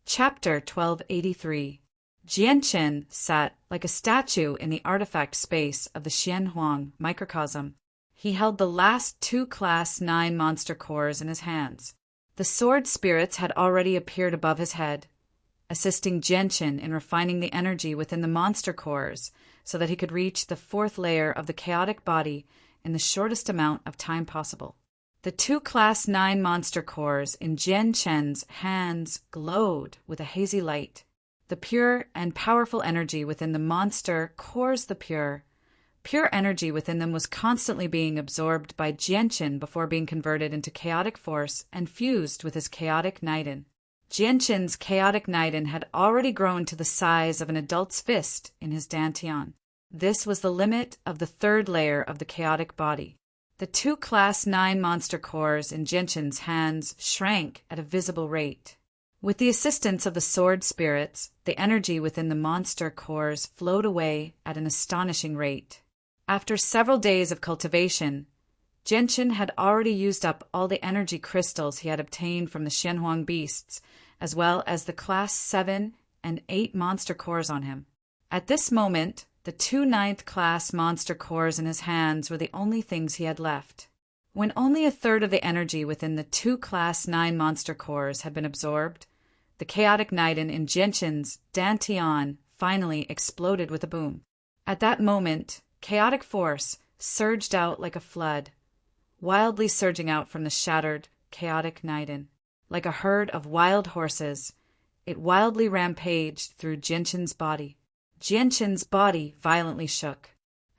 Chapter 1283. Jianchen sat like a statue in the artifact space of the Xianhuang microcosm. He held the last two Class 9 monster cores in his hands. The sword spirits had already appeared above his head, assisting Jianchen in refining the energy within the monster cores so that he could reach the fourth layer of the chaotic body in the shortest amount of time possible. The two Class 9 monster cores in Jianchen's hands glowed with a hazy light. The pure and powerful energy within the monster cores, the pure energy within them was constantly being absorbed by Jianchen before being converted into chaotic force and fused with his chaotic Naiden. Jianchen's chaotic Naiden had already grown to the size of an adult's fist in his dantian. This was the limit of the third layer of the chaotic body. The two Class 9 monster cores in Jianchen's hands shrank at a visible rate. With the assistance of the sword spirits, the energy within the monster cores flowed away at an astonishing rate. After several days of cultivation, Jianchen had already used up all the energy crystals he had obtained from the Xianhuang beasts, as well as the Class 7 and 8 monster cores on him. At this moment, the two 9th class monster cores in his hands were the only things he had left. When only a third of the energy within the two Class 9 monster cores had been absorbed, the chaotic Naiden in Jianchen's dantian finally exploded with a boom. At that moment, chaotic force surged out like a flood, wildly surging out from the shattered chaotic Naiden. Like a herd of wild horses, it wildly rampaged through Jianchen's body. Jianchen's body violently shook.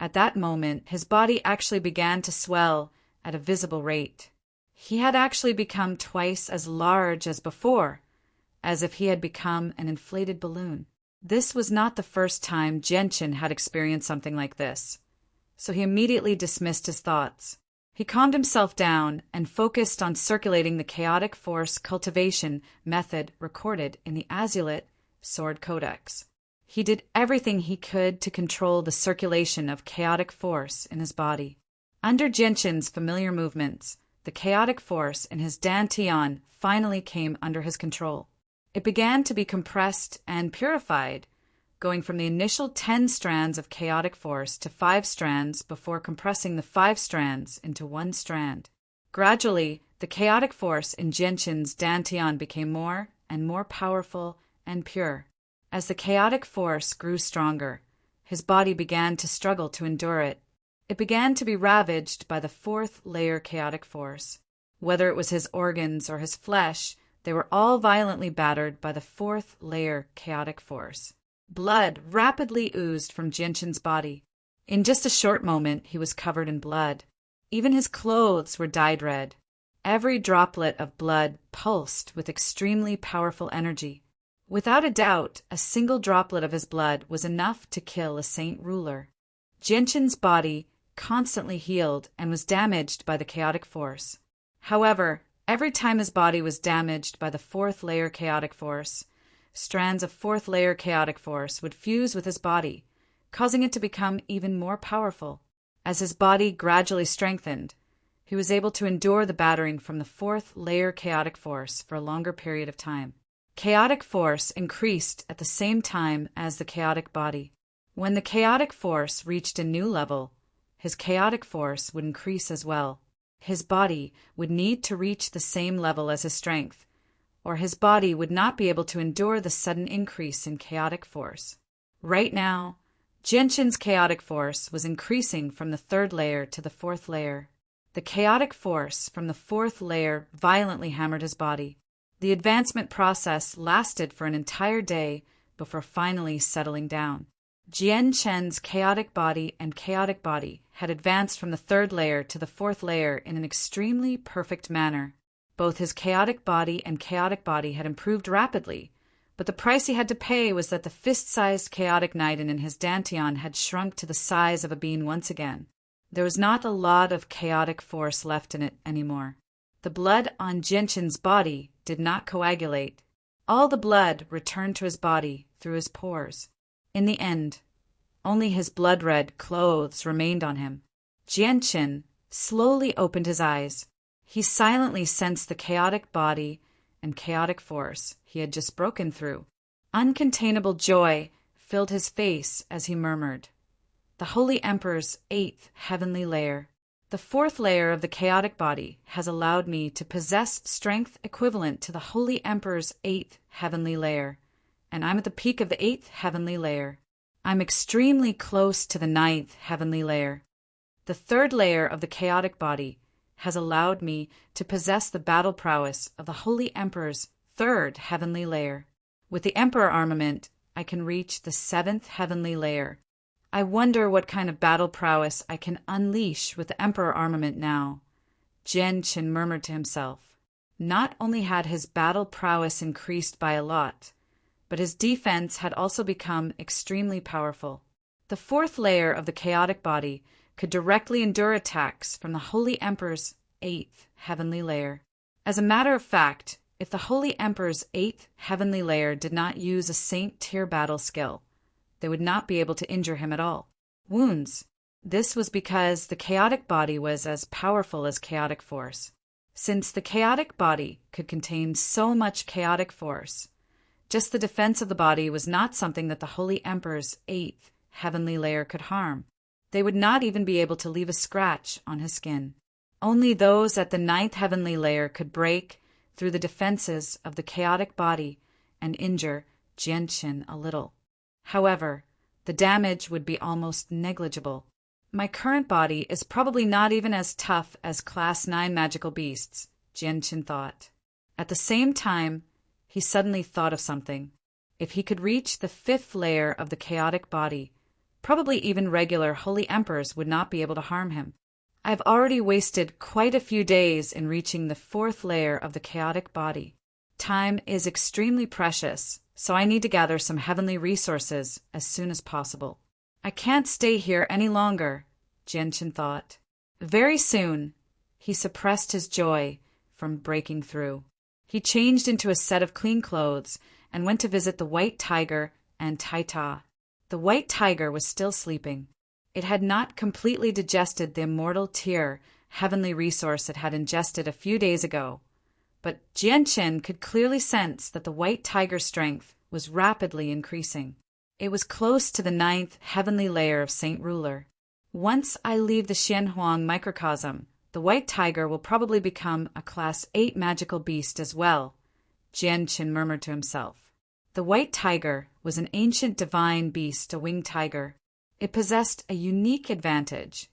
At that moment, his body actually began to swell at a visible rate. He had actually become twice as large as before, as if he had become an inflated balloon. This was not the first time Jianchen had experienced something like this, so he immediately dismissed his thoughts. He calmed himself down and focused on circulating the chaotic force cultivation method recorded in the Azulite Sword Codex. He did everything he could to control the circulation of chaotic force in his body. Under Jianchen's familiar movements, the chaotic force in his dantian finally came under his control. It began to be compressed and purified, going from the initial 10 strands of chaotic force to 5 strands before compressing the 5 strands into 1 strand. Gradually, the chaotic force in Jianchen's dantian became more and more powerful and pure. As the chaotic force grew stronger, his body began to struggle to endure it. It began to be ravaged by the 4th layer chaotic force. Whether it was his organs or his flesh, they were all violently battered by the 4th layer chaotic force. Blood rapidly oozed from Jianchen's body. In just a short moment, he was covered in blood. Even his clothes were dyed red. Every droplet of blood pulsed with extremely powerful energy. Without a doubt, a single droplet of his blood was enough to kill a saint ruler. Jianchen's body constantly healed and was damaged by the chaotic force. However, every time his body was damaged by the 4th layer chaotic force, strands of 4th layer chaotic force would fuse with his body, causing it to become even more powerful. As his body gradually strengthened, he was able to endure the battering from the 4th layer chaotic force for a longer period of time. Chaotic force increased at the same time as the chaotic body. When the chaotic force reached a new level, his chaotic force would increase as well. His body would need to reach the same level as his strength, or his body would not be able to endure the sudden increase in chaotic force. Right now, Jianchen's chaotic force was increasing from the 3rd layer to the 4th layer. The chaotic force from the 4th layer violently hammered his body. The advancement process lasted for an entire day before finally settling down. Jianchen's chaotic body had advanced from the 3rd layer to the 4th layer in an extremely perfect manner. Both his chaotic body and chaotic body had improved rapidly, but the price he had to pay was that the fist-sized chaotic Naiden in his dantian had shrunk to the size of a bean once again. There was not a lot of chaotic force left in it anymore. The blood on Jianchen's body did not coagulate. All the blood returned to his body through his pores. In the end, only his blood-red clothes remained on him. Jianchen slowly opened his eyes. He silently sensed the chaotic body and chaotic force he had just broken through. Uncontainable joy filled his face as he murmured, "The Holy Emperor's 8th heavenly layer. The 4th layer of the chaotic body has allowed me to possess strength equivalent to the Holy Emperor's 8th heavenly layer, and I'm at the peak of the 8th heavenly layer. I'm extremely close to the 9th heavenly layer. The 3rd layer of the chaotic body has allowed me to possess the battle prowess of the Holy Emperor's 3rd heavenly layer. With the Emperor armament, I can reach the 7th heavenly layer. I wonder what kind of battle prowess I can unleash with the Emperor armament now." Jianqin murmured to himself. Not only had his battle prowess increased by a lot, but his defense had also become extremely powerful. The 4th layer of the chaotic body could directly endure attacks from the Holy Emperor's 8th heavenly layer. As a matter of fact, if the Holy Emperor's 8th heavenly layer did not use a saint-tier battle skill, they would not be able to injure him at all. Wounds. This was because the chaotic body was as powerful as chaotic force. Since the chaotic body could contain so much chaotic force, just the defense of the body was not something that the Holy Emperor's 8th heavenly layer could harm. They would not even be able to leave a scratch on his skin. Only those at the 9th heavenly layer could break through the defenses of the chaotic body and injure Jianqin a little. However, the damage would be almost negligible. My current body is probably not even as tough as Class 9 magical beasts, Jianqin thought. At the same time, he suddenly thought of something. If he could reach the 5th layer of the chaotic body, probably even regular holy emperors would not be able to harm him. I've already wasted quite a few days in reaching the 4th layer of the chaotic body. Time is extremely precious, so I need to gather some heavenly resources as soon as possible. I can't stay here any longer, Jianqin thought. Very soon, he suppressed his joy from breaking through. He changed into a set of clean clothes and went to visit the white tiger and Taita. The white tiger was still sleeping. It had not completely digested the immortal tier heavenly resource it had ingested a few days ago, but Jianqin could clearly sense that the white tiger's strength was rapidly increasing. It was close to the 9th heavenly layer of Saint Ruler. Once I leave the Xianhuang microcosm, the white tiger will probably become a Class 8 magical beast as well, Jianqin murmured to himself. The white tiger was an ancient divine beast, a winged tiger. It possessed a unique advantage,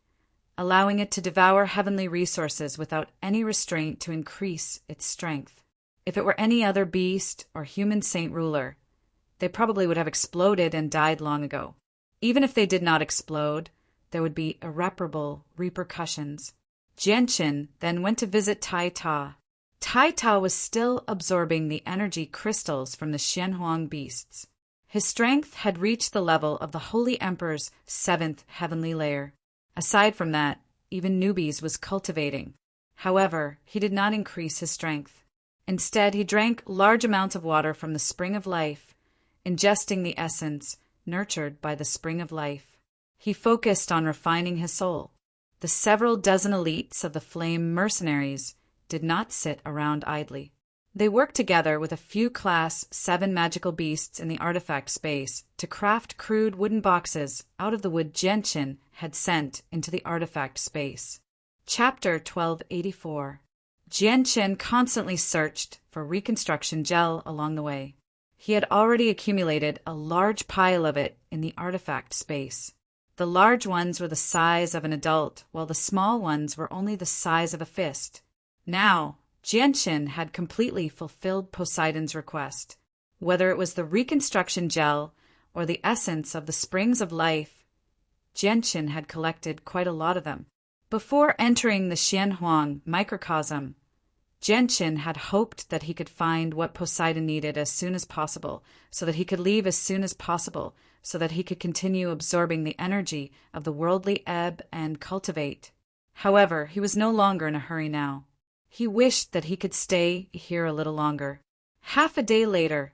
allowing it to devour heavenly resources without any restraint to increase its strength. If it were any other beast or human Saint Ruler, they probably would have exploded and died long ago. Even if they did not explode, there would be irreparable repercussions. Jianqin then went to visit Taita. Taita was still absorbing the energy crystals from the Xianhuang beasts. His strength had reached the level of the Holy Emperor's 7th heavenly layer. Aside from that, even newbies was cultivating. However, he did not increase his strength. Instead, he drank large amounts of water from the spring of life, ingesting the essence nurtured by the spring of life. He focused on refining his soul. The several dozen elites of the Flame Mercenaries did not sit around idly. They worked together with a few Class 7 magical beasts in the artifact space to craft crude wooden boxes out of the wood Jianqin had sent into the artifact space. Chapter 1284. Jianqin constantly searched for reconstruction gel along the way. He had already accumulated a large pile of it in the artifact space. The large ones were the size of an adult, while the small ones were only the size of a fist. Now, Jianqin had completely fulfilled Poseidon's request. Whether it was the reconstruction gel or the essence of the springs of life, Jianqin had collected quite a lot of them. Before entering the Xianhuang microcosm, Jianqin had hoped that he could find what Poseidon needed as soon as possible, so that he could leave as soon as possible, so that he could continue absorbing the energy of the worldly ebb and cultivate. However, he was no longer in a hurry now. He wished that he could stay here a little longer. Half a day later,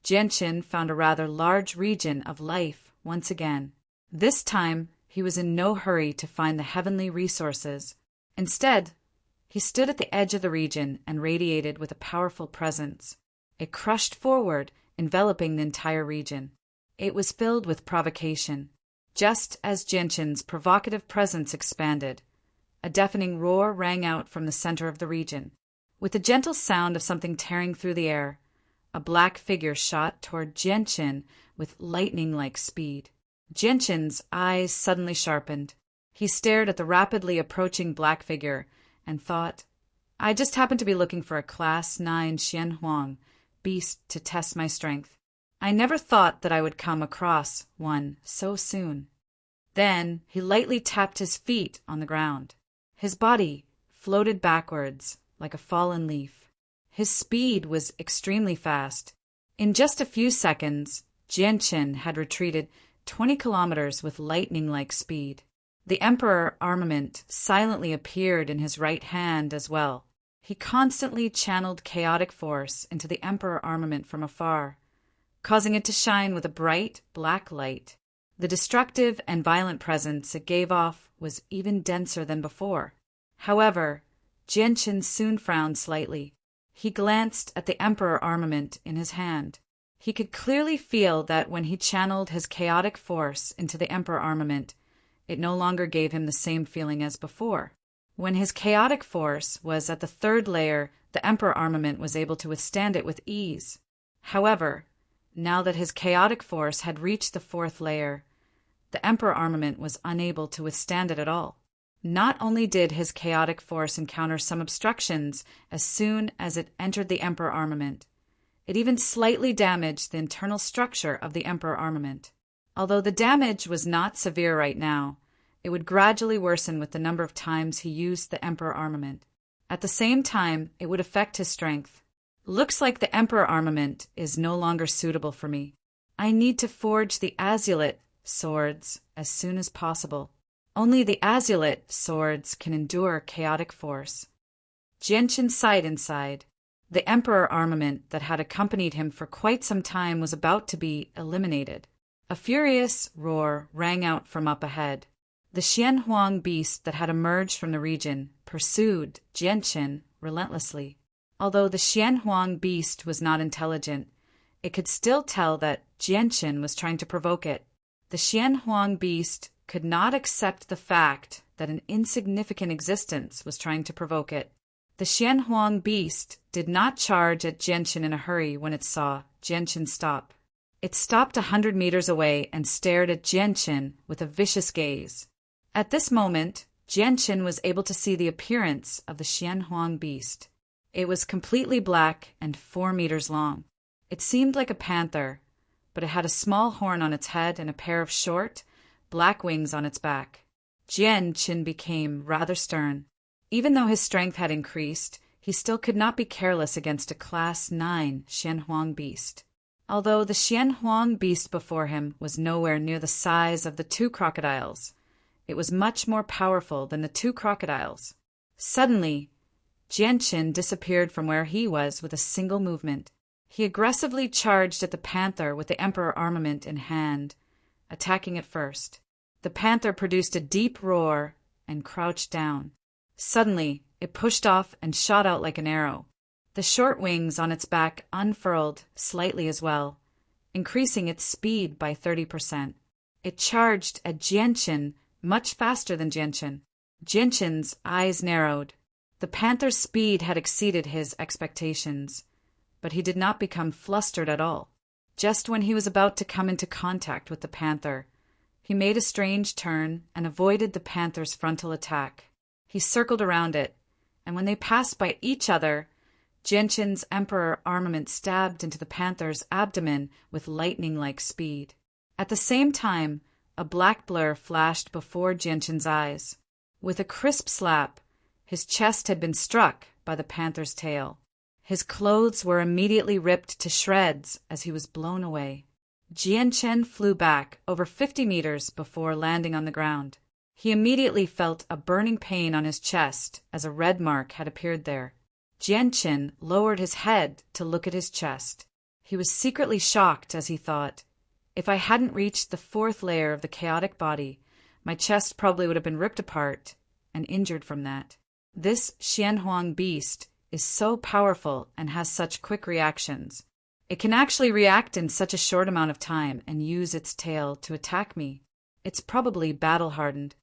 Jianqin found a rather large region of life once again. This time, he was in no hurry to find the heavenly resources. Instead, He stood at the edge of the region and radiated with a powerful presence. It crushed forward, enveloping the entire region. It was filled with provocation. Just as Jianshin's provocative presence expanded, a deafening roar rang out from the center of the region. With the gentle sound of something tearing through the air, a black figure shot toward Jianshin with lightning-like speed. Jianshin's eyes suddenly sharpened. He stared at the rapidly approaching black figure and thought, I just happened to be looking for a Class 9 Xianhuang beast to test my strength. I never thought that I would come across one so soon. Then he lightly tapped his feet on the ground. His body floated backwards like a fallen leaf. His speed was extremely fast. In just a few seconds, Jianshin had retreated 20 kilometers with lightning-like speed. The Emperor armament silently appeared in his right hand as well. He constantly channeled chaotic force into the Emperor armament from afar, causing it to shine with a bright black light. The destructive and violent presence it gave off was even denser than before. However, Jianshin soon frowned slightly. He glanced at the Emperor armament in his hand. He could clearly feel that when he channeled his chaotic force into the Emperor armament, it no longer gave him the same feeling as before. When his chaotic force was at the third layer, the Emperor armament was able to withstand it with ease. However, now that his chaotic force had reached the fourth layer, the Emperor armament was unable to withstand it at all. Not only did his chaotic force encounter some obstructions as soon as it entered the Emperor armament, it even slightly damaged the internal structure of the Emperor armament. Although the damage was not severe right now, it would gradually worsen with the number of times he used the Emperor armament. At the same time, it would affect his strength. Looks like the Emperor armament is no longer suitable for me. I need to forge the Azulite swords as soon as possible. Only the Azulite swords can endure chaotic force. Jianshin sighed inside. The Emperor armament that had accompanied him for quite some time was about to be eliminated. A furious roar rang out from up ahead. The Xianhuang beast that had emerged from the region pursued Jianshin relentlessly. Although the Xianhuang beast was not intelligent, it could still tell that Jianshin was trying to provoke it. The Xianhuang beast could not accept the fact that an insignificant existence was trying to provoke it. The Xianhuang beast did not charge at Jianshin in a hurry when it saw Jianshin stop. It stopped 100 meters away and stared at Jianshin with a vicious gaze. At this moment, Jianshin was able to see the appearance of the Xianhuang beast. It was completely black and 4 meters long. It seemed like a panther, but it had a small horn on its head and a pair of short, black wings on its back. Jianshin became rather stern. Even though his strength had increased, he still could not be careless against a Class 9 Xianhuang beast. Although the Xianhuang beast before him was nowhere near the size of the 2 crocodiles, it was much more powerful than the 2 crocodiles. Suddenly, Jianshin disappeared from where he was with a single movement. He aggressively charged at the panther with the Emperor armament in hand, attacking it first. The panther produced a deep roar and crouched down. Suddenly, it pushed off and shot out like an arrow. The short wings on its back unfurled slightly as well, increasing its speed by 30%. It charged at Jianshin much faster than Jianshin. Jianshin's eyes narrowed. The panther's speed had exceeded his expectations, but he did not become flustered at all. Just when he was about to come into contact with the panther, he made a strange turn and avoided the panther's frontal attack. He circled around it, and when they passed by each other, Jianshin's Emperor armament stabbed into the panther's abdomen with lightning-like speed. At the same time, a black blur flashed before Jianshin's eyes. With a crisp slap, his chest had been struck by the panther's tail. His clothes were immediately ripped to shreds as he was blown away. Jianshin flew back over 50 meters before landing on the ground. He immediately felt a burning pain on his chest as a red mark had appeared there. Jianshin lowered his head to look at his chest. He was secretly shocked as he thought, if I hadn't reached the 4th layer of the chaotic body, my chest probably would have been ripped apart and injured from that. This Xianhuang beast is so powerful and has such quick reactions. It can actually react in such a short amount of time and use its tail to attack me. It's probably battle-hardened.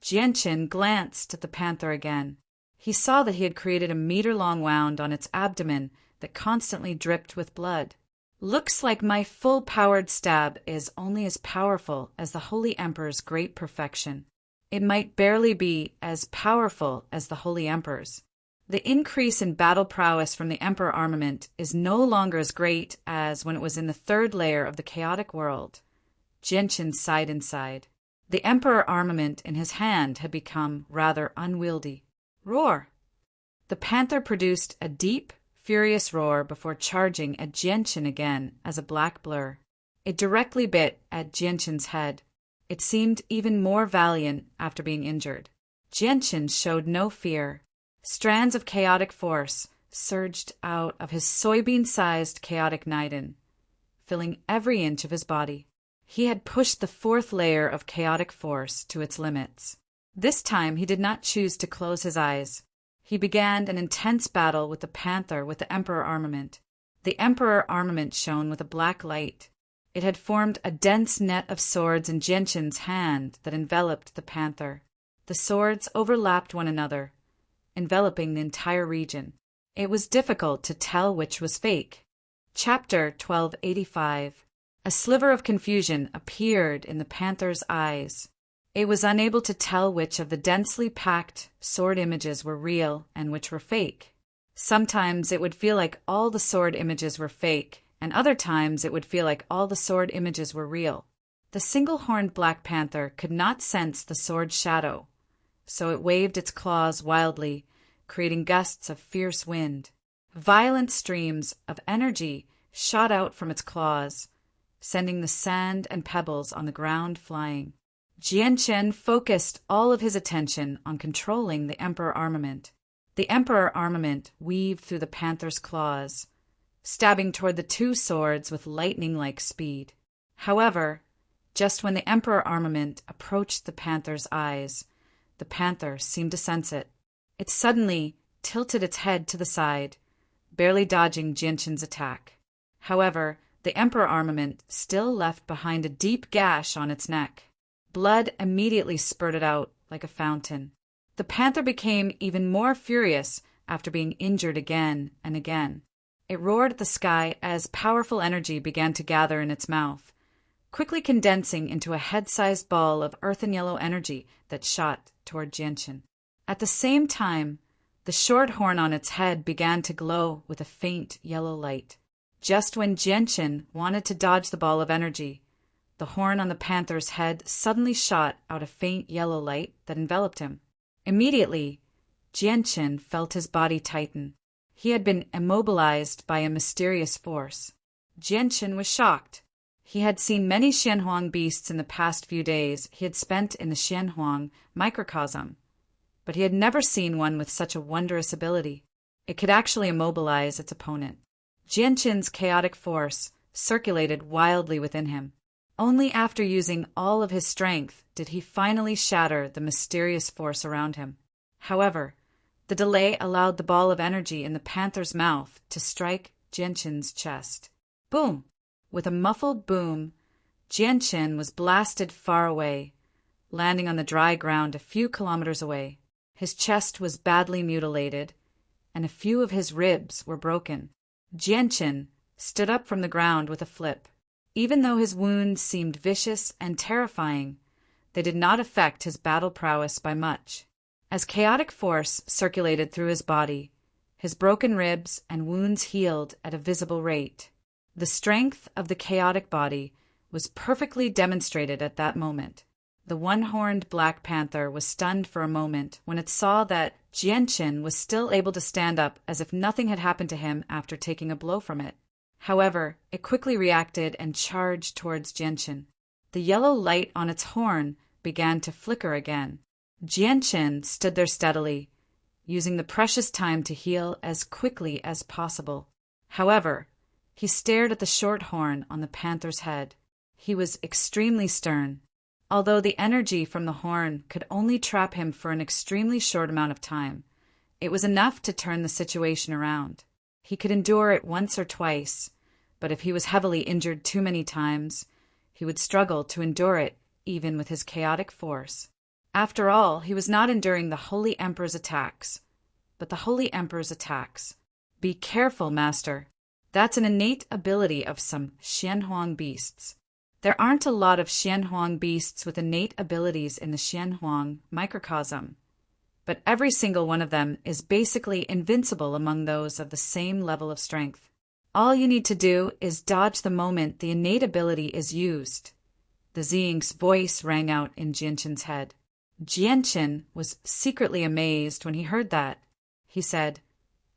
Jianqin glanced at the panther again. He saw that he had created a meter-long wound on its abdomen that constantly dripped with blood. Looks like my full-powered stab is only as powerful as the Holy Emperor's great perfection. It might barely be as powerful as the Holy Emperor's. The increase in battle prowess from the Emperor armament is no longer as great as when it was in the third layer of the chaotic world. Jianqin sighed inside. The Emperor armament in his hand had become rather unwieldy. Roar! The panther produced a deep, furious roar before charging at Jianqin again as a black blur. It directly bit at Jianqin's head. It seemed even more valiant after being injured. Jianqin showed no fear. Strands of chaotic force surged out of his soybean-sized chaotic Niden, filling every inch of his body. He had pushed the fourth layer of chaotic force to its limits. This time he did not choose to close his eyes. He began an intense battle with the panther with the Emperor armament. The Emperor armament shone with a black light. It had formed a dense net of swords in Jianqin's hand that enveloped the panther. The swords overlapped one another, enveloping the entire region. It was difficult to tell which was fake. Chapter 1285. A sliver of confusion appeared in the panther's eyes. It was unable to tell which of the densely packed sword images were real and which were fake. Sometimes it would feel like all the sword images were fake, and other times it would feel like all the sword images were real. The single-horned black panther could not sense the sword's shadow, so it waved its claws wildly, creating gusts of fierce wind. Violent streams of energy shot out from its claws, sending the sand and pebbles on the ground flying. Jianqin focused all of his attention on controlling the Emperor armament. The Emperor armament weaved through the panther's claws, stabbing toward the two swords with lightning-like speed. However, just when the Emperor armament approached the panther's eyes, the panther seemed to sense it. It suddenly tilted its head to the side, barely dodging Jianqin's attack. However, the Emperor armament still left behind a deep gash on its neck. Blood immediately spurted out like a fountain. The panther became even more furious after being injured again and again. It roared at the sky as powerful energy began to gather in its mouth, quickly condensing into a head-sized ball of earthen yellow energy that shot toward Jianqin. At the same time, the short horn on its head began to glow with a faint yellow light. Just when Jianqin wanted to dodge the ball of energy, the horn on the panther's head suddenly shot out a faint yellow light that enveloped him. Immediately, Jianqin felt his body tighten. He had been immobilized by a mysterious force. Jianqin was shocked. He had seen many Xianhuang beasts in the past few days he had spent in the Xianhuang microcosm, but he had never seen one with such a wondrous ability. It could actually immobilize its opponent. Jianqin's chaotic force circulated wildly within him. Only after using all of his strength did he finally shatter the mysterious force around him. However, the delay allowed the ball of energy in the panther's mouth to strike Jianqin's chest. Boom! With a muffled boom, Jianqin was blasted far away, landing on the dry ground a few kilometers away. His chest was badly mutilated, and a few of his ribs were broken. Jianqin stood up from the ground with a flip. Even though his wounds seemed vicious and terrifying, they did not affect his battle prowess by much. As chaotic force circulated through his body, his broken ribs and wounds healed at a visible rate. The strength of the chaotic body was perfectly demonstrated at that moment. The one-horned black panther was stunned for a moment when it saw that Jianqin was still able to stand up as if nothing had happened to him after taking a blow from it. However, it quickly reacted and charged towards Jianqin. The yellow light on its horn began to flicker again. Jianqin stood there steadily, using the precious time to heal as quickly as possible. However, he stared at the short horn on the panther's head. He was extremely stern. Although the energy from the horn could only trap him for an extremely short amount of time, It was enough to turn the situation around. He could endure it once or twice, but if he was heavily injured too many times, he would struggle to endure it even with his chaotic force. After all, he was not enduring the Holy Emperor's attacks, but the Holy Emperor's attacks. Be careful, Master. That's an innate ability of some Xianhuang beasts. There aren't a lot of Xianhuang beasts with innate abilities in the Xianhuang microcosm, but every single one of them is basically invincible among those of the same level of strength. All you need to do is dodge the moment the innate ability is used. The Ziying's voice rang out in Jianchen's head. Jianchen was secretly amazed when he heard that. He said,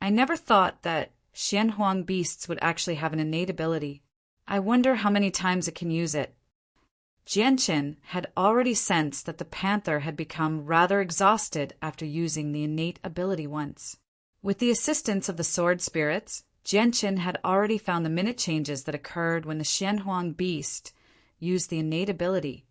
I never thought that Xianhuang beasts would actually have an innate ability. I wonder how many times it can use it. Jianchen had already sensed that the panther had become rather exhausted after using the innate ability once. With the assistance of the sword spirits, Jianchen had already found the minute changes that occurred when the Xianhuang beast used the innate ability,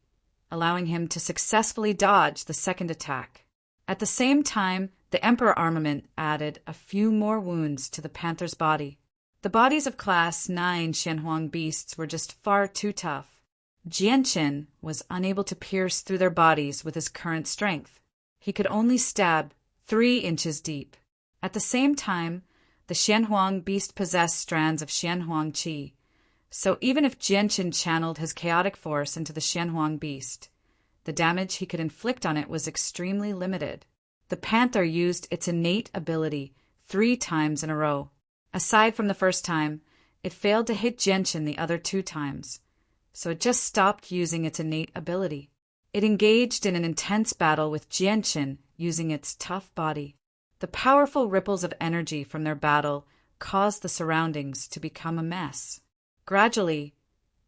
allowing him to successfully dodge the second attack. At the same time, the Emperor armament added a few more wounds to the panther's body. The bodies of Class 9 Xianhuang beasts were just far too tough. Jianchen was unable to pierce through their bodies with his current strength. He could only stab 3 inches deep. At the same time, the Xianhuang beast possessed strands of Xianhuang qi, so even if Jianchen channeled his chaotic force into the Xianhuang beast, the damage he could inflict on it was extremely limited. The panther used its innate ability 3 times in a row. Aside from the first time, it failed to hit Jianchen the other 2 times, so it just stopped using its innate ability. It engaged in an intense battle with Jianchen using its tough body. The powerful ripples of energy from their battle caused the surroundings to become a mess. Gradually,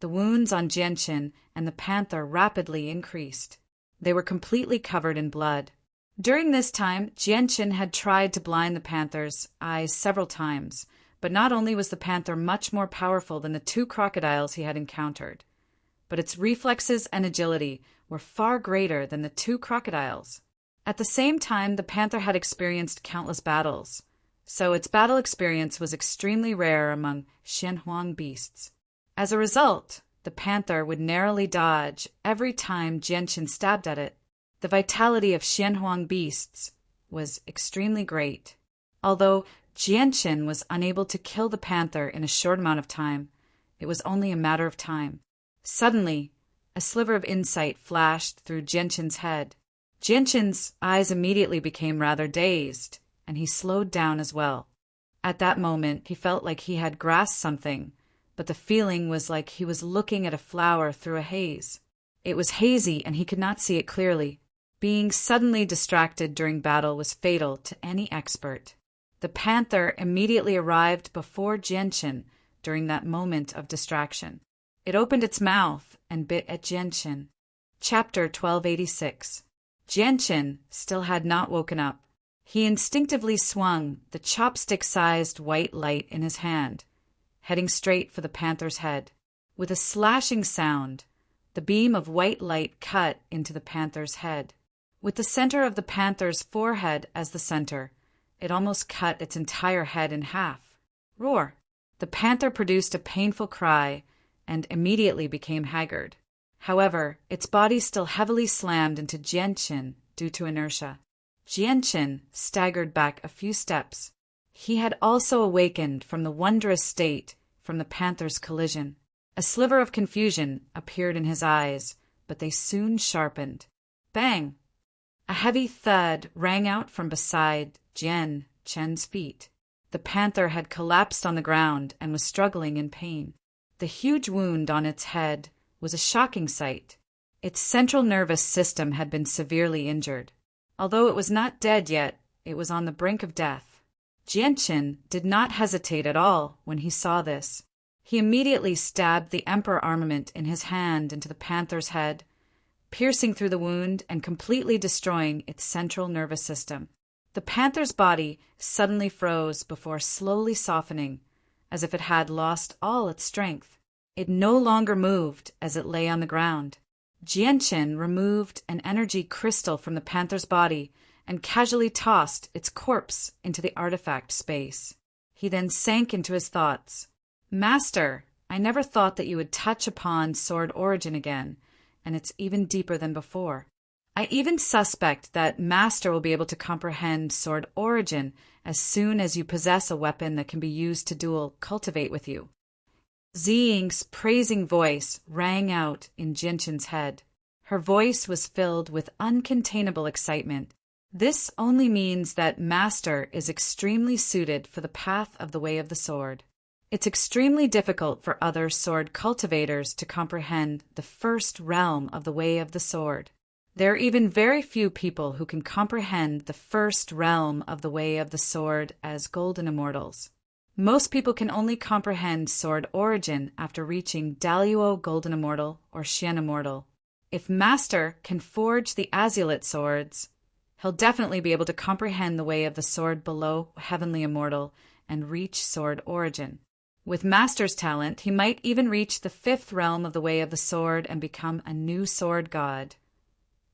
the wounds on Jianchen and the panther rapidly increased. They were completely covered in blood. During this time, Jianchen had tried to blind the panther's eyes several times, but not only was the panther much more powerful than the 2 crocodiles he had encountered, but its reflexes and agility were far greater than the 2 crocodiles. At the same time, the panther had experienced countless battles, so its battle experience was extremely rare among Xianhuang beasts. As a result, the panther would narrowly dodge every time Jianchen stabbed at it. The vitality of Xianhuang beasts was extremely great. Although Jianchen was unable to kill the panther in a short amount of time, it was only a matter of time. Suddenly, a sliver of insight flashed through Jianchen's head. Jianchen's eyes immediately became rather dazed, and he slowed down as well. At that moment, he felt like he had grasped something, but the feeling was like he was looking at a flower through a haze. It was hazy and he could not see it clearly. Being suddenly distracted during battle was fatal to any expert. The panther immediately arrived before Jianchen during that moment of distraction. It opened its mouth and bit at Jianchen. Chapter 1286. Jianchen still had not woken up. He instinctively swung the chopstick-sized white light in his hand, heading straight for the panther's head. With a slashing sound, the beam of white light cut into the panther's head. With the center of the panther's forehead as the center, it almost cut its entire head in half. Roar! The panther produced a painful cry and immediately became haggard. However, its body still heavily slammed into Jianchen due to inertia. Jianchen staggered back a few steps. He had also awakened from the wondrous state from the panther's collision. A sliver of confusion appeared in his eyes, but they soon sharpened. Bang! A heavy thud rang out from beside Jianchen's feet. The panther had collapsed on the ground and was struggling in pain. The huge wound on its head was a shocking sight. Its central nervous system had been severely injured. Although it was not dead yet, it was on the brink of death. Jianchen did not hesitate at all when he saw this. He immediately stabbed the Emperor armament in his hand into the panther's head, piercing through the wound and completely destroying its central nervous system. The panther's body suddenly froze before slowly softening, as if it had lost all its strength. It no longer moved as it lay on the ground. Jianchen removed an energy crystal from the panther's body and casually tossed its corpse into the artifact space. He then sank into his thoughts. Master, I never thought that you would touch upon sword origin again, and it's even deeper than before. I even suspect that Master will be able to comprehend sword origin as soon as you possess a weapon that can be used to duel cultivate with you. Ziying's praising voice rang out in Jianchen's head. Her voice was filled with uncontainable excitement. This only means that Master is extremely suited for the path of the way of the sword. It's extremely difficult for other sword cultivators to comprehend the first realm of the way of the sword. There are even very few people who can comprehend the first realm of the way of the sword as golden immortals. Most people can only comprehend sword origin after reaching Daluo Golden Immortal or Xian Immortal. If Master can forge the Azulite swords, he'll definitely be able to comprehend the way of the sword below Heavenly Immortal and reach sword origin. With Master's talent, he might even reach the 5th realm of the way of the sword and become a new sword god.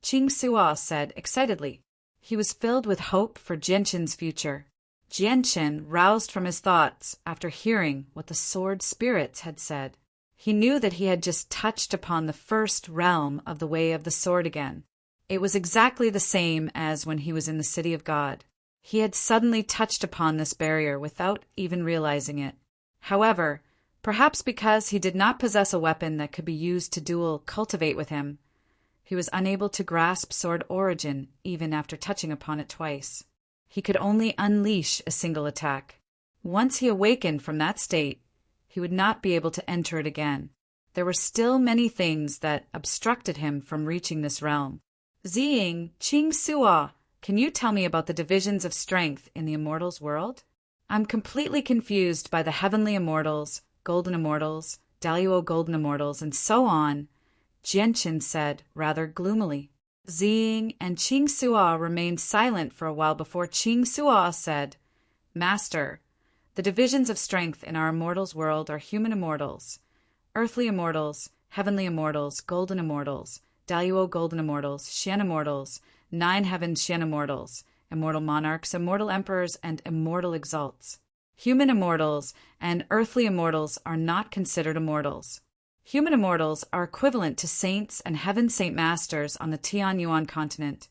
Qing Suo said excitedly. He was filled with hope for Jianchen's future. Jianchen roused from his thoughts after hearing what the sword spirits had said. He knew that he had just touched upon the first realm of the way of the sword again. It was exactly the same as when he was in the City of God. He had suddenly touched upon this barrier without even realizing it. However, perhaps because he did not possess a weapon that could be used to duel cultivate with him, he was unable to grasp sword origin even after touching upon it twice. He could only unleash a single attack. Once he awakened from that state, he would not be able to enter it again. There were still many things that obstructed him from reaching this realm. Ziying, Qing Suo, can you tell me about the divisions of strength in the Immortals world? I'm completely confused by the Heavenly Immortals, Golden Immortals, Daluo Golden Immortals, and so on, Jianchen said rather gloomily. Ziying and Qing Suo remained silent for a while before Qing Suo said, Master, the divisions of strength in our Immortals world are human immortals, earthly immortals, heavenly immortals, golden immortals, Daluo golden immortals, Xian immortals, 9 heaven Xian immortals, immortal monarchs, immortal emperors, and immortal exalts. Human immortals and earthly immortals are not considered immortals. Human immortals are equivalent to saints and heaven saint masters on the Tianyuan continent,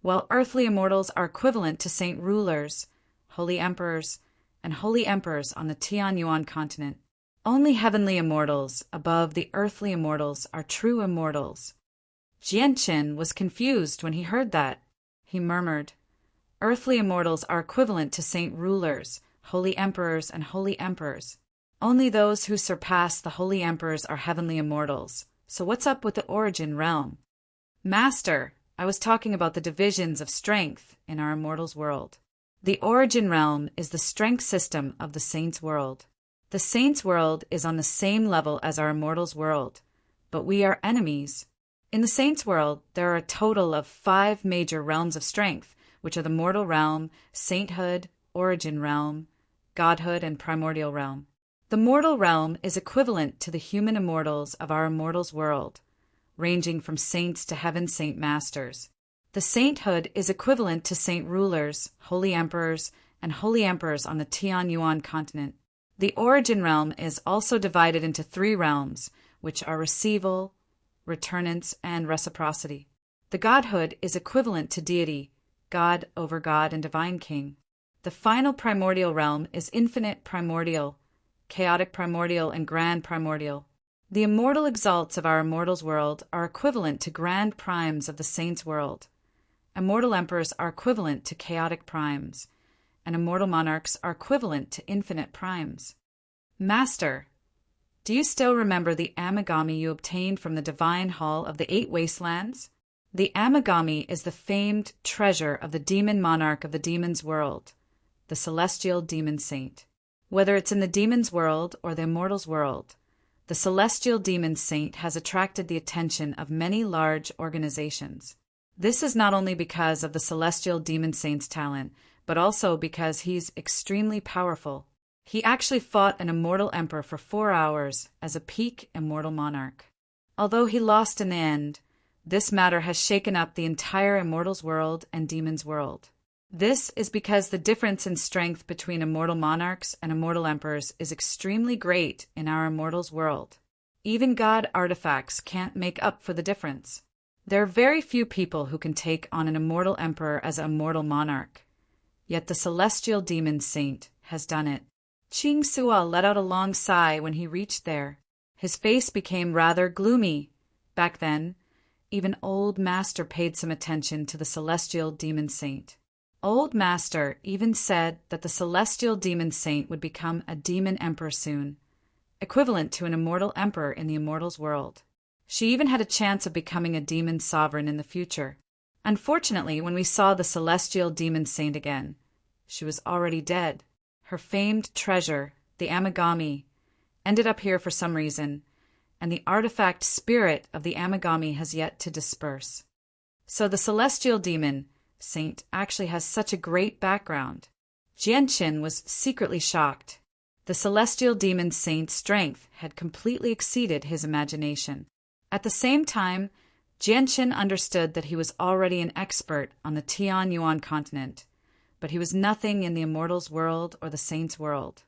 while earthly immortals are equivalent to saint rulers, holy emperors, and holy emperors on the Tianyuan continent. Only heavenly immortals above the earthly immortals are true immortals. Jianchen was confused when he heard that. He murmured, Earthly immortals are equivalent to saint rulers, holy emperors, and holy emperors. Only those who surpass the holy emperors are heavenly immortals. So what's up with the origin realm? Master, I was talking about the divisions of strength in our immortals world. The origin realm is the strength system of the saints' world. The saints' world is on the same level as our immortals world, but we are enemies. In the saints' world, there are a total of 5 major realms of strength, which are the mortal realm, sainthood, origin realm, godhood, and primordial realm. The mortal realm is equivalent to the human immortals of our immortals world, ranging from saints to heaven saint masters. The sainthood is equivalent to saint rulers, holy emperors, and holy emperors on the Tianyuan continent. The origin realm is also divided into 3 realms, which are receival, returnance, and reciprocity. The godhood is equivalent to deity, God over God and divine king. The final primordial realm is infinite primordial, chaotic primordial, and grand primordial. The immortal exalts of our immortals world are equivalent to grand primes of the saints' world. Immortal emperors are equivalent to chaotic primes, and immortal monarchs are equivalent to infinite primes. Master, do you still remember the amigami you obtained from the divine hall of the 8 wastelands? The amigami is the famed treasure of the demon monarch of the demons' world, the celestial demon saint. Whether it's in the demons' world or the immortals' world, the celestial demon saint has attracted the attention of many large organizations. This is not only because of the celestial demon saint's talent, but also because he's extremely powerful. He actually fought an immortal emperor for 4 hours as a peak immortal monarch. Although he lost in the end, this matter has shaken up the entire immortals world and demons world. This is because the difference in strength between immortal monarchs and immortal emperors is extremely great in our immortals world. Even god artifacts can't make up for the difference. There are very few people who can take on an immortal emperor as a immortal monarch. Yet the celestial demon saint has done it. Qing Sua let out a long sigh when he reached there. His face became rather gloomy. Back then, even Old Master paid some attention to the celestial demon saint. Old Master even said that the celestial demon saint would become a demon emperor soon, equivalent to an immortal emperor in the immortals world. She even had a chance of becoming a demon sovereign in the future. Unfortunately, when we saw the celestial demon saint again, she was already dead. Her famed treasure, the Amigami, ended up here for some reason, and the artifact spirit of the Amigami has yet to disperse. So the celestial demon saint actually has such a great background. Jianqin was secretly shocked. The celestial demon saint's strength had completely exceeded his imagination. At the same time, Jianqin understood that he was already an expert on the Tian Yuan continent, but he was nothing in the immortals world or the saints world.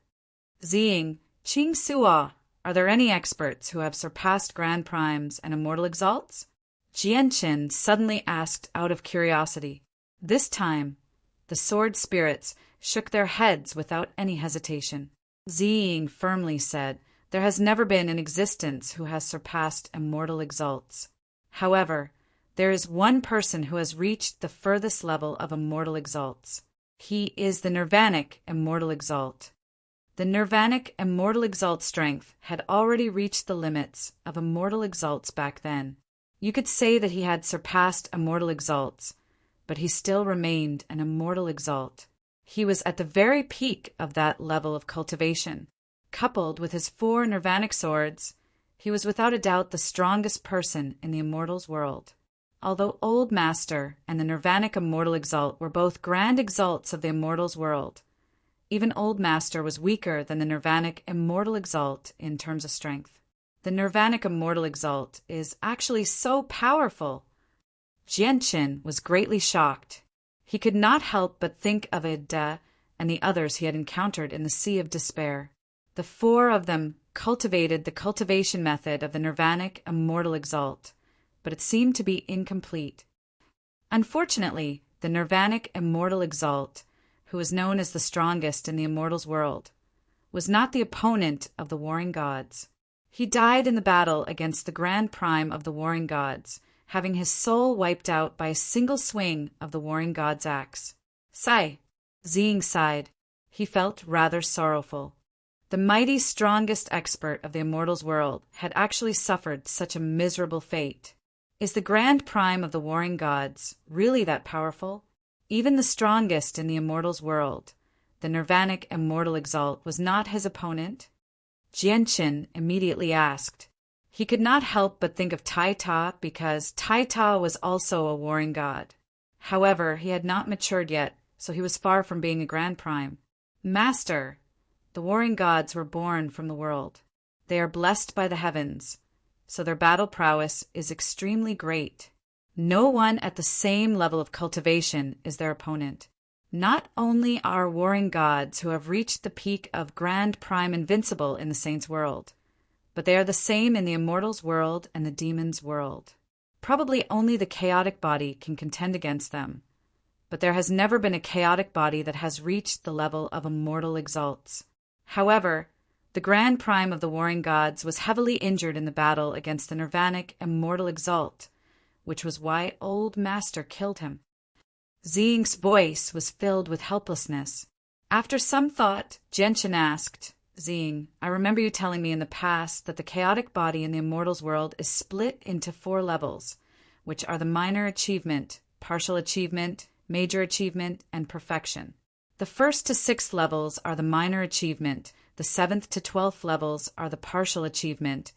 Ziying, Qing Sua, are there any experts who have surpassed grand primes and immortal exalts? Jianqin suddenly asked out of curiosity. This time, the sword spirits shook their heads without any hesitation. Ziying firmly said, there has never been in existence who has surpassed immortal exalts. However, there is one person who has reached the furthest level of immortal exalts. He is the Nirvanic immortal exalt. The Nirvanic immortal exalt strength had already reached the limits of immortal exalts back then. You could say that he had surpassed immortal exalts, but he still remained an immortal exalt. He was at the very peak of that level of cultivation. Coupled with his 4 Nirvanic swords, he was without a doubt the strongest person in the immortals world. Although Old Master and the Nirvanic immortal exalt were both grand exalts of the immortals world, even Old Master was weaker than the Nirvanic immortal exalt in terms of strength. The Nirvanic immortal exalt is actually so powerful. Jianqin was greatly shocked. He could not help but think of Ida and the others he had encountered in the Sea of Despair. The 4 of them cultivated the cultivation method of the Nirvanic immortal exalt, but it seemed to be incomplete. Unfortunately, the Nirvanic immortal exalt, who was known as the strongest in the immortals world, was not the opponent of the warring gods. He died in the battle against the Grand Prime of the warring gods, having his soul wiped out by a single swing of the warring god's axe. Sigh. Ziying sighed. He felt rather sorrowful. The mighty strongest expert of the immortals world had actually suffered such a miserable fate. Is the Grand Prime of the warring gods really that powerful? Even the strongest in the immortals world, the Nirvanic immortal exalt, was not his opponent? Jianqin immediately asked. He could not help but think of Tai Ta because Tai Ta was also a warring god. However, he had not matured yet, so he was far from being a Grand Prime. Master, the warring gods were born from the world. They are blessed by the heavens, so their battle prowess is extremely great. No one at the same level of cultivation is their opponent. Not only are warring gods who have reached the peak of Grand Prime invincible in the saints' world, but they are the same in the immortals world and the demons' world. Probably only the chaotic body can contend against them, but there has never been a chaotic body that has reached the level of immortal exalts. However, the Grand Prime of the warring gods was heavily injured in the battle against the Nirvanic immortal exalt, which was why Old Master killed him. Ziying's voice was filled with helplessness. After some thought, Jianqin asked, Ziying, I remember you telling me in the past that the chaotic body in the immortals world is split into 4 levels, which are the minor achievement, partial achievement, major achievement, and perfection. The 1st to 6th levels are the minor achievement, the 7th to 12th levels are the partial achievement,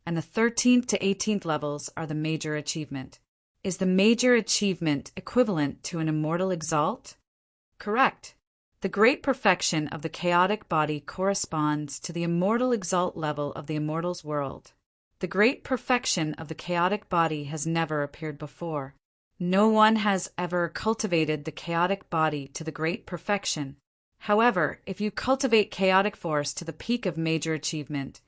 and the 13th to 18th levels are the major achievement. Is the major achievement equivalent to an immortal exalt? Correct. The great perfection of the chaotic body corresponds to the immortal exalt level of the immortals world. The great perfection of the chaotic body has never appeared before. No one has ever cultivated the chaotic body to the great perfection. However, if you cultivate chaotic force to the peak of major achievement,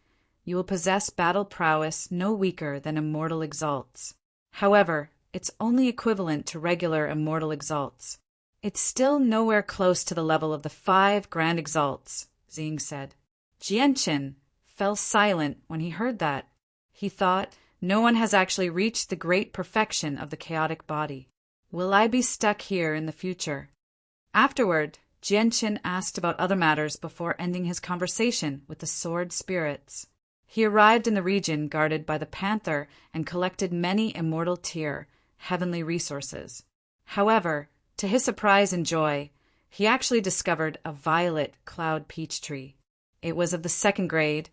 you will possess battle prowess no weaker than immortal exalts. However, it's only equivalent to regular immortal exalts. It's still nowhere close to the level of the 5 grand exalts, Xing said. Jianchen fell silent when he heard that. He thought, no one has actually reached the great perfection of the chaotic body. Will I be stuck here in the future? Afterward, Jianchen asked about other matters before ending his conversation with the sword spirits. He arrived in the region guarded by the panther and collected many immortal tier, heavenly resources. However, to his surprise and joy, he actually discovered a violet cloud peach tree. It was of the 2nd grade,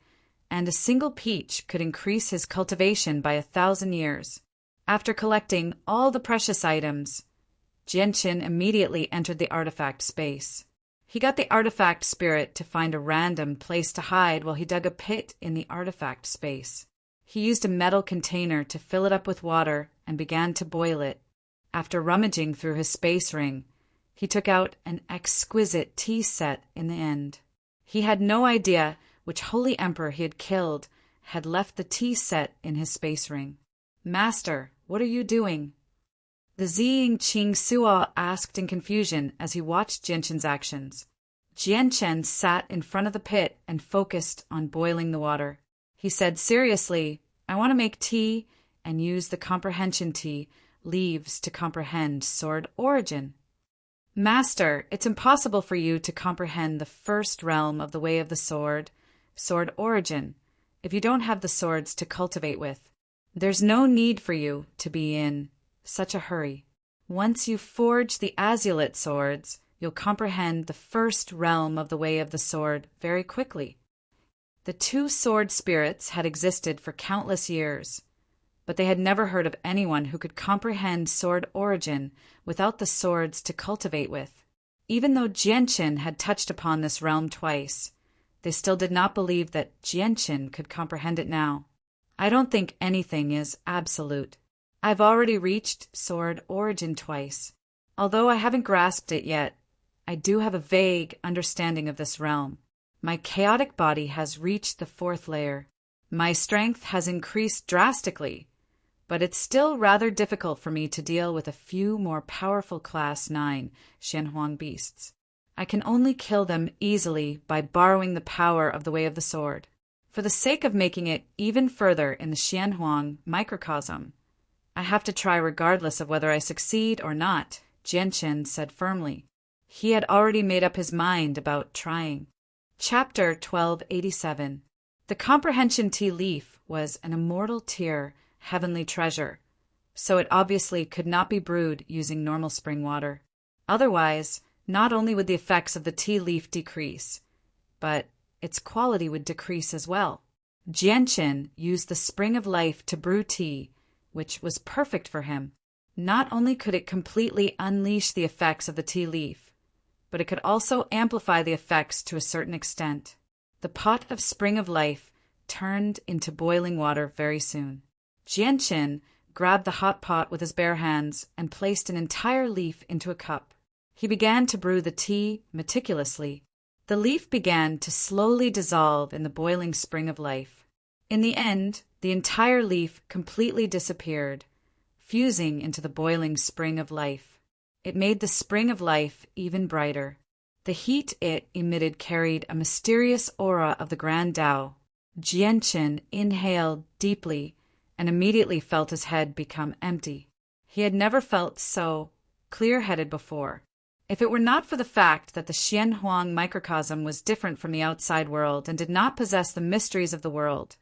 and a single peach could increase his cultivation by 1,000 years. After collecting all the precious items, Jianchen immediately entered the artifact space. He got the artifact spirit to find a random place to hide while he dug a pit in the artifact space. He used a metal container to fill it up with water and began to boil it. After rummaging through his space ring, he took out an exquisite tea set in the end. He had no idea which holy emperor he had killed had left the tea set in his space ring. Master, what are you doing? The Ziying Qing Suo asked in confusion as he watched Jianchen's actions. Jianchen sat in front of the pit and focused on boiling the water. He said seriously, I want to make tea and use the comprehension tea leaves to comprehend sword origin. Master, it's impossible for you to comprehend the first realm of the way of the sword origin, if you don't have the swords to cultivate with. There's no need for you to be in such a hurry. Once you forge the azulate swords, you'll comprehend the first realm of the way of the sword very quickly. The 2 sword spirits had existed for countless years, but they had never heard of anyone who could comprehend sword origin without the swords to cultivate with. Even though Jianchen had touched upon this realm twice, they still did not believe that Jianchen could comprehend it now. I don't think anything is absolute. I've already reached sword origin twice. Although I haven't grasped it yet, I do have a vague understanding of this realm. My chaotic body has reached the 4th layer. My strength has increased drastically, but it's still rather difficult for me to deal with a few more powerful Class 9 Xianhuang beasts. I can only kill them easily by borrowing the power of the Way of the Sword. For the sake of making it even further in the Xianhuang microcosm, I have to try regardless of whether I succeed or not, Jianchen said firmly. He had already made up his mind about trying. Chapter 1287. The comprehension tea leaf was an immortal tier, heavenly treasure, so it obviously could not be brewed using normal spring water. Otherwise, not only would the effects of the tea leaf decrease, but its quality would decrease as well. Jianchen used the spring of life to brew tea, which was perfect for him. Not only could it completely unleash the effects of the tea leaf, but it could also amplify the effects to a certain extent. The pot of spring of life turned into boiling water very soon. Jianchen grabbed the hot pot with his bare hands and placed an entire leaf into a cup. He began to brew the tea meticulously. The leaf began to slowly dissolve in the boiling spring of life. In the end, the entire leaf completely disappeared, fusing into the boiling spring of life. It made the spring of life even brighter. The heat it emitted carried a mysterious aura of the Grand Tao. Jianchen inhaled deeply and immediately felt his head become empty. He had never felt so clear-headed before. If it were not for the fact that the Xianhuang microcosm was different from the outside world and did not possess the mysteries of the world,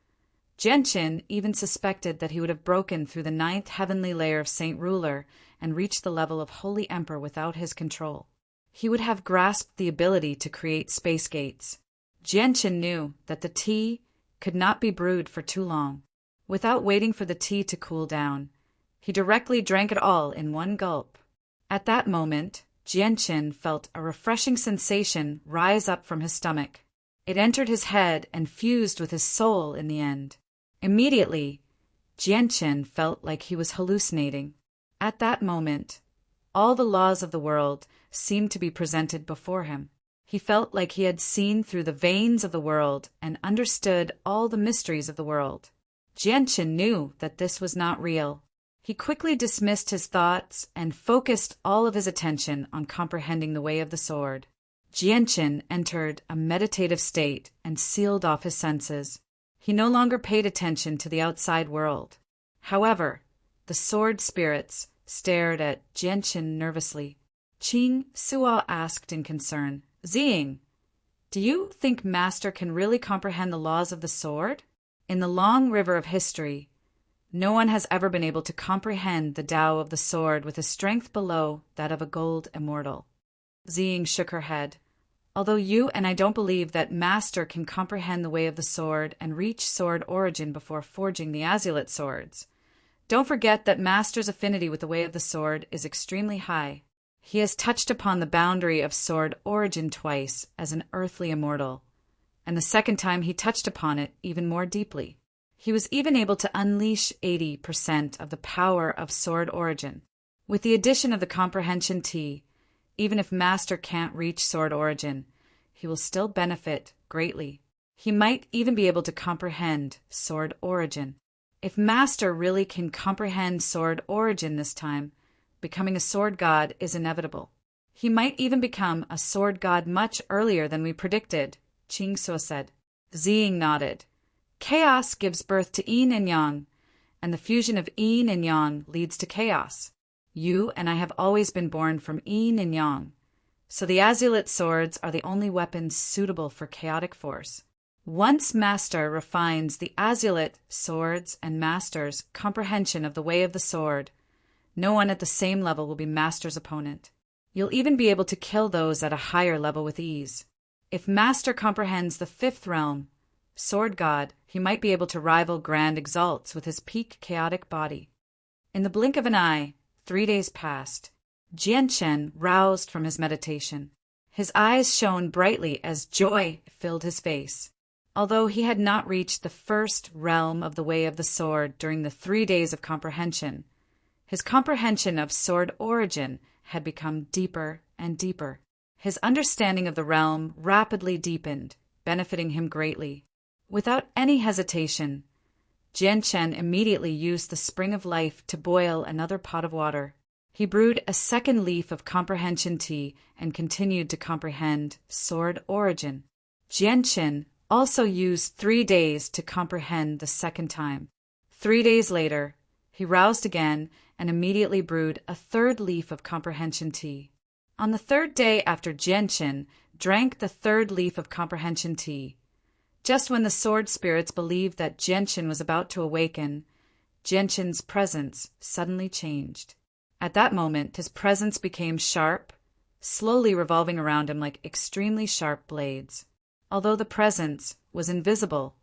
Jianchen even suspected that he would have broken through the 9th heavenly layer of Saint Ruler and reached the level of Holy Emperor without his control. He would have grasped the ability to create space gates. Jianchen knew that the tea could not be brewed for too long. Without waiting for the tea to cool down, he directly drank it all in one gulp. At that moment, Jianchen felt a refreshing sensation rise up from his stomach. It entered his head and fused with his soul in the end. Immediately, Jianchen felt like he was hallucinating. At that moment, all the laws of the world seemed to be presented before him. He felt like he had seen through the veins of the world and understood all the mysteries of the world. Jianchen knew that this was not real. He quickly dismissed his thoughts and focused all of his attention on comprehending the way of the sword. Jianchen entered a meditative state and sealed off his senses. He no longer paid attention to the outside world. However, the sword spirits stared at Jianchen nervously. Qing Suo asked in concern, "Ziying, do you think Master can really comprehend the laws of the sword? In the long river of history, no one has ever been able to comprehend the Tao of the sword with a strength below that of a gold immortal." Ziying shook her head. "Although you and I don't believe that Master can comprehend the way of the sword and reach sword origin before forging the azulate swords, don't forget that Master's affinity with the way of the sword is extremely high. He has touched upon the boundary of sword origin twice as an earthly immortal, and the second time he touched upon it even more deeply. He was even able to unleash 80% of the power of sword origin. With the addition of the comprehension T, even if Master can't reach sword origin, he will still benefit greatly. He might even be able to comprehend sword origin. If Master really can comprehend sword origin this time, becoming a sword god is inevitable. He might even become a sword god much earlier than we predicted," Qing Suo said. Ziying nodded. "Chaos gives birth to yin and yang, and the fusion of yin and yang leads to chaos. You and I have always been born from yin and yang, so the azulate swords are the only weapons suitable for chaotic force. Once Master refines the azulate swords and Master's comprehension of the way of the sword, no one at the same level will be Master's opponent. You'll even be able to kill those at a higher level with ease. If Master comprehends the fifth realm, Sword God, he might be able to rival Grand Exalts with his peak chaotic body." In the blink of an eye, 3 days passed. Jianchen roused from his meditation. His eyes shone brightly as joy filled his face. Although he had not reached the first realm of the way of the sword during the 3 days of comprehension, his comprehension of sword origin had become deeper and deeper. His understanding of the realm rapidly deepened, benefiting him greatly. Without any hesitation, Jianchen immediately used the spring of life to boil another pot of water. He brewed a second leaf of comprehension tea and continued to comprehend sword origin. Jianchen also used 3 days to comprehend the second time. 3 days later, he roused again and immediately brewed a third leaf of comprehension tea. On the 3rd day after Jianchen drank the 3rd leaf of comprehension tea, just when the sword spirits believed that Jianchen was about to awaken, Jianchen's presence suddenly changed. At that moment, his presence became sharp, slowly revolving around him like extremely sharp blades. Although the presence was invisible,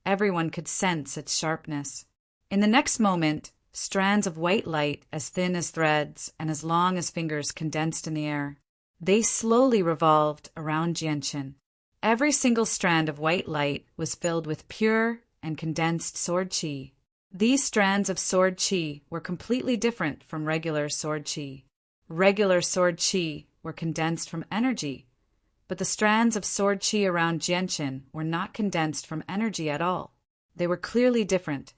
everyone could sense its sharpness. In the next moment, strands of white light as thin as threads and as long as fingers condensed in the air. They slowly revolved around Jianchen. Every single strand of white light was filled with pure and condensed sword qi. These strands of sword qi were completely different from regular sword qi. Regular sword qi were condensed from energy, but the strands of sword qi around Jianchen were not condensed from energy at all. They were clearly different.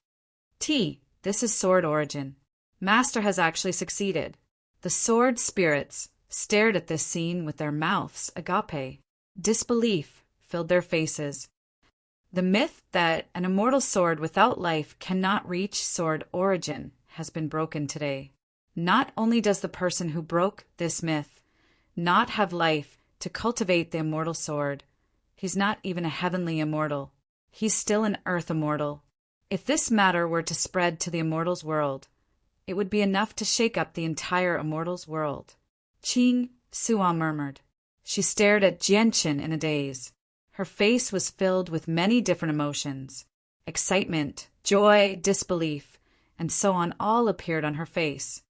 This is sword origin. Master has actually succeeded. The sword spirits stared at this scene with their mouths agape. Disbelief filled their faces. The myth that an immortal sword without life cannot reach sword origin has been broken today. Not only does the person who broke this myth not have life to cultivate the immortal sword, he's not even a heavenly immortal. He's still an earth immortal. If this matter were to spread to the immortals' world, it would be enough to shake up the entire immortals' world. Qing Suo murmured. She stared at Jianchen in a daze. Her face was filled with many different emotions. Excitement, joy, disbelief, and so on all appeared on her face.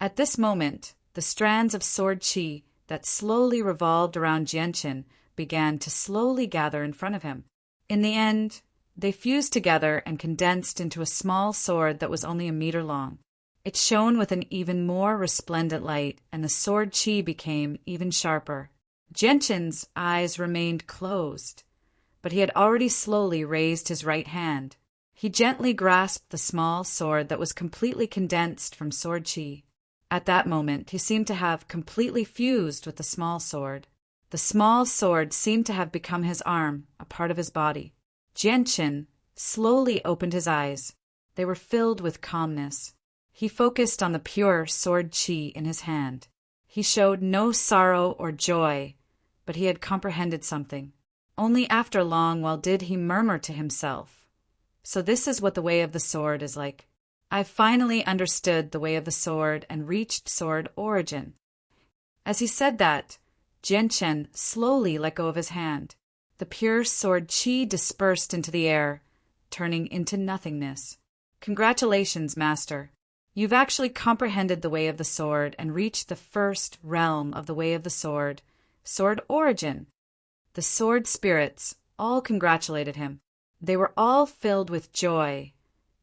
At this moment, the strands of sword qi that slowly revolved around Jianchen began to slowly gather in front of him. In the end, They fused together and condensed into a small sword that was only a meter long. It shone with an even more resplendent light, and the sword chi became even sharper. Jianshin's eyes remained closed, but he had already slowly raised his right hand. He gently grasped the small sword that was completely condensed from sword chi. At that moment, he seemed to have completely fused with the small sword. The small sword seemed to have become his arm, a part of his body. Jianshin slowly opened his eyes. They were filled with calmness. He focused on the pure sword chi in his hand. He showed no sorrow or joy, but he had comprehended something. Only after a long while did he murmur to himself, "So this is what the way of the sword is like. I've finally understood the way of the sword and reached sword origin." As he said that, Jianshin slowly let go of his hand. The pure sword chi dispersed into the air, turning into nothingness. "Congratulations, Master. You've actually comprehended the way of the sword and reached the first realm of the way of the sword, sword origin." The sword spirits all congratulated him. They were all filled with joy,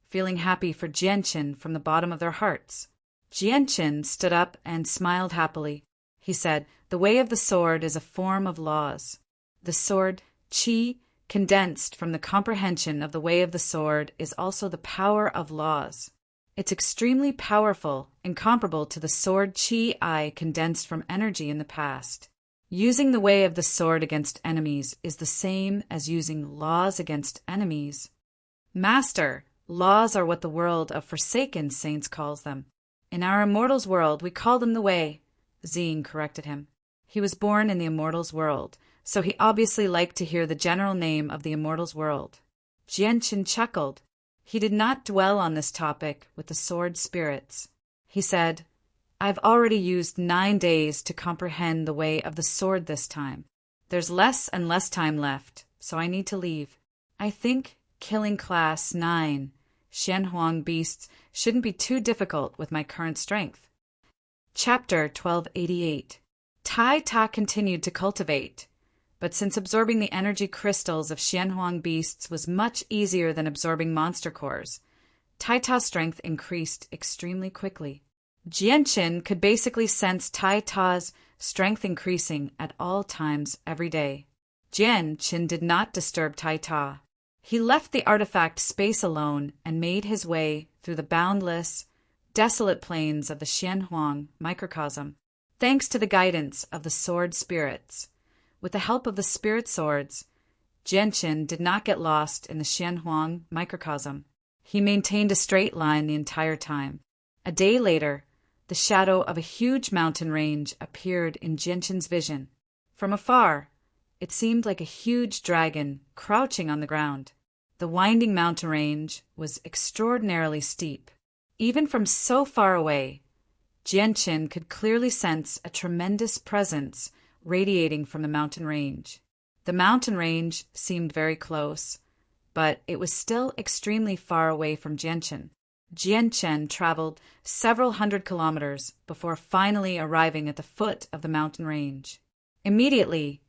feeling happy for Jianshin from the bottom of their hearts. Jianshin stood up and smiled happily. He said, "The way of the sword is a form of laws. The sword chi condensed from the comprehension of the way of the sword is also the power of laws. It's extremely powerful, incomparable to the sword chi condensed from energy in the past. Using the way of the sword against enemies is the same as using laws against enemies." "Master, laws are what the world of forsaken saints calls them. In our immortals' world, we call them the way," Xing corrected him. He was born in the immortals' world, so he obviously liked to hear the general name of the immortals' world. Jianshin chuckled. He did not dwell on this topic with the sword spirits. He said, "I've already used 9 days to comprehend the way of the sword this time. There's less and less time left, so I need to leave. I think killing Class 9 Xianhuang beasts shouldn't be too difficult with my current strength." Chapter 1288. Tai Ta continued to cultivate, but since absorbing the energy crystals of Xianhuang beasts was much easier than absorbing monster cores, Tai Ta's strength increased extremely quickly. Jianshin could basically sense Tai Ta's strength increasing at all times every day. Jianshin did not disturb Tai Ta. He left the artifact space alone and made his way through the boundless, desolate plains of the Xianhuang microcosm. Thanks to the guidance of the sword spirits, with the help of the spirit swords, Jianshin did not get lost in the Xianhuang microcosm. He maintained a straight line the entire time. A day later, the shadow of a huge mountain range appeared in Jianshin's vision. From afar, it seemed like a huge dragon crouching on the ground. The winding mountain range was extraordinarily steep. Even from so far away, Jianshin could clearly sense a tremendous presence radiating from the mountain range. The mountain range seemed very close, but it was still extremely far away from Jianshin. Jianshin traveled several hundred kilometers before finally arriving at the foot of the mountain range. Immediately,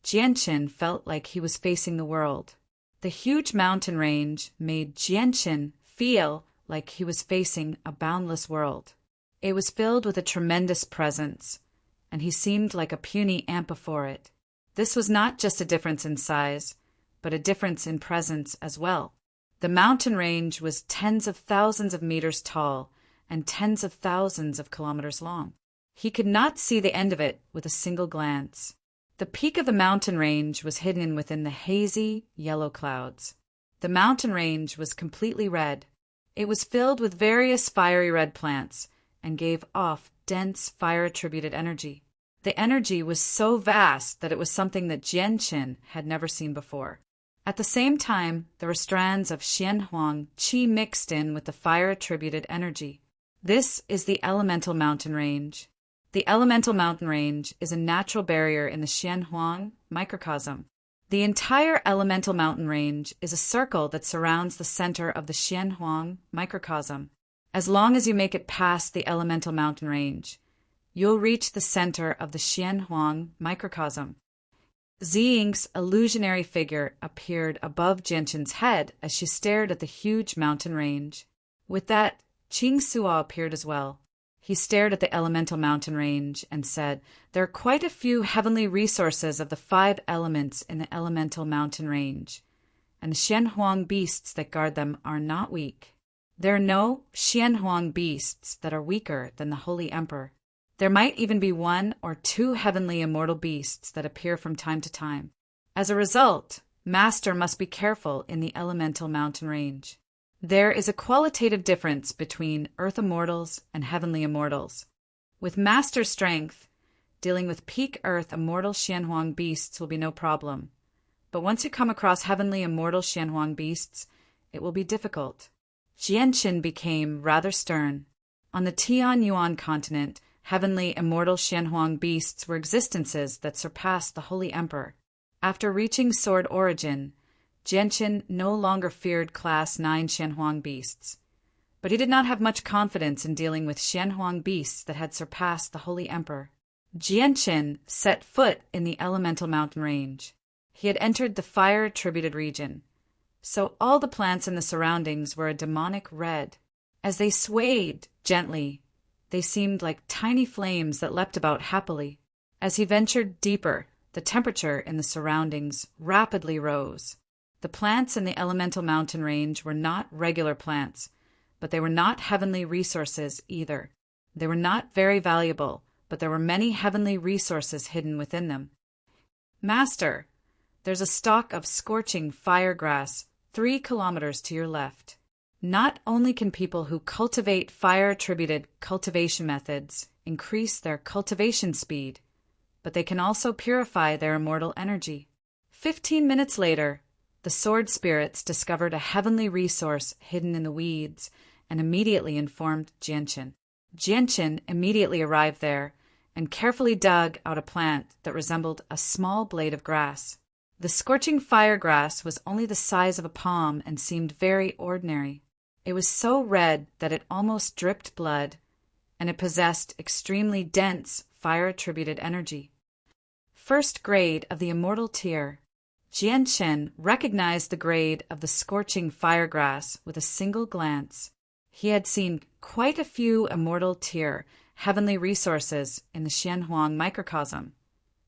Jianshin felt like he was facing the world. The huge mountain range made Jianshin feel like he was facing a boundless world. It was filled with a tremendous presence, and he seemed like a puny ant before it. This was not just a difference in size, but a difference in presence as well. The mountain range was tens of thousands of meters tall and tens of thousands of kilometers long. He could not see the end of it with a single glance. The peak of the mountain range was hidden within the hazy, yellow clouds. The mountain range was completely red. It was filled with various fiery red plants and gave off dense fire-attributed energy. The energy was so vast that it was something that Jianshin had never seen before. At the same time, there were strands of Xianhuang qi mixed in with the fire-attributed energy. This is the elemental mountain range. The elemental mountain range is a natural barrier in the Xianhuang microcosm. The entire elemental mountain range is a circle that surrounds the center of the Xianhuang microcosm. As long as you make it past the elemental mountain range, you'll reach the center of the Xianhuang microcosm. Ziying's illusionary figure appeared above Jianshan's head as she stared at the huge mountain range. With that, Qing Suo appeared as well. He stared at the elemental mountain range and said, "There are quite a few heavenly resources of the 5 elements in the elemental mountain range, and the Xianhuang beasts that guard them are not weak. There are no Xianhuang beasts that are weaker than the Holy Emperor. There might even be 1 or 2 heavenly immortal beasts that appear from time to time. As a result, Master must be careful in the elemental mountain range. There is a qualitative difference between earth immortals and heavenly immortals. With Master strength, dealing with peak earth immortal Xianhuang beasts will be no problem. But once you come across heavenly immortal Xianhuang beasts, it will be difficult." Jianshan became rather stern. On the Tianyuan continent, heavenly immortal Xianhuang beasts were existences that surpassed the Holy Emperor. After reaching Sword Origin, Jianshan no longer feared Class 9 Xianhuang beasts. But he did not have much confidence in dealing with Xianhuang beasts that had surpassed the Holy Emperor. Jianshan set foot in the elemental mountain range. He had entered the fire-attributed region, so all the plants in the surroundings were a demonic red. As they swayed gently, they seemed like tiny flames that leapt about happily. As he ventured deeper, the temperature in the surroundings rapidly rose. The plants in the elemental mountain range were not regular plants, but they were not heavenly resources either. They were not very valuable, but there were many heavenly resources hidden within them. "Master, there's a stalk of scorching fire grass 3 kilometers to your left. Not only can people who cultivate fire-attributed cultivation methods increase their cultivation speed, but they can also purify their immortal energy." 15 minutes later, the sword spirits discovered a heavenly resource hidden in the weeds and immediately informed Jianshan. Jianshan immediately arrived there and carefully dug out a plant that resembled a small blade of grass. The scorching fire grass was only the size of a palm and seemed very ordinary. It was so red that it almost dripped blood, and it possessed extremely dense fire-attributed energy. First grade of the immortal tier. Jianshan recognized the grade of the scorching fire grass with a single glance. He had seen quite a few immortal tier heavenly resources in the Xianhuang microcosm,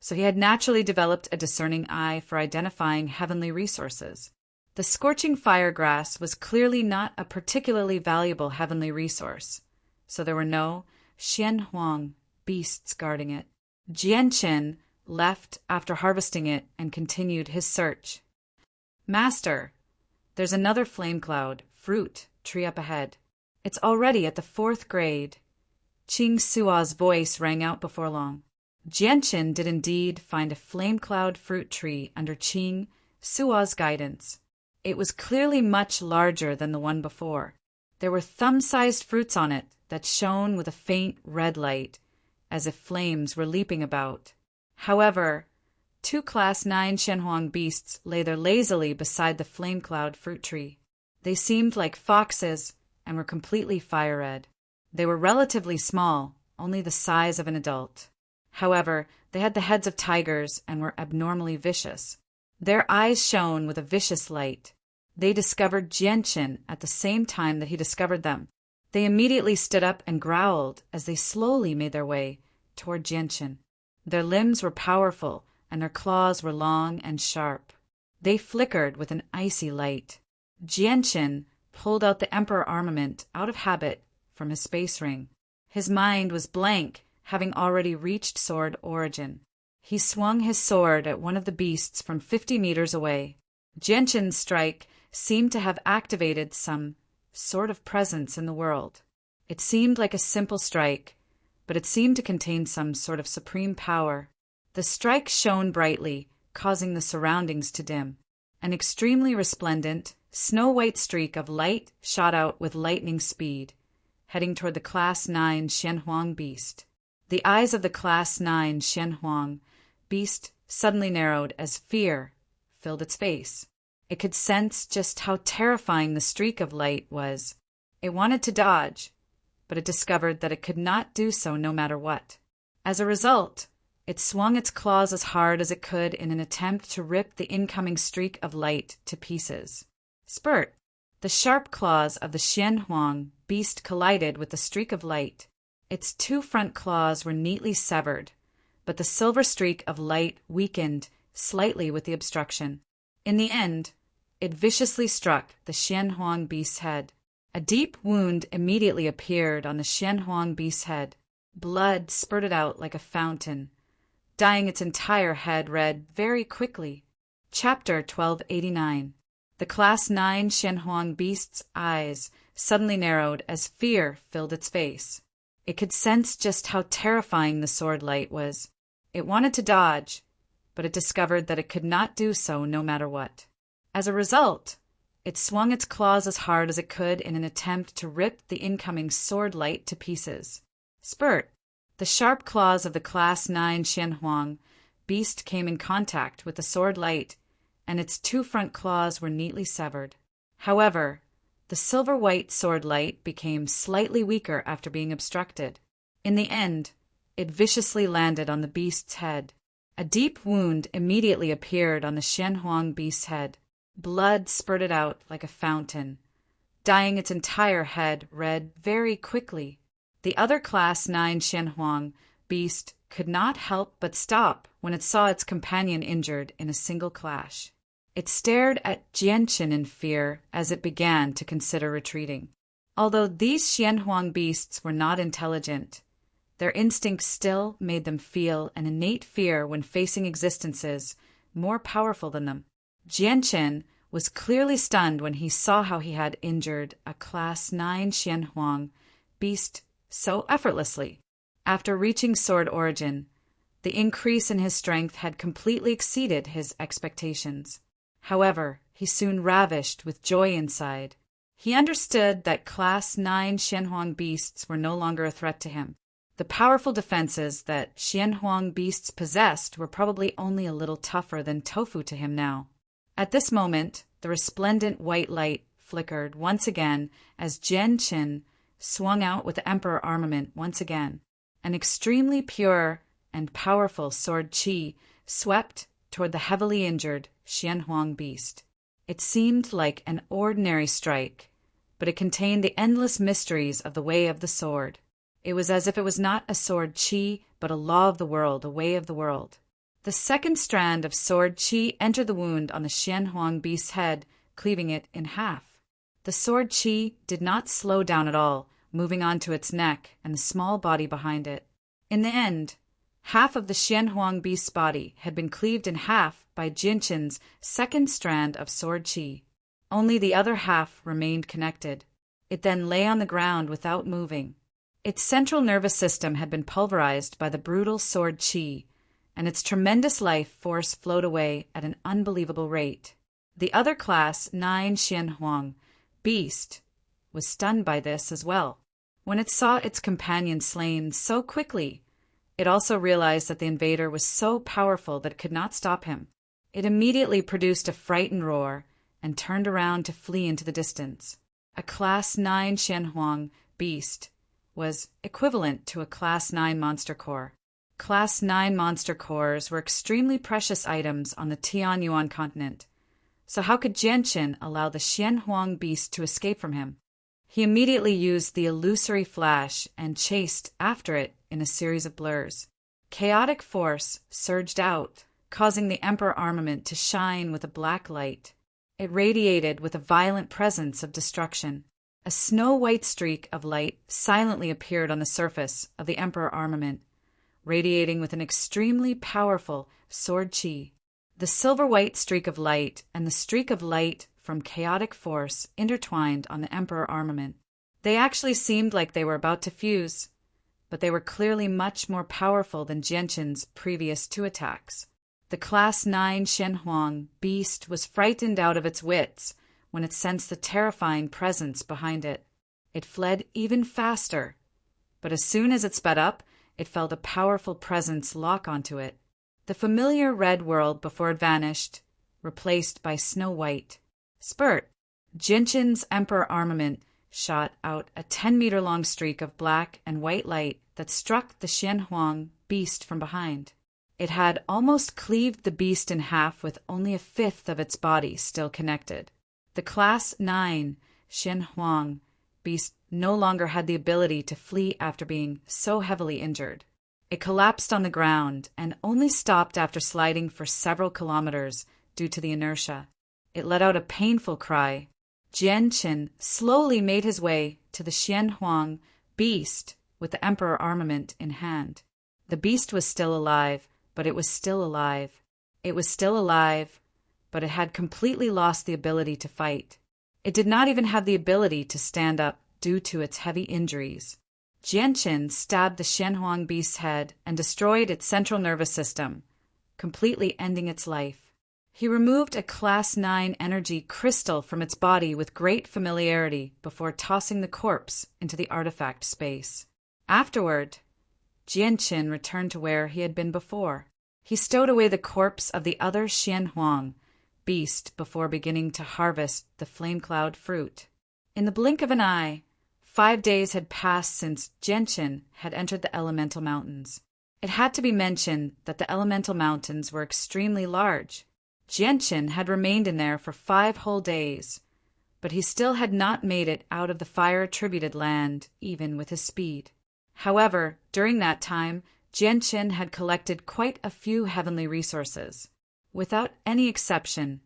so he had naturally developed a discerning eye for identifying heavenly resources. The scorching fire grass was clearly not a particularly valuable heavenly resource, so there were no Xianhuang beasts guarding it. Jianshan left after harvesting it and continued his search. "Master, there's another flame cloud, fruit, tree up ahead. It's already at the 4th grade." Qing Suo's voice rang out before long. Jianshan did indeed find a flame cloud fruit tree under Qing Suo's guidance. It was clearly much larger than the one before. There were thumb-sized fruits on it that shone with a faint red light, as if flames were leaping about. However, 2 Class 9 Xianhuang beasts lay there lazily beside the flame cloud fruit tree. They seemed like foxes and were completely fire-red. They were relatively small, only the size of an adult. However, they had the heads of tigers and were abnormally vicious. Their eyes shone with a vicious light. They discovered Jianshan at the same time that he discovered them. They immediately stood up and growled as they slowly made their way toward Jianshan. Their limbs were powerful, and their claws were long and sharp. They flickered with an icy light. Jianshan pulled out the Emperor armament out of habit from his space ring. His mind was blank, having already reached Sword Origin. He swung his sword at one of the beasts from 50 meters away. Jianshan's strike seemed to have activated some sort of presence in the world. It seemed like a simple strike, but it seemed to contain some sort of supreme power. The strike shone brightly, causing the surroundings to dim. An extremely resplendent, snow-white streak of light shot out with lightning speed, heading toward the Class 9 Xianhuang beast. The eyes of the Class 9 Xianhuang beast suddenly narrowed as fear filled its face. It could sense just how terrifying the streak of light was. It wanted to dodge, but it discovered that it could not do so no matter what. As a result, It swung its claws as hard as it could in an attempt to rip the incoming streak of light to pieces. Spurt! The sharp claws of the Xianhuang beast collided with the streak of light. Its two front claws were neatly severed, but the silver streak of light weakened slightly with the obstruction. In the end, it viciously struck the Xianhuang beast's head. A deep wound immediately appeared on the Xianhuang beast's head. Blood spurted out like a fountain, dyeing its entire head red very quickly. Chapter 1289. The Class 9 Xianhuang beast's eyes suddenly narrowed as fear filled its face. It could sense just how terrifying the sword light was. It wanted to dodge, but it discovered that it could not do so no matter what. As a result, it swung its claws as hard as it could in an attempt to rip the incoming sword light to pieces. Spurt! The sharp claws of the Class 9 Xianhuang beast came in contact with the sword light, and its two front claws were neatly severed. However, the silver-white sword light became slightly weaker after being obstructed. In the end, it viciously landed on the beast's head. A deep wound immediately appeared on the Xianhuang beast's head. Blood spurted out like a fountain, dyeing its entire head red very quickly. The other Class 9 Xianhuang beast could not help but stop when it saw its companion injured in a single clash. It stared at Jianqin in fear as it began to consider retreating. Although these Xianhuang beasts were not intelligent, their instincts still made them feel an innate fear when facing existences more powerful than them. Jianqin was clearly stunned when he saw how he had injured a Class 9 Xianhuang beast so effortlessly. After reaching sword origin, the increase in his strength had completely exceeded his expectations. However, he soon ravished with joy inside. He understood that Class 9 Xianhuang beasts were no longer a threat to him. The powerful defenses that Xianhuang beasts possessed were probably only a little tougher than tofu to him now. At this moment, the resplendent white light flickered once again as Jianqin swung out with the Emperor armament once again. An extremely pure and powerful sword qi swept toward the heavily injured Xianhuang beast. It seemed like an ordinary strike, but it contained the endless mysteries of the way of the sword. It was as if it was not a sword qi, but a law of the world, a way of the world. The second strand of sword qi entered the wound on the Xianhuang beast's head, cleaving it in half. The sword qi did not slow down at all, moving on to its neck and the small body behind it. In the end, half of the Xianhuang beast's body had been cleaved in half by Jianqin's second strand of sword qi. Only the other half remained connected. It then lay on the ground without moving. Its central nervous system had been pulverized by the brutal sword qi, and its tremendous life force flowed away at an unbelievable rate. The other Class 9 Xianhuang beast was stunned by this as well. When it saw its companion slain so quickly, it also realized that the invader was so powerful that it could not stop him. It immediately produced a frightened roar and turned around to flee into the distance. A Class 9 Xianhuang beast was equivalent to a Class 9 monster core. Class 9 monster cores were extremely precious items on the Tianyuan continent, so how could Jianqin allow the Xianhuang beast to escape from him? He immediately used the illusory flash and chased after it in a series of blurs. Chaotic force surged out, causing the Emperor armament to shine with a black light. It radiated with a violent presence of destruction. A snow-white streak of light silently appeared on the surface of the Emperor armament, radiating with an extremely powerful sword qi. The silver-white streak of light and the streak of light from chaotic force intertwined on the Emperor armament. They actually seemed like they were about to fuse, but they were clearly much more powerful than Jianqin's previous two attacks. The Class 9 Xianhuang beast was frightened out of its wits when it sensed the terrifying presence behind it. It fled even faster, but as soon as it sped up, it felt a powerful presence lock onto it. The familiar red world before it vanished, replaced by snow white. Spurt! Jianqin's Emperor armament shot out a 10-meter-long streak of black and white light that struck the Xianhuang beast from behind. It had almost cleaved the beast in half with only a fifth of its body still connected. The Class 9 Xianhuang beast no longer had the ability to flee after being so heavily injured. It collapsed on the ground and only stopped after sliding for several kilometers due to the inertia. It let out a painful cry. Jianqin slowly made his way to the Xianhuang beast with the emperor armament in hand. The beast was still alive, but it was still alive. It was still alive, but it had completely lost the ability to fight. It did not even have the ability to stand up due to its heavy injuries. Jianqin stabbed the Xianhuang beast's head and destroyed its central nervous system, completely ending its life. He removed a Class 9 energy crystal from its body with great familiarity before tossing the corpse into the artifact space. Afterward, Jianqin returned to where he had been before. He stowed away the corpse of the other Xianhuang beast before beginning to harvest the flame cloud fruit. In the blink of an eye, 5 days had passed since Jianqin had entered the elemental mountains. It had to be mentioned that the elemental mountains were extremely large. Jianqin had remained in there for 5 whole days, but he still had not made it out of the fire-attributed land, even with his speed. However, during that time, Jianqin had collected quite a few heavenly resources. Without any exception,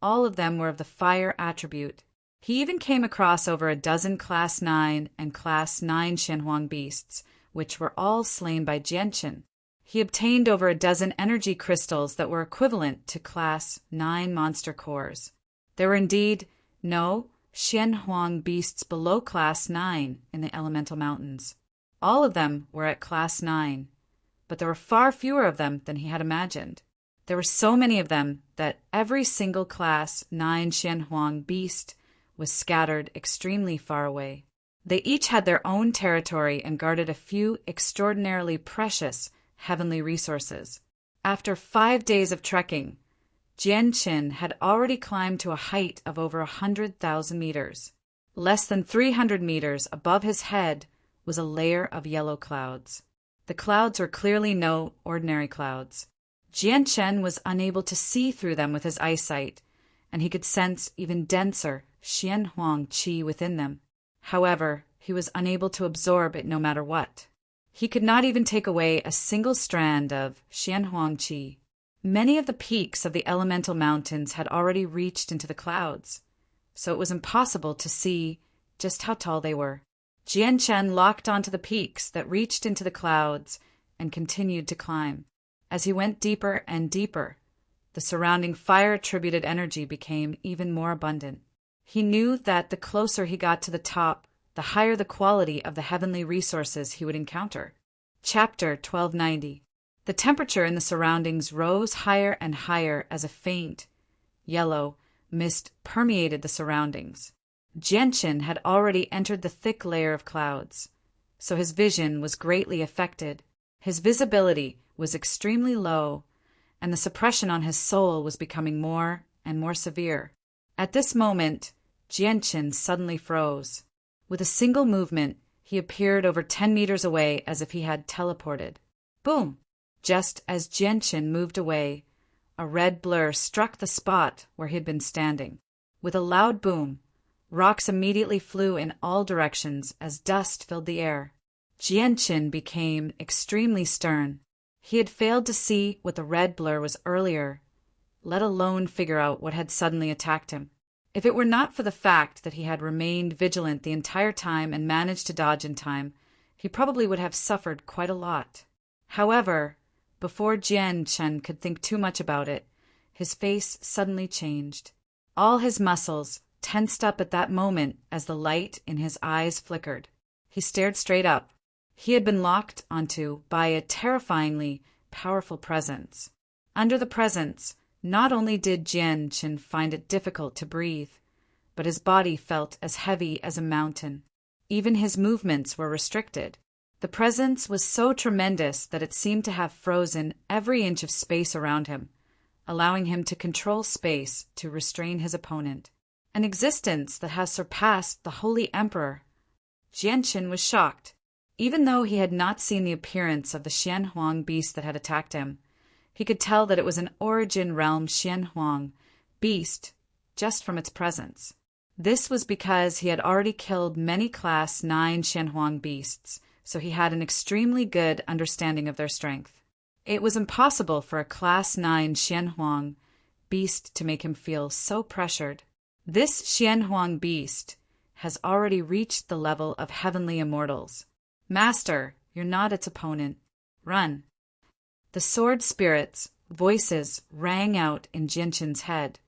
all of them were of the fire attribute. He even came across over a dozen Class 9 and Class 9 Xianhuang beasts, which were all slain by Jianqin. He obtained over a dozen energy crystals that were equivalent to Class 9 monster cores. There were indeed no Xianhuang beasts below Class 9 in the elemental mountains. All of them were at Class 9, but there were far fewer of them than he had imagined. There were so many of them that every single Class 9 Xianhuang beast was scattered extremely far away. They each had their own territory and guarded a few extraordinarily precious heavenly resources. After 5 days of trekking, Jianqin had already climbed to a height of over 100,000 meters. Less than 300 meters above his head was a layer of yellow clouds. The clouds were clearly no ordinary clouds. Jianqin was unable to see through them with his eyesight, and he could sense even denser Xianhuang qi within them. However, he was unable to absorb it no matter what. He could not even take away a single strand of Xianhuang qi. Many of the peaks of the elemental mountains had already reached into the clouds, so it was impossible to see just how tall they were. Jianqin locked onto the peaks that reached into the clouds and continued to climb. As he went deeper and deeper, the surrounding fire-attributed energy became even more abundant. He knew that the closer he got to the top, the higher the quality of the heavenly resources he would encounter. Chapter 1290. The temperature in the surroundings rose higher and higher as a faint, yellow mist permeated the surroundings. Jianqin had already entered the thick layer of clouds, so his vision was greatly affected. His visibility was extremely low, and the suppression on his soul was becoming more and more severe. At this moment, Jianqin suddenly froze. With a single movement, he appeared over 10 meters away as if he had teleported. Boom! Just as Jianqin moved away, a red blur struck the spot where he had been standing. With a loud boom, rocks immediately flew in all directions as dust filled the air. Jianqin became extremely stern. He had failed to see what the red blur was earlier, let alone figure out what had suddenly attacked him. If it were not for the fact that he had remained vigilant the entire time and managed to dodge in time, he probably would have suffered quite a lot. However, before Jianqin could think too much about it, his face suddenly changed. All his muscles tensed up at that moment as the light in his eyes flickered. He stared straight up. He had been locked onto by a terrifyingly powerful presence. Under the presence, not only did Jianqin find it difficult to breathe, but his body felt as heavy as a mountain. Even his movements were restricted. The presence was so tremendous that it seemed to have frozen every inch of space around him, allowing him to control space to restrain his opponent. An existence that has surpassed the Holy Emperor. Jianqin was shocked. Even though he had not seen the appearance of the Xianhuang beast that had attacked him, He could tell that it was an Origin Realm Xianhuang beast just from its presence. This was because he had already killed many Class 9 Xianhuang beasts, so he had an extremely good understanding of their strength. It was impossible for a Class 9 Xianhuang beast to make him feel so pressured. This Xianhuang beast has already reached the level of heavenly immortals. Master, you're not its opponent. Run. The sword spirit's voices rang out in Jianshin's head.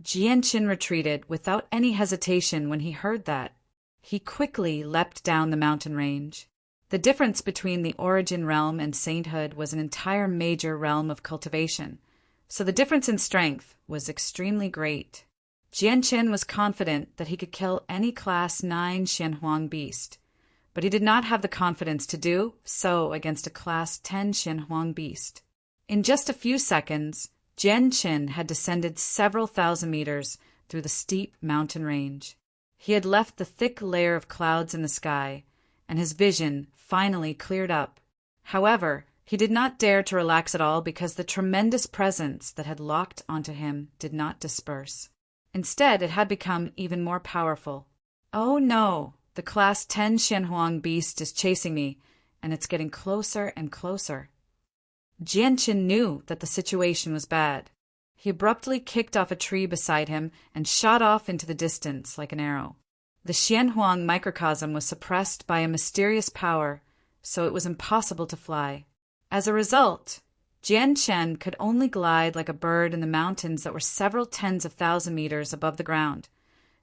Jianshin retreated without any hesitation when he heard that. He quickly leapt down the mountain range. The difference between the Origin Realm and Sainthood was an entire major realm of cultivation, so the difference in strength was extremely great. Jianshin was confident that he could kill any Class 9 Xianhuang beast, but he did not have the confidence to do so against a Class 10 Xianhuang beast. In just a few seconds, Jianshin had descended several thousand meters through the steep mountain range. He had left the thick layer of clouds in the sky, and his vision finally cleared up. However, he did not dare to relax at all because the tremendous presence that had locked onto him did not disperse. Instead, it had become even more powerful. Oh no, the Class 10 Xianhuang beast is chasing me, and it's getting closer and closer. Jianshin knew that the situation was bad. He abruptly kicked off a tree beside him and shot off into the distance like an arrow. The Xianhuang microcosm was suppressed by a mysterious power, so it was impossible to fly. As a result, Jianshin could only glide like a bird in the mountains that were several tens of thousand meters above the ground,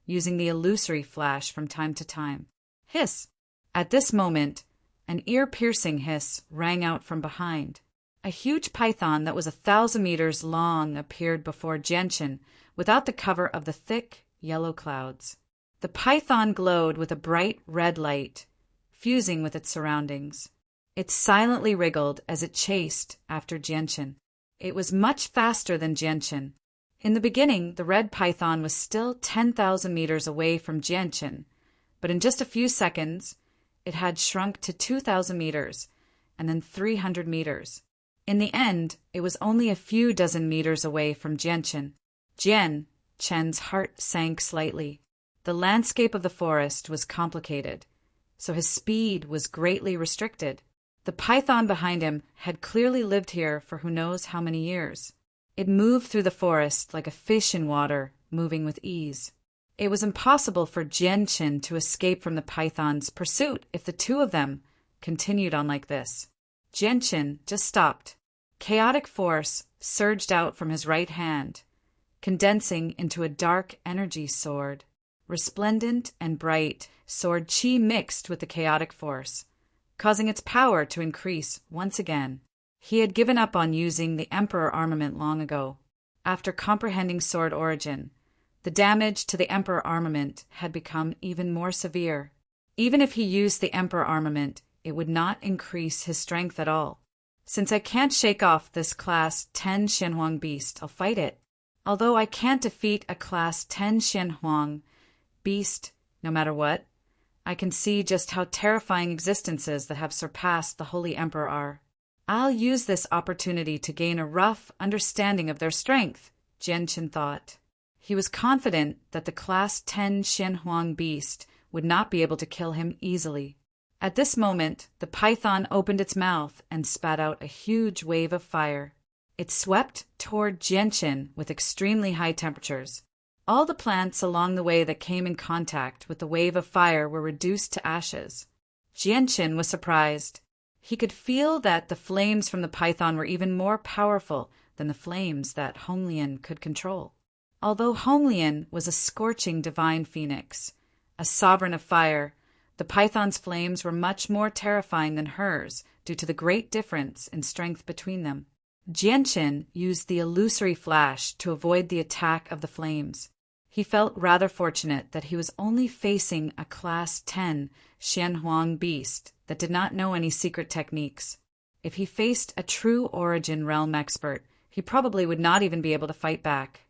using the illusory flash from time to time. Hiss! At this moment, an ear-piercing hiss rang out from behind. A huge python that was 1,000 meters long appeared before Jianshin without the cover of the thick, yellow clouds. The python glowed with a bright red light, fusing with its surroundings. It silently wriggled as it chased after Jianshin. It was much faster than Jianshin. In the beginning, the red python was still 10,000 meters away from Jianshin, but in just a few seconds, it had shrunk to 2,000 meters, and then 300 meters. In the end, it was only a few dozen meters away from Jianshin. Chen's heart sank slightly. The landscape of the forest was complicated, so his speed was greatly restricted. The python behind him had clearly lived here for who knows how many years. It moved through the forest like a fish in water, moving with ease. It was impossible for Jianshin to escape from the python's pursuit if the two of them continued on like this. Jianshin just stopped. Chaotic force surged out from his right hand, condensing into a dark energy sword. Resplendent and bright, sword chi mixed with the chaotic force, causing its power to increase once again. He had given up on using the Emperor armament long ago. After comprehending sword origin, the damage to the Emperor armament had become even more severe. Even if he used the Emperor armament, it would not increase his strength at all. Since I can't shake off this Class 10 Xianhuang beast, I'll fight it. Although I can't defeat a Class 10 Xianhuang beast, no matter what, I can see just how terrifying existences that have surpassed the Holy Emperor are. I'll use this opportunity to gain a rough understanding of their strength, Jianshin thought. He was confident that the Class 10 Xianhuang beast would not be able to kill him easily. At this moment, the python opened its mouth and spat out a huge wave of fire. It swept toward Jianshin with extremely high temperatures. All the plants along the way that came in contact with the wave of fire were reduced to ashes. Jianshin was surprised. He could feel that the flames from the python were even more powerful than the flames that Honglian could control. Although Honglian was a scorching divine phoenix, a sovereign of fire, the python's flames were much more terrifying than hers due to the great difference in strength between them. Jianshin used the illusory flash to avoid the attack of the flames. He felt rather fortunate that he was only facing a Class 10 Xianhuang beast that did not know any secret techniques. If he faced a true Origin Realm expert, he probably would not even be able to fight back.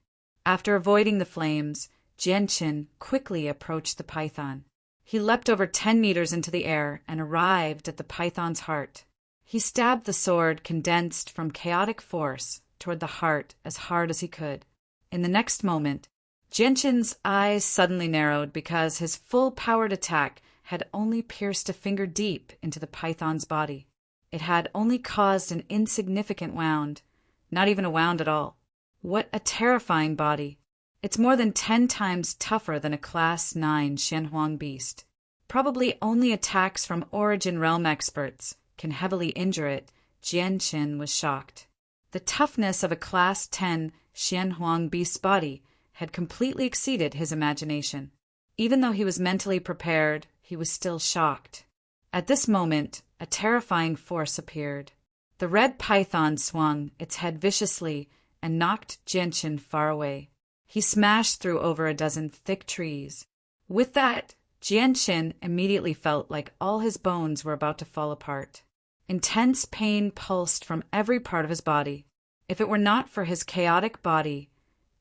After avoiding the flames, Jianshin quickly approached the python. He leapt over 10 meters into the air and arrived at the python's heart. He stabbed the sword condensed from chaotic force toward the heart as hard as he could. In the next moment, Jianshin's eyes suddenly narrowed because his full-powered attack had only pierced a finger deep into the python's body. It had only caused an insignificant wound, not even a wound at all. What a terrifying body! It's more than 10 times tougher than a Class 9 Xianhuang beast. Probably only attacks from Origin Realm experts can heavily injure it. Jianshin was shocked. The toughness of a Class 10 Xianhuang beast's body had completely exceeded his imagination. Even though he was mentally prepared, he was still shocked. At this moment, a terrifying force appeared. The red python swung its head viciously and knocked Jianshin far away. He smashed through over a dozen thick trees. With that, Jianshin immediately felt like all his bones were about to fall apart. Intense pain pulsed from every part of his body. If it were not for his chaotic body,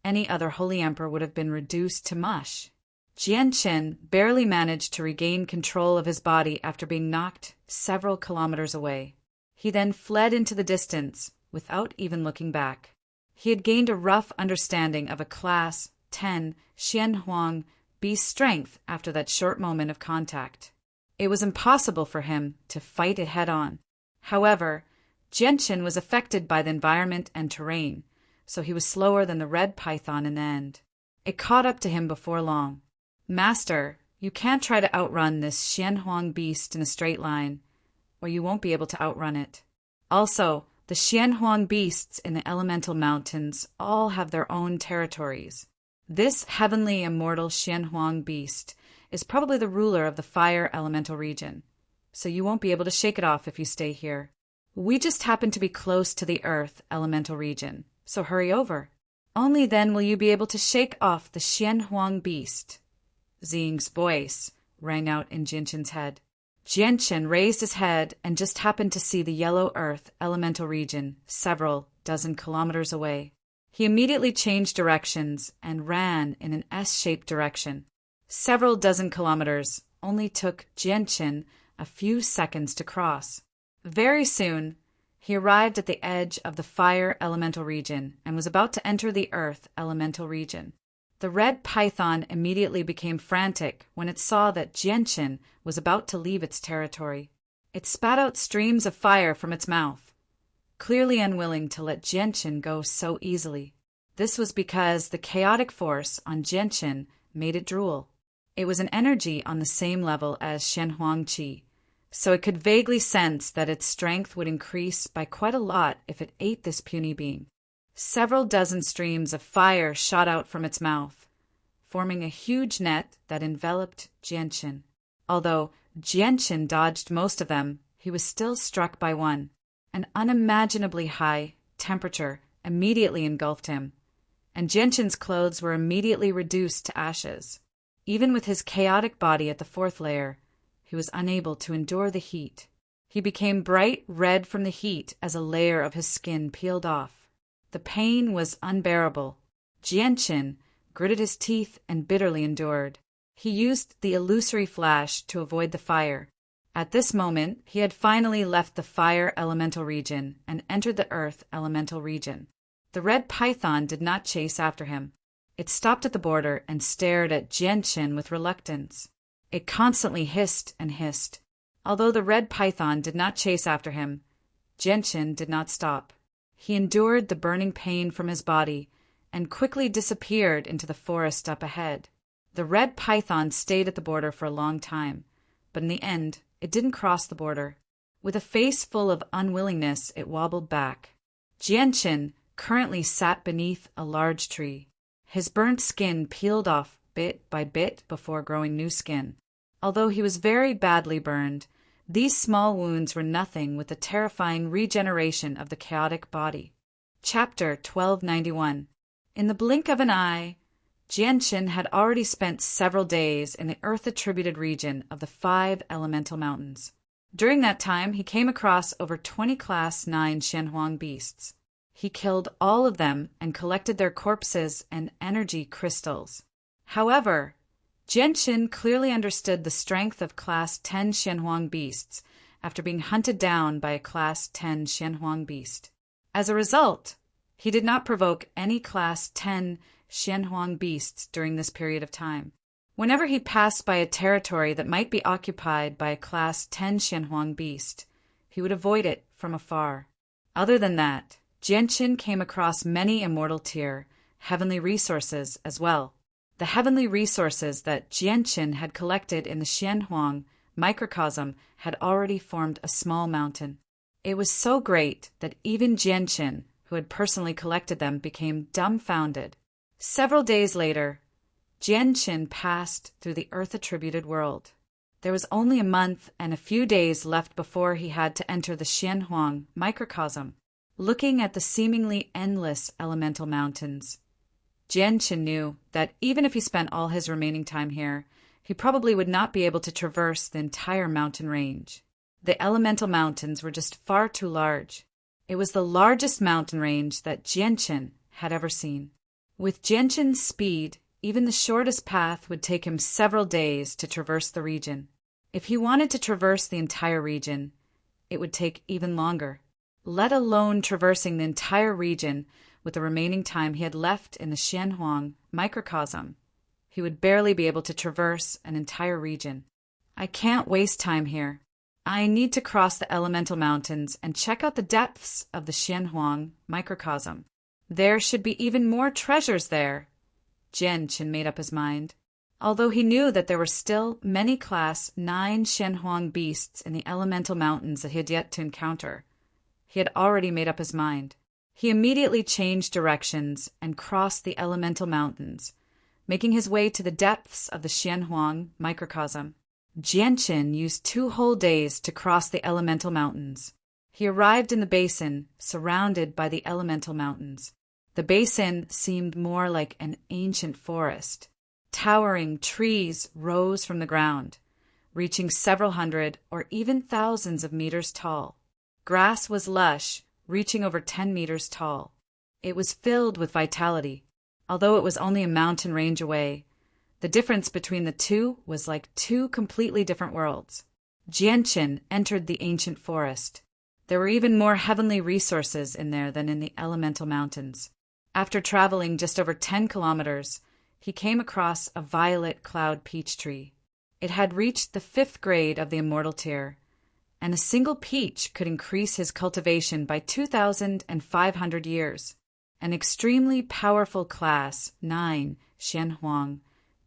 any other holy emperor would have been reduced to mush. Jianshin barely managed to regain control of his body after being knocked several kilometers away. He then fled into the distance without even looking back. He had gained a rough understanding of a Class 10 Xianhuang beast strength after that short moment of contact. It was impossible for him to fight it head-on. However, Jianshin was affected by the environment and terrain, so he was slower than the red python in the end. It caught up to him before long. "Master, you can't try to outrun this Xianhuang beast in a straight line, or you won't be able to outrun it. Also, the Xianhuang beasts in the elemental mountains all have their own territories. This heavenly immortal Xianhuang beast is probably the ruler of the fire elemental region, so you won't be able to shake it off if you stay here. We just happen to be close to the earth elemental region, so hurry over. Only then will you be able to shake off the Xianhuang beast." Xing's voice rang out in Jianshin's head. Jianshin raised his head and just happened to see the yellow earth elemental region several dozen kilometers away. He immediately changed directions and ran in an S-shaped direction. Several dozen kilometers only took Jianshin a few seconds to cross. Very soon, he arrived at the edge of the fire elemental region and was about to enter the earth elemental region. The red python immediately became frantic when it saw that Jianshin was about to leave its territory. It spat out streams of fire from its mouth, clearly unwilling to let Jianshin go so easily. This was because the chaotic force on Jianshin made it drool. It was an energy on the same level as Xianhuang Qi, so it could vaguely sense that its strength would increase by quite a lot if it ate this puny being. Several dozen streams of fire shot out from its mouth, forming a huge net that enveloped Jianshin. Although Jianshin dodged most of them, he was still struck by one. An unimaginably high temperature immediately engulfed him, and Jianshin's clothes were immediately reduced to ashes. Even with his chaotic body at the 4th layer, he was unable to endure the heat. He became bright red from the heat as a layer of his skin peeled off. The pain was unbearable. Jianshin gritted his teeth and bitterly endured. He used the illusory flash to avoid the fire. At this moment, he had finally left the fire elemental region and entered the earth elemental region. The red python did not chase after him. It stopped at the border and stared at Jianshin with reluctance. It constantly hissed and hissed. Although the red python did not chase after him, Jianshin did not stop. He endured the burning pain from his body and quickly disappeared into the forest up ahead. The red python stayed at the border for a long time, but in the end, it didn't cross the border. With a face full of unwillingness, it wobbled back. Jianshin currently sat beneath a large tree. His burnt skin peeled off bit by bit before growing new skin. Although he was very badly burned, these small wounds were nothing with the terrifying regeneration of the chaotic body. Chapter 1291. In the blink of an eye, Jianshin had already spent several days in the earth-attributed region of the 5 elemental mountains. During that time, he came across over 20 Class 9 Xianhuang beasts. He killed all of them and collected their corpses and energy crystals. However, Jianshin clearly understood the strength of Class 10 Xianhuang beasts after being hunted down by a Class 10 Xianhuang beast. As a result, he did not provoke any Class 10 Xianhuang beasts during this period of time. Whenever he passed by a territory that might be occupied by a Class 10 Xianhuang beast, he would avoid it from afar. Other than that, Jianqin came across many immortal tier, heavenly resources as well. The heavenly resources that Jianqin had collected in the Xianhuang microcosm had already formed a small mountain. It was so great that even Jianqin, who had personally collected them, became dumbfounded. Several days later, Jianqin passed through the earth-attributed world. There was only a month and a few days left before he had to enter the Xianhuang microcosm. Looking at the seemingly endless elemental mountains, Jianqin knew that even if he spent all his remaining time here, he probably would not be able to traverse the entire mountain range. The elemental mountains were just far too large. It was the largest mountain range that Jianqin had ever seen. With Jianqin's speed, even the shortest path would take him several days to traverse the region. If he wanted to traverse the entire region, it would take even longer, let alone traversing the entire region with the remaining time he had left in the Xianhuang microcosm. He would barely be able to traverse an entire region. I can't waste time here. I need to cross the elemental mountains and check out the depths of the Xianhuang microcosm. There should be even more treasures there. Jianqin made up his mind. Although he knew that there were still many Class 9 Xianhuang beasts in the elemental mountains that he had yet to encounter, he had already made up his mind. He immediately changed directions and crossed the elemental mountains, making his way to the depths of the Xianhuang microcosm. Jianqin used 2 whole days to cross the elemental mountains. He arrived in the basin, surrounded by the elemental mountains. The basin seemed more like an ancient forest. Towering trees rose from the ground, reaching several hundred or even thousands of meters tall. Grass was lush, reaching over 10 meters tall. It was filled with vitality. Although it was only a mountain range away, the difference between the two was like 2 completely different worlds. Jianqin entered the ancient forest. There were even more heavenly resources in there than in the elemental mountains. After traveling just over 10 kilometers, he came across a violet cloud peach tree. It had reached the 5th grade of the immortal tier, and a single peach could increase his cultivation by 2,500 years. An extremely powerful Class 9 Xianhuang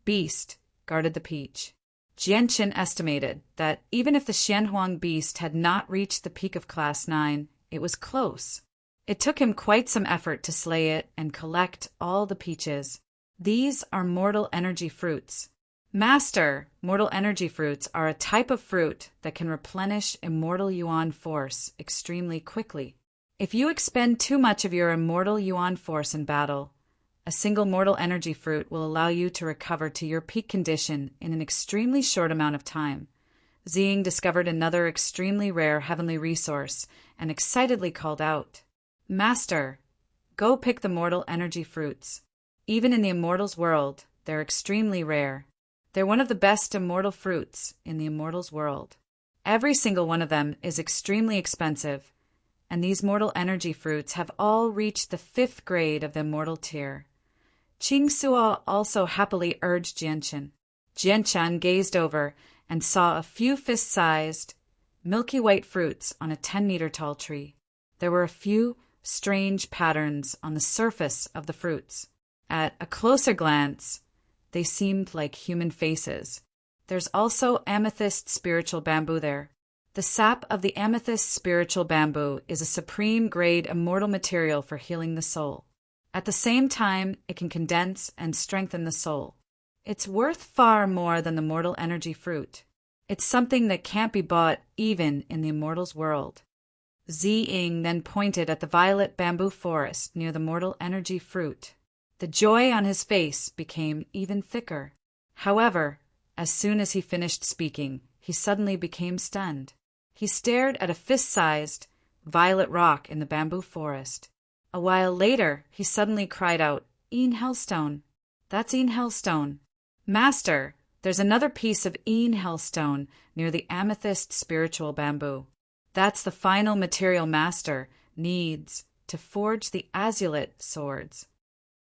beast guarded the peach. Jianqin estimated that even if the Xianhuang beast had not reached the peak of Class 9, it was close. It took him quite some effort to slay it and collect all the peaches. These are mortal energy fruits. Master, mortal energy fruits are a type of fruit that can replenish immortal yuan force extremely quickly. If you expend too much of your immortal yuan force in battle, a single mortal energy fruit will allow you to recover to your peak condition in an extremely short amount of time. Ziying discovered another extremely rare heavenly resource and excitedly called out, "Master, go pick the mortal energy fruits. Even in the immortals' world, they're extremely rare. They're one of the best immortal fruits in the immortals' world. Every single one of them is extremely expensive, and these mortal energy fruits have all reached the 5th grade of the immortal tier." Qing Suo also happily urged Jianqin. Jianqin gazed over and saw a few fist-sized, milky white fruits on a 10-meter tall tree. There were a few strange patterns on the surface of the fruits. At a closer glance, they seemed like human faces. There's also amethyst spiritual bamboo there. The sap of the amethyst spiritual bamboo is a supreme grade immortal material for healing the soul. At the same time, it can condense and strengthen the soul. It's worth far more than the mortal energy fruit. It's something that can't be bought even in the immortals' world. Ziying then pointed at the violet bamboo forest near the mortal energy fruit. The joy on his face became even thicker. However, as soon as he finished speaking, he suddenly became stunned. He stared at a fist-sized, violet rock in the bamboo forest. A while later, he suddenly cried out, "Een Hellstone! That's Een Hellstone! Master, There's another piece of Een Hellstone near the amethyst spiritual bamboo. That's the final material Master needs to forge the Azulet swords.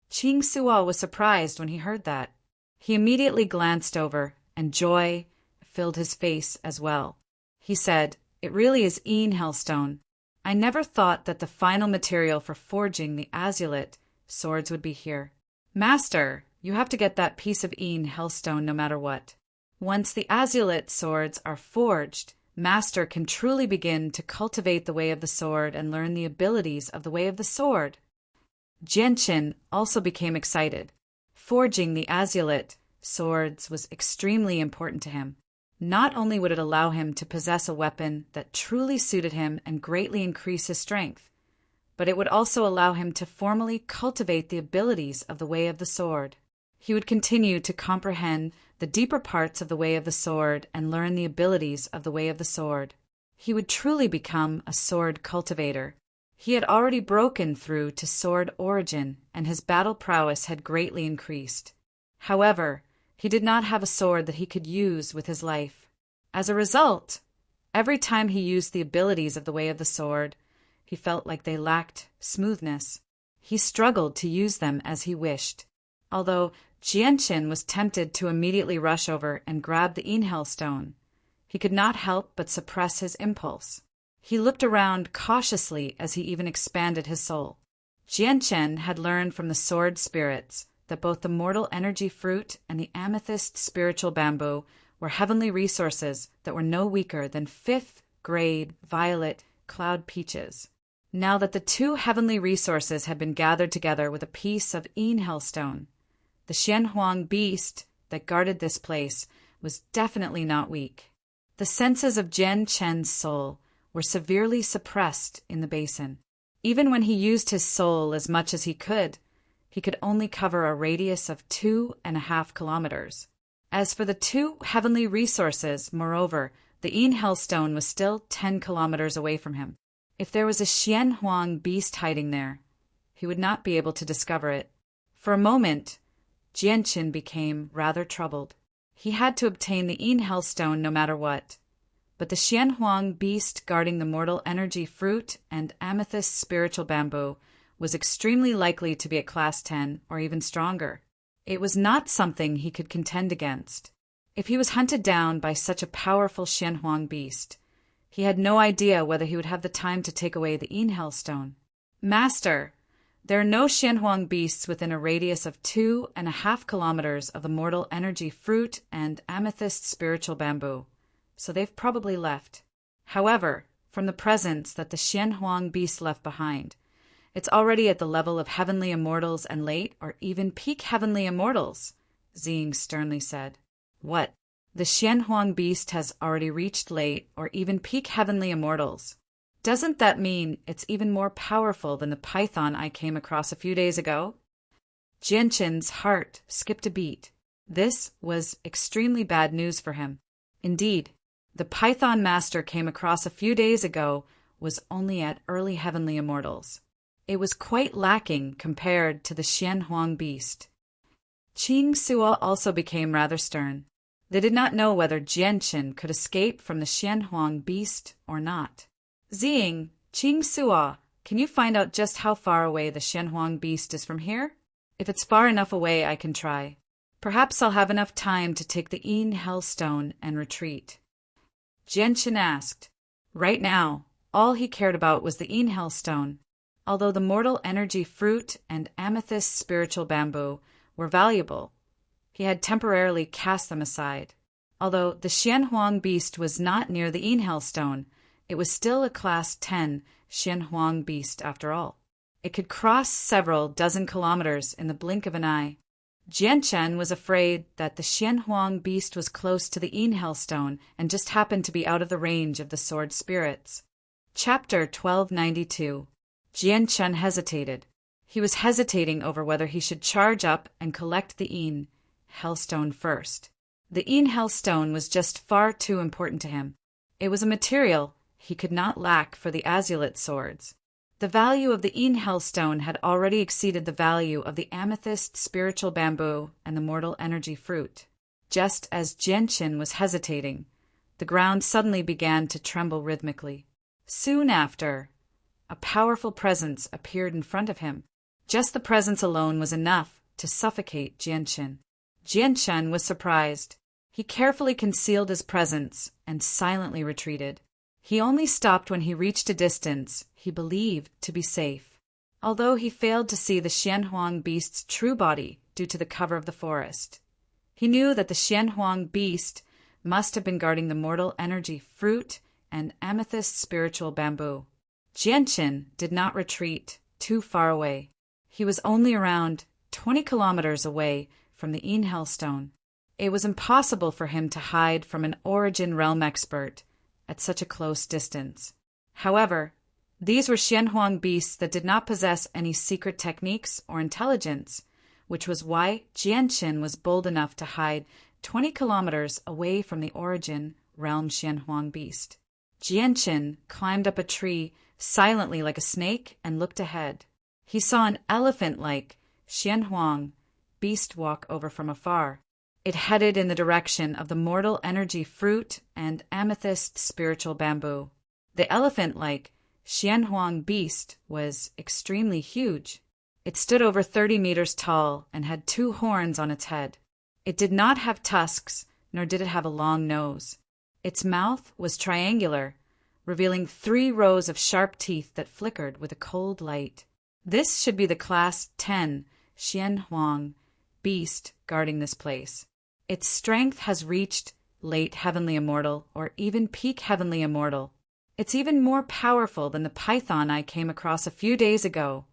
Ching Suo was surprised when he heard that. He immediately glanced over, and joy filled his face as well. He said, "It really is Een Hellstone. I never thought that the final material for forging the Azulet swords would be here. Master, you have to get that piece of Een Hellstone no matter what. Once the Azulet swords are forged, Master can truly begin to cultivate the way of the sword and learn the abilities of the way of the sword." Jianqin also became excited. Forging the Azulet swords was extremely important to him. Not only would it allow him to possess a weapon that truly suited him and greatly increase his strength, but it would also allow him to formally cultivate the abilities of the way of the sword. He would continue to comprehend the deeper parts of the way of the sword and learn the abilities of the way of the sword. He would truly become a sword cultivator. He had already broken through to sword origin, and his battle prowess had greatly increased. However, he did not have a sword that he could use with his life. As a result, every time he used the abilities of the way of the sword, he felt like they lacked smoothness. He struggled to use them as he wished. Although Jianqin was tempted to immediately rush over and grab the Een Hellstone, he could not help but suppress his impulse. He looked around cautiously as he even expanded his soul. Jianqin had learned from the sword spirits that both the mortal energy fruit and the amethyst spiritual bamboo were heavenly resources that were no weaker than 5th grade violet cloud peaches. Now that the two heavenly resources had been gathered together with a piece of Een Hellstone, the Xianhuang beast that guarded this place was definitely not weak. The senses of Jian Chen's soul were severely suppressed in the basin. Even when he used his soul as much as he could only cover a radius of 2.5 kilometers. As for the two heavenly resources, moreover, the Een Hellstone was still 10 kilometers away from him. If there was a Xianhuang beast hiding there, he would not be able to discover it. For a moment, Jianqin became rather troubled. He had to obtain the Een Hellstone no matter what. But the Xianhuang beast guarding the mortal energy fruit and amethyst spiritual bamboo was extremely likely to be at class 10 or even stronger. It was not something he could contend against. If he was hunted down by such a powerful Xianhuang beast, he had no idea whether he would have the time to take away the Een Hellstone. "Master, there are no Xianhuang beasts within a radius of 2.5 kilometers of the mortal energy fruit and amethyst spiritual bamboo, so they've probably left. However, from the presence that the Xianhuang beast left behind, it's already at the level of heavenly immortals and late or even peak heavenly immortals," Xing sternly said. "What? The Xianhuang beast has already reached late or even peak heavenly immortals. Doesn't that mean it's even more powerful than the python I came across a few days ago?" Jianqin's heart skipped a beat. This was extremely bad news for him. Indeed, the python master came across a few days ago was only at early heavenly immortals. It was quite lacking compared to the Xianhuang beast. Qing Suo also became rather stern. They did not know whether Jianqin could escape from the Xianhuang beast or not. "Xing, Qing Suo, can you find out just how far away the Xianhuang beast is from here? If it's far enough away, I can try. Perhaps I'll have enough time to take the Een Hellstone and retreat." Jianqin asked. Right now, all he cared about was the Een Hellstone. Although the mortal energy fruit and amethyst spiritual bamboo were valuable, he had temporarily cast them aside. Although the Xianhuang beast was not near the Een Hellstone, it was still a class 10 Xianhuang beast after all. It could cross several dozen kilometers in the blink of an eye. Jianqin was afraid that the Xianhuang beast was close to the Een Hellstone and just happened to be out of the range of the sword spirits. Chapter 1292. Jianqin hesitated. He was hesitating over whether he should charge up and collect the Een Hellstone first. The Een Hellstone was just far too important to him. It was a material he could not lack for the Azulet swords. The value of the Een Hellstone had already exceeded the value of the amethyst spiritual bamboo and the mortal energy fruit. Just as Jianqin was hesitating, the ground suddenly began to tremble rhythmically. Soon after, a powerful presence appeared in front of him. Just the presence alone was enough to suffocate Jianqin. Jianqin was surprised. He carefully concealed his presence and silently retreated. He only stopped when he reached a distance he believed to be safe, although he failed to see the Xianhuang beast's true body due to the cover of the forest. He knew that the Xianhuang beast must have been guarding the mortal energy fruit and amethyst spiritual bamboo. Jianqin did not retreat too far away. He was only around 20 kilometers away from the Inhel stone. It was impossible for him to hide from an origin realm expert at such a close distance. However, these were Xianhuang beasts that did not possess any secret techniques or intelligence, which was why Jianqin was bold enough to hide 20 kilometers away from the origin realm Xianhuang beast. Jianqin climbed up a tree silently like a snake and looked ahead. He saw an elephant-like Xianhuang beast walk over from afar. It headed in the direction of the mortal energy fruit and amethyst spiritual bamboo. The elephant-like Xianhuang beast was extremely huge. It stood over 30 meters tall and had 2 horns on its head. It did not have tusks, nor did it have a long nose. Its mouth was triangular, revealing 3 rows of sharp teeth that flickered with a cold light. This should be the Class 10 Xianhuang beast guarding this place. Its strength has reached late Heavenly Immortal or even peak Heavenly Immortal. It's even more powerful than the python I came across a few days ago.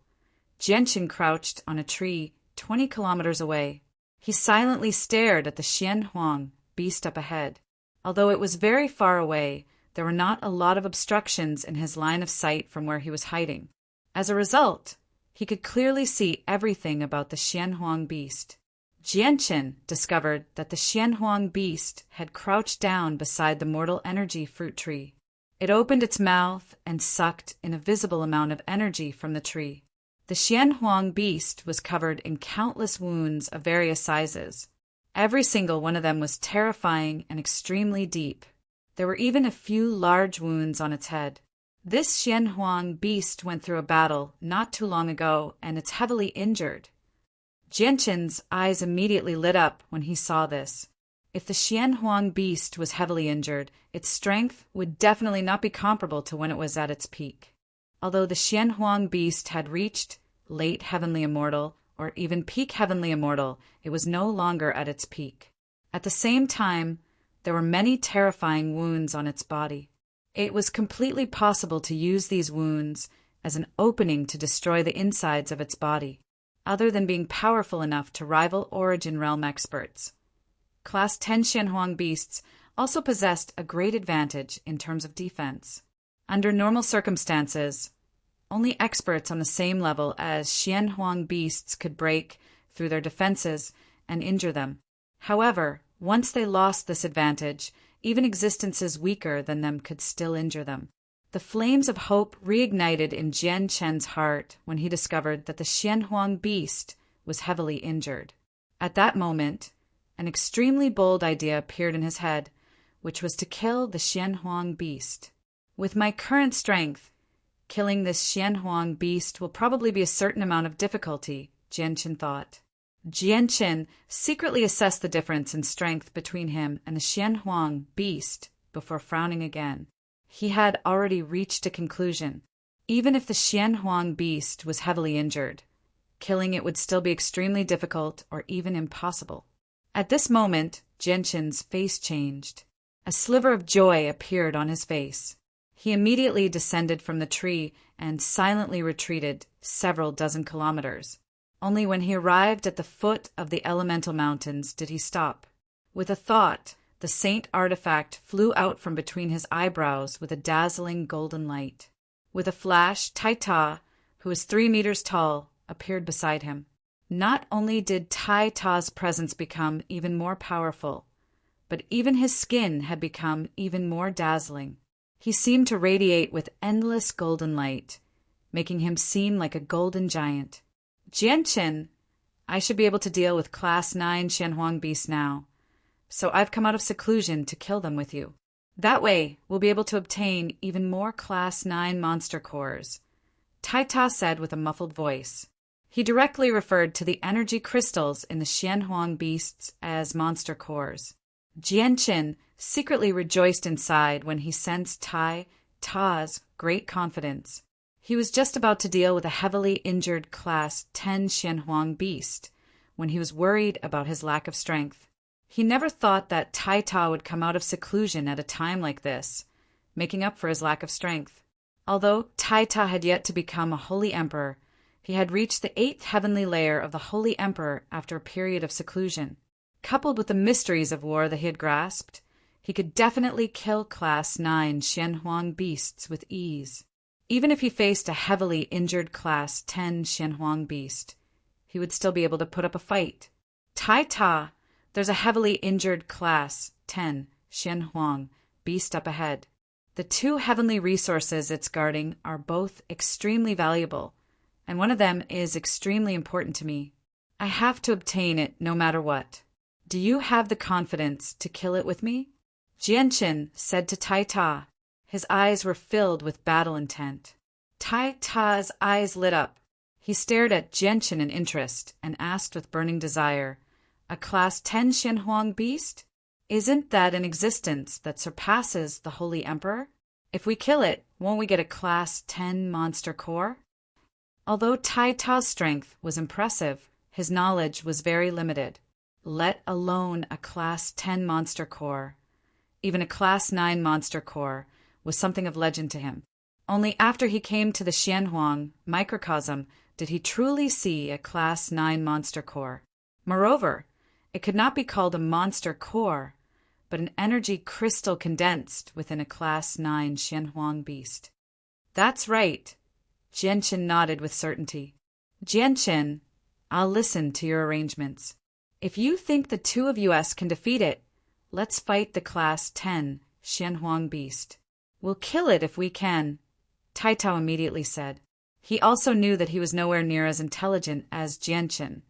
Jianqin crouched on a tree 20 kilometers away. He silently stared at the Xianhuang beast up ahead. Although it was very far away, there were not a lot of obstructions in his line of sight from where he was hiding. As a result, he could clearly see everything about the Xianhuang beast. Jianqin discovered that the Xianhuang beast had crouched down beside the mortal energy fruit tree. It opened its mouth and sucked in a visible amount of energy from the tree. The Xianhuang beast was covered in countless wounds of various sizes. Every single one of them was terrifying and extremely deep. There were even a few large wounds on its head. This Xianhuang beast went through a battle not too long ago, and it's heavily injured. Jianqin's eyes immediately lit up when he saw this. If the Xianhuang beast was heavily injured, its strength would definitely not be comparable to when it was at its peak. Although the Xianhuang beast had reached late Heavenly Immortal or even peak Heavenly Immortal, it was no longer at its peak. At the same time, there were many terrifying wounds on its body. It was completely possible to use these wounds as an opening to destroy the insides of its body, other than being powerful enough to rival Origin Realm experts. Class 10 Xianhuang beasts also possessed a great advantage in terms of defense. Under normal circumstances, only experts on the same level as Xianhuang beasts could break through their defenses and injure them. However, once they lost this advantage, even existences weaker than them could still injure them. The flames of hope reignited in Jianqin's heart when he discovered that the Xianhuang beast was heavily injured. At that moment, an extremely bold idea appeared in his head, which was to kill the Xianhuang beast. With my current strength, killing this Xianhuang beast will probably be a certain amount of difficulty, Jianqin thought. Jianqin secretly assessed the difference in strength between him and the Xianhuang beast before frowning again. He had already reached a conclusion. Even if the Xianhuang beast was heavily injured, killing it would still be extremely difficult or even impossible. At this moment, Jianqin's face changed. A sliver of joy appeared on his face. He immediately descended from the tree and silently retreated several dozen kilometers. Only when he arrived at the foot of the elemental mountains did he stop. With a thought, the saint artifact flew out from between his eyebrows with a dazzling golden light. With a flash, Tai, who was 3 meters tall, appeared beside him. Not only did Ta's presence become even more powerful, but even his skin had become even more dazzling. He seemed to radiate with endless golden light, making him seem like a golden giant. Jianqin, I should be able to deal with Class 9 Xianhuang beasts now, so I've come out of seclusion to kill them with you. That way, we'll be able to obtain even more Class 9 monster cores, Taita said with a muffled voice. He directly referred to the energy crystals in the Xianhuang beasts as monster cores. Jianqin secretly rejoiced inside when he sensed Tai Ta's great confidence. He was just about to deal with a heavily injured Class 10 Xianhuang beast when he was worried about his lack of strength. He never thought that Tai Ta would come out of seclusion at a time like this, making up for his lack of strength. Although Tai Ta had yet to become a holy emperor, he had reached the 8th heavenly layer of the holy emperor after a period of seclusion. Coupled with the mysteries of war that he had grasped, he could definitely kill Class 9 Xianhuang beasts with ease. Even if he faced a heavily injured Class 10 Xianhuang beast, he would still be able to put up a fight. Tai Ta, there's a heavily injured Class 10 Xianhuang beast up ahead. The 2 heavenly resources it's guarding are both extremely valuable, and one of them is extremely important to me. I have to obtain it no matter what. Do you have the confidence to kill it with me? Jianqin said to Tai Ta. His eyes were filled with battle intent. Tai Ta's eyes lit up. He stared at Jianqin in interest and asked with burning desire, a Class 10 Xianhuang beast? Isn't that an existence that surpasses the Holy Emperor? If we kill it, won't we get a Class 10 monster core? Although Tai Ta's strength was impressive, his knowledge was very limited, let alone a Class 10 monster core. Even a Class 9 monster core was something of legend to him. Only after he came to the Xianhuang microcosm did he truly see a Class 9 monster core. Moreover, it could not be called a monster core, but an energy crystal condensed within a Class 9 Xianhuang beast. That's right. Jianqin nodded with certainty. Jianqin, I'll listen to your arrangements. If you think the 2 of us can defeat it, let's fight the Class 10 Xianhuang beast. We'll kill it if we can, Tai Ta immediately said. He also knew that he was nowhere near as intelligent as Jianqin,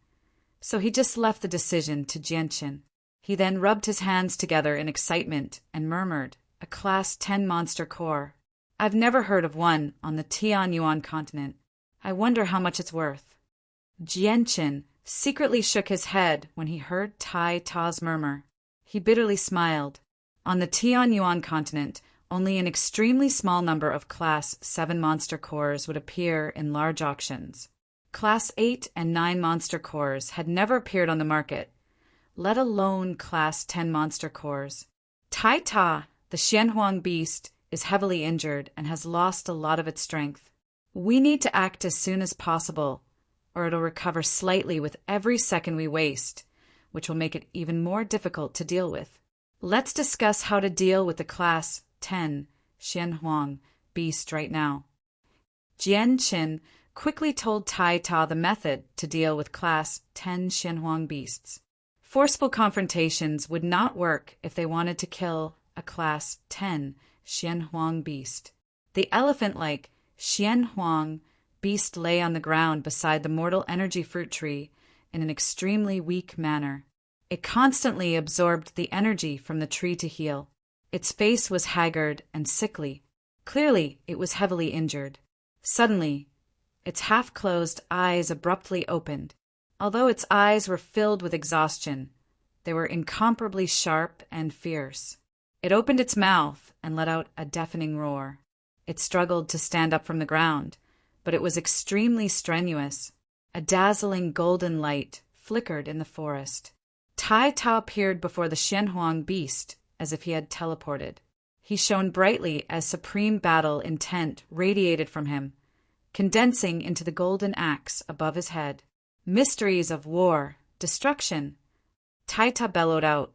so he just left the decision to Jianqin. He then rubbed his hands together in excitement and murmured, a Class 10 monster core. I've never heard of one on the Tianyuan continent. I wonder how much it's worth. Jianqin secretly shook his head when he heard Tai Ta's murmur. He bitterly smiled. On the Tianyuan continent, only an extremely small number of Class 7 monster cores would appear in large auctions. Class 8 and 9 monster cores had never appeared on the market, let alone Class 10 monster cores. Tai Ta, the Xianhuang beast, is heavily injured and has lost a lot of its strength. We need to act as soon as possible, or it'll recover slightly with every second we waste, which will make it even more difficult to deal with. Let's discuss how to deal with the Class 10 Xianhuang beast right now. Jianqin quickly told Tai Ta the method to deal with Class 10 Xianhuang beasts. Forceful confrontations would not work if they wanted to kill a Class 10 Xianhuang beast. The elephant-like Xianhuang beast lay on the ground beside the mortal energy fruit tree in an extremely weak manner. It constantly absorbed the energy from the tree to heal. Its face was haggard and sickly. Clearly, it was heavily injured. Suddenly, its half-closed eyes abruptly opened. Although its eyes were filled with exhaustion, they were incomparably sharp and fierce. It opened its mouth and let out a deafening roar. It struggled to stand up from the ground, but it was extremely strenuous. A dazzling golden light flickered in the forest. Tai Ta appeared before the Xianhuang beast as if he had teleported. He shone brightly as supreme battle intent radiated from him, condensing into the golden axe above his head. Mysteries of war, destruction. Tai Ta bellowed out.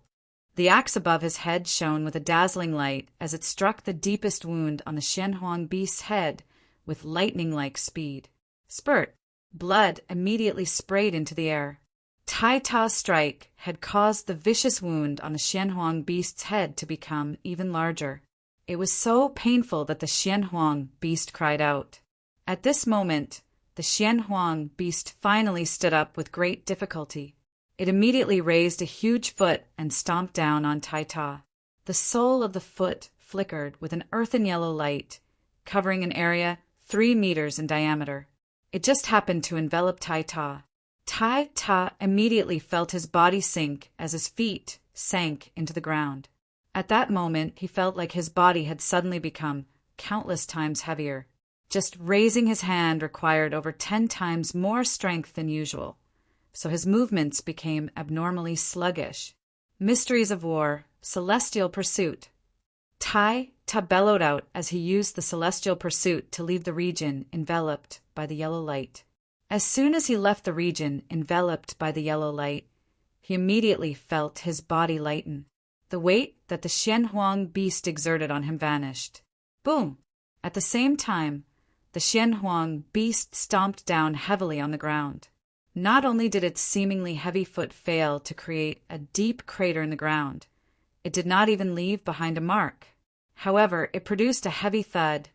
The axe above his head shone with a dazzling light as it struck the deepest wound on the Xianhuang beast's head with lightning-like speed. Spurt. Blood immediately sprayed into the air. Tai Ta's strike had caused the vicious wound on the Xianhuang beast's head to become even larger. It was so painful that the Xianhuang beast cried out. At this moment, the Xianhuang beast finally stood up with great difficulty. It immediately raised a huge foot and stomped down on Tai Ta. The sole of the foot flickered with an earthen yellow light, covering an area 3 meters in diameter. It just happened to envelop Tai Ta. Tai Ta immediately felt his body sink as his feet sank into the ground. At that moment, he felt like his body had suddenly become countless times heavier. Just raising his hand required over 10 times more strength than usual, so his movements became abnormally sluggish. Mysteries of war, celestial pursuit. Tai Ta bellowed out as he used the celestial pursuit to leave the region enveloped by the yellow light. As soon as he left the region enveloped by the yellow light, he immediately felt his body lighten. The weight that the Xianhuang beast exerted on him vanished. Boom! At the same time, the Xianhuang beast stomped down heavily on the ground. Not only did its seemingly heavy foot fail to create a deep crater in the ground, it did not even leave behind a mark. However, it produced a heavy thud,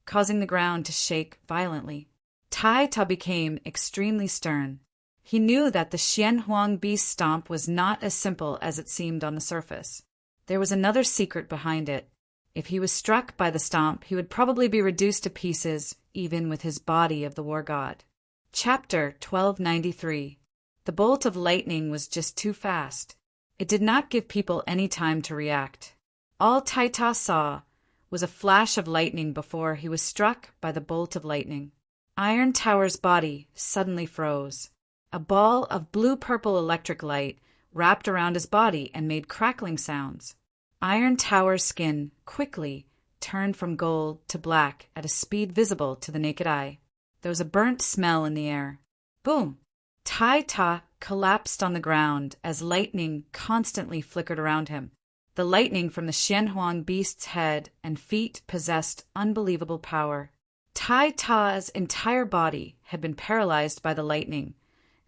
causing the ground to shake violently. Tai Ta became extremely stern. He knew that the Xianhuang beast stomp was not as simple as it seemed on the surface. There was another secret behind it. If he was struck by the stomp, he would probably be reduced to pieces, even with his body of the war god. Chapter 1293. The bolt of lightning was just too fast. It did not give people any time to react. All Tai Ta saw was a flash of lightning before he was struck by the bolt of lightning. Iron Tower's body suddenly froze. A ball of blue-purple electric light wrapped around his body and made crackling sounds. Iron Tower's skin quickly turned from gold to black at a speed visible to the naked eye. There was a burnt smell in the air. Boom! Tai Ta collapsed on the ground as lightning constantly flickered around him. The lightning from the Xianhuang beast's head and feet possessed unbelievable power. Tai Ta's entire body had been paralyzed by the lightning,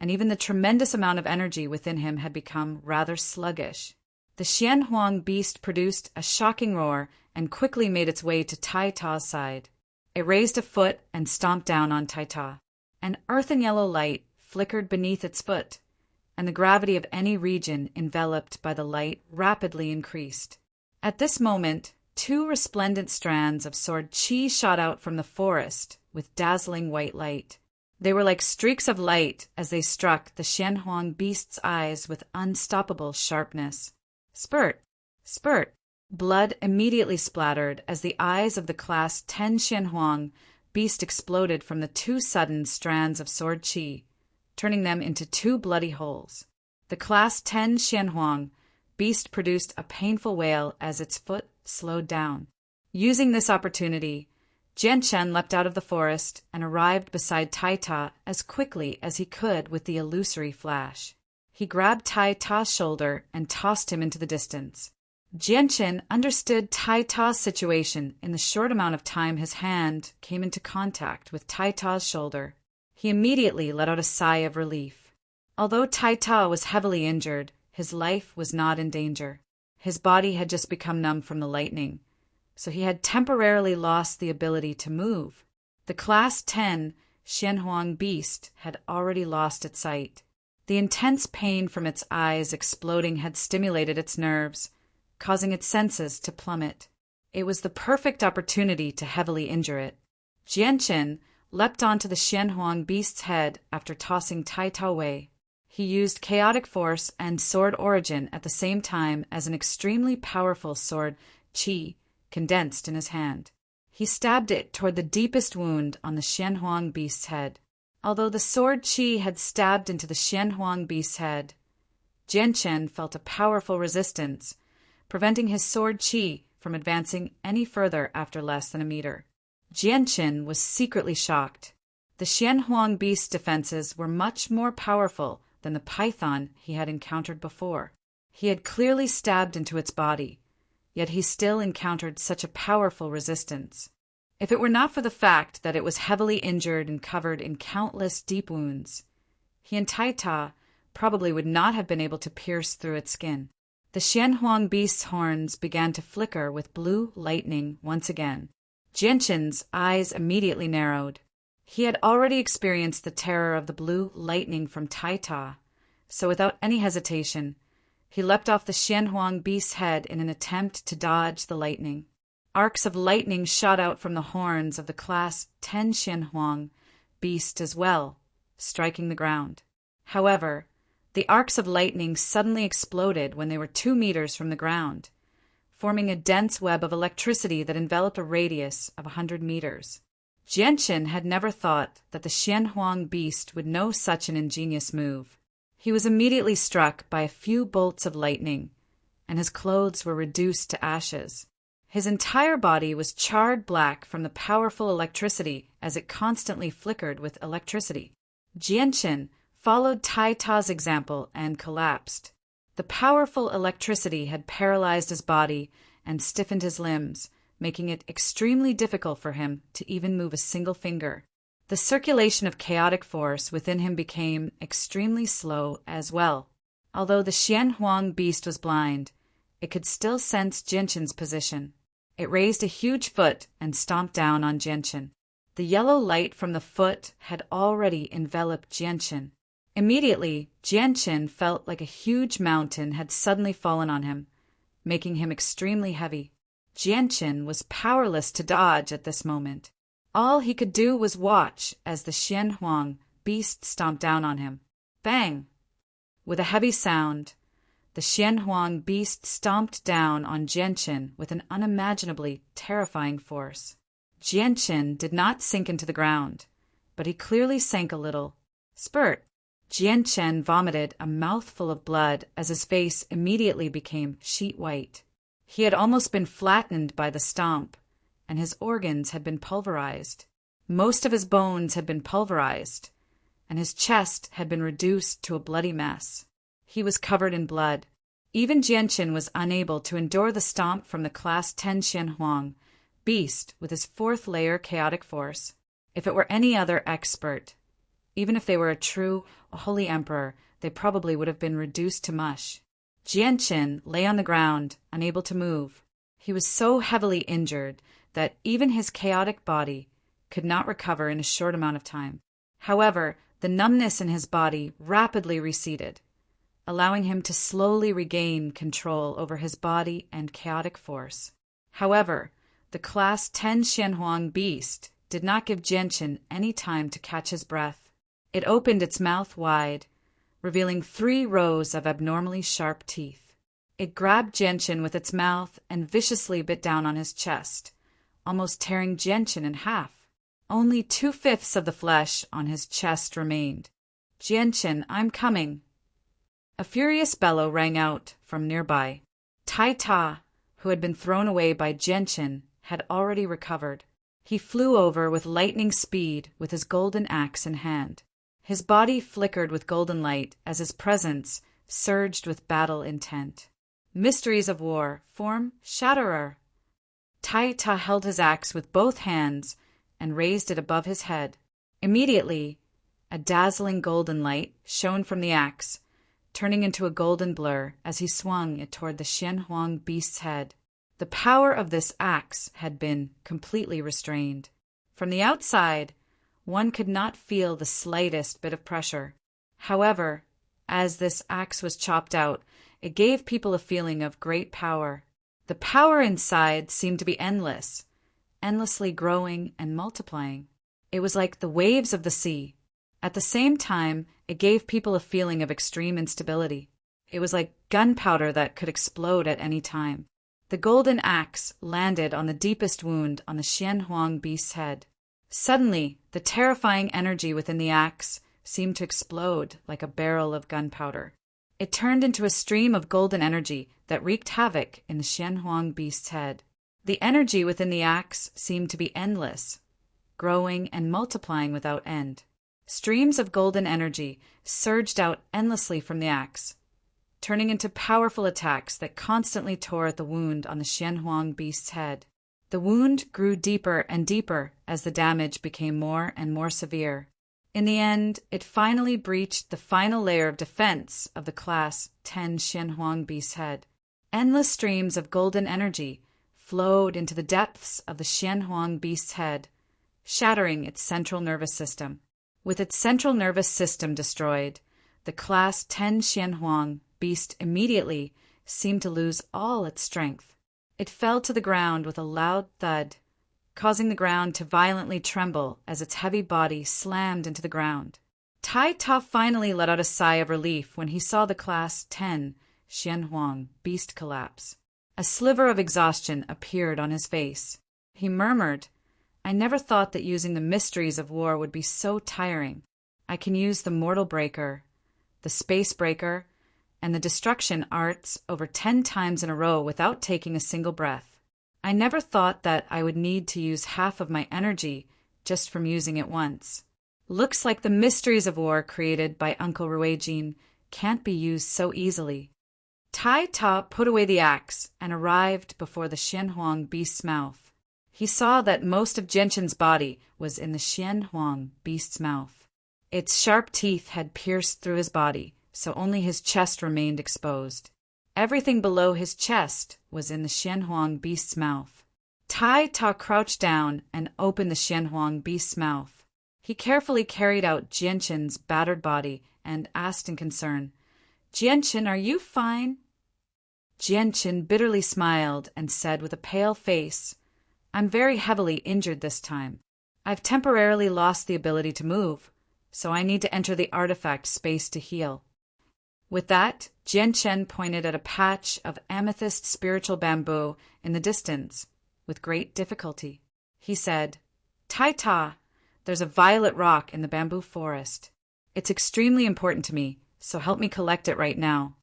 and even the tremendous amount of energy within him had become rather sluggish. The Xianhuang beast produced a shocking roar and quickly made its way to Tai Ta's side. It raised a foot and stomped down on Tai Ta. An earthen yellow light flickered beneath its foot, and the gravity of any region enveloped by the light rapidly increased. At this moment, 2 resplendent strands of sword qi shot out from the forest with dazzling white light. They were like streaks of light as they struck the Xianhuang beast's eyes with unstoppable sharpness. Spurt! Spurt! Blood immediately splattered as the eyes of the Class 10 Xianhuang beast exploded from the 2 sudden strands of sword qi, turning them into 2 bloody holes. The Class 10 Xianhuang beast produced a painful wail as its foot slowed down. Using this opportunity, Jianchen leapt out of the forest and arrived beside Tai Ta as quickly as he could with the illusory flash. He grabbed Tai Ta's shoulder and tossed him into the distance. Jianchen understood Tai Ta's situation in the short amount of time his hand came into contact with Tai Ta's shoulder. He immediately let out a sigh of relief. Although Tai Ta was heavily injured, his life was not in danger. His body had just become numb from the lightning, so he had temporarily lost the ability to move. The Class 10 Xianhuang beast had already lost its sight. The intense pain from its eyes exploding had stimulated its nerves, causing its senses to plummet. It was the perfect opportunity to heavily injure it. Jianchen leapt onto the Xianhuang beast's head after tossing Tai Ta away. He used chaotic force and sword origin at the same time as an extremely powerful sword qi condensed in his hand. He stabbed it toward the deepest wound on the Xianhuang beast's head. Although the sword qi had stabbed into the Xianhuang beast's head, Jianchen felt a powerful resistance, preventing his sword qi from advancing any further after less than a meter. Jianchen was secretly shocked. The Xianhuang beast's defenses were much more powerful than the python he had encountered before. He had clearly stabbed into its body, yet he still encountered such a powerful resistance. If it were not for the fact that it was heavily injured and covered in countless deep wounds, he and Tai Ta probably would not have been able to pierce through its skin. The Xianhuang beast's horns began to flicker with blue lightning once again. Jianchen's eyes immediately narrowed. He had already experienced the terror of the blue lightning from Tai Ta, So without any hesitation, he leapt off the Xianhuang beast's head in an attempt to dodge the lightning. Arcs of lightning shot out from the horns of the Class 10 Xianhuang beast as well, striking the ground. However, the arcs of lightning suddenly exploded when they were 2 meters from the ground, forming a dense web of electricity that enveloped a radius of 100 meters. Jianchen had never thought that the Xianhuang beast would know such an ingenious move. He was immediately struck by a few bolts of lightning, and his clothes were reduced to ashes. His entire body was charred black from the powerful electricity as it constantly flickered with electricity. Jianchen followed Tai Ta's example and collapsed. The powerful electricity had paralyzed his body and stiffened his limbs, making it extremely difficult for him to even move a single finger. The circulation of chaotic force within him became extremely slow as well. Although the Xianhuang beast was blind, it could still sense Jianchen's position. It raised a huge foot and stomped down on Jianchen. The yellow light from the foot had already enveloped Jianchen. Immediately, Jianchen felt like a huge mountain had suddenly fallen on him, making him extremely heavy. Jianchen was powerless to dodge at this moment. All he could do was watch as the Xianhuang beast stomped down on him. Bang! With a heavy sound, the Xianhuang beast stomped down on Jianchen with an unimaginably terrifying force. Jianchen did not sink into the ground, but he clearly sank a little. Spurt! Jianchen vomited a mouthful of blood as his face immediately became sheet white. He had almost been flattened by the stomp, and his organs had been pulverized. Most of his bones had been pulverized, and his chest had been reduced to a bloody mess. He was covered in blood. Even Jianchen was unable to endure the stomp from the Class 10 Xianhuang beast with his 4th layer chaotic force. If it were any other expert, even if they were a true holy emperor, they probably would have been reduced to mush. Jianchen lay on the ground, unable to move. He was so heavily injured that even his chaotic body could not recover in a short amount of time. However, the numbness in his body rapidly receded, allowing him to slowly regain control over his body and chaotic force. However, the Class 10 Xianhuang beast did not give Jianchen any time to catch his breath. It opened its mouth wide, revealing 3 rows of abnormally sharp teeth. It grabbed Jianchen with its mouth and viciously bit down on his chest, almost tearing Jianchen in half. Only 2/5 of the flesh on his chest remained. Jianchen, I'm coming. A furious bellow rang out from nearby. Tai Ta, who had been thrown away by Jianchen, had already recovered. He flew over with lightning speed with his golden axe in hand. His body flickered with golden light as his presence surged with battle intent. Mysteries of war, form Shatterer. Tai Ta held his axe with both hands and raised it above his head. Immediately, a dazzling golden light shone from the axe, turning into a golden blur as he swung it toward the Xianhuang beast's head. The power of this axe had been completely restrained. From the outside, one could not feel the slightest bit of pressure. However, as this axe was chopped out, it gave people a feeling of great power. The power inside seemed to be endless, endlessly growing and multiplying. It was like the waves of the sea. At the same time, it gave people a feeling of extreme instability. It was like gunpowder that could explode at any time. The golden axe landed on the deepest wound on the Xianhuang beast's head. Suddenly, the terrifying energy within the axe seemed to explode like a barrel of gunpowder. It turned into a stream of golden energy that wreaked havoc in the Xianhuang beast's head. The energy within the axe seemed to be endless, growing and multiplying without end. Streams of golden energy surged out endlessly from the axe, turning into powerful attacks that constantly tore at the wound on the Xianhuang beast's head. The wound grew deeper and deeper as the damage became more and more severe. In the end, it finally breached the final layer of defense of the Class 10 Xianhuang beast's head. Endless streams of golden energy flowed into the depths of the Xianhuang beast's head, shattering its central nervous system. With its central nervous system destroyed, the Class 10 Xianhuang beast immediately seemed to lose all its strength. It fell to the ground with a loud thud, causing the ground to violently tremble as its heavy body slammed into the ground. Tai Ta finally let out a sigh of relief when he saw the Class 10 Xianhuang beast collapse. A sliver of exhaustion appeared on his face. He murmured, "I never thought that using the mysteries of war would be so tiring. I can use the Mortal Breaker, the Space Breaker, and the Destruction arts over 10 times in a row without taking a single breath. I never thought that I would need to use half of my energy just from using it once. Looks like the mysteries of war created by Uncle Ruijin can't be used so easily." Tai Ta put away the axe and arrived before the Xianhuang beast's mouth. He saw that most of Genshin's body was in the Xianhuang beast's mouth. Its sharp teeth had pierced through his body, so only his chest remained exposed. Everything below his chest was in the Xianhuang beast's mouth. Tai Ta crouched down and opened the Xianhuang beast's mouth. He carefully carried out Genshin's battered body and asked in concern, "Genshin, are you fine?" Genshin bitterly smiled and said with a pale face, "I'm very heavily injured this time. I've temporarily lost the ability to move, so I need to enter the artifact space to heal." With that, Genshin pointed at a patch of amethyst spiritual bamboo in the distance with great difficulty. He said, "Tai Ta, there's a violet rock in the bamboo forest. It's extremely important to me, so help me collect it right now."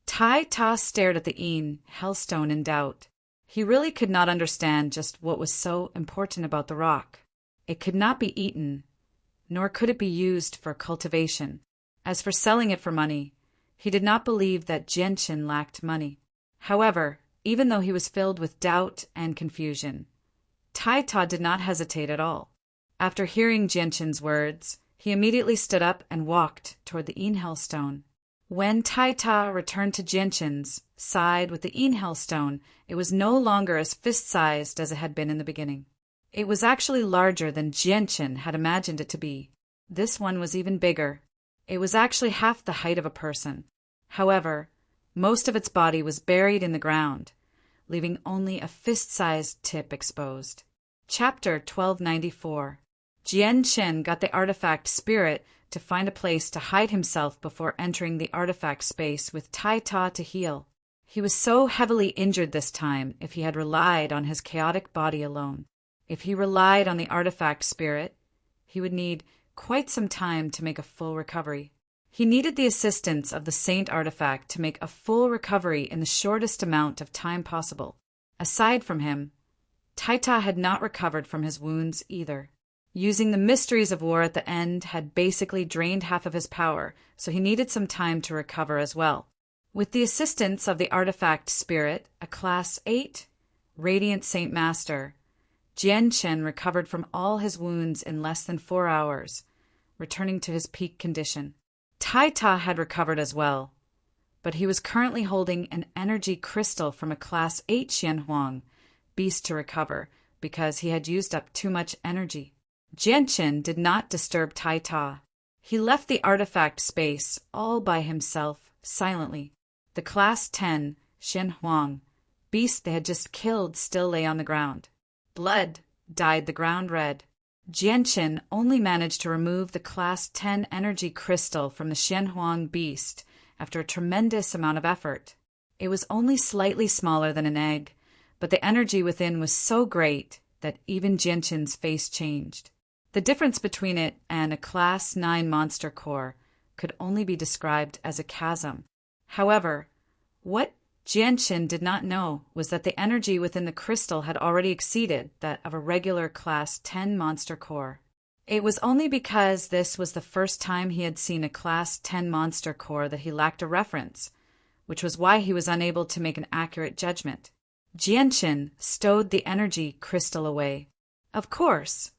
Tai Ta stared at the Yin Hellstone in doubt. He really could not understand just what was so important about the rock. It could not be eaten, nor could it be used for cultivation. As for selling it for money, he did not believe that Genshin lacked money. However, even though he was filled with doubt and confusion, Tai Ta did not hesitate at all. After hearing Genshin's words, he immediately stood up and walked toward the Einhellstone. When Tai Ta returned to Genshin's side with the Einhellstone, it was no longer as fist-sized as it had been in the beginning. It was actually larger than Genshin had imagined it to be. This one was even bigger. It was actually half the height of a person. However, most of its body was buried in the ground, leaving only a fist-sized tip exposed. Chapter 1294. Genshin got the artifact spirit to find a place to hide himself before entering the artifact space with Tai Ta to heal. He was so heavily injured this time if he had relied on his chaotic body alone. If he relied on the artifact spirit, he would need quite some time to make a full recovery. He needed the assistance of the Saint artifact to make a full recovery in the shortest amount of time possible. Aside from him, Tai Ta had not recovered from his wounds either. Using the mysteries of war at the end had basically drained half of his power, so he needed some time to recover as well. With the assistance of the artifact spirit, a Class 8 Radiant Saint Master, Genshin recovered from all his wounds in less than 4 hours, returning to his peak condition. Tai Ta had recovered as well, but he was currently holding an energy crystal from a Class 8 Xianhuang beast to recover because he had used up too much energy. Genshin did not disturb Tai Ta. He left the artifact space all by himself, silently. The Class 10 Xianhuang beast they had just killed still lay on the ground. Blood dyed the ground red. Genshin only managed to remove the Class 10 energy crystal from the Xianhuang beast after a tremendous amount of effort. It was only slightly smaller than an egg, but the energy within was so great that even Genshin's face changed. The difference between it and a Class 9 monster core could only be described as a chasm. However, what Genshin did not know was that the energy within the crystal had already exceeded that of a regular Class 10 monster core. It was only because this was the first time he had seen a Class 10 monster core that he lacked a reference, which was why he was unable to make an accurate judgment. Genshin stowed the energy crystal away. Of course,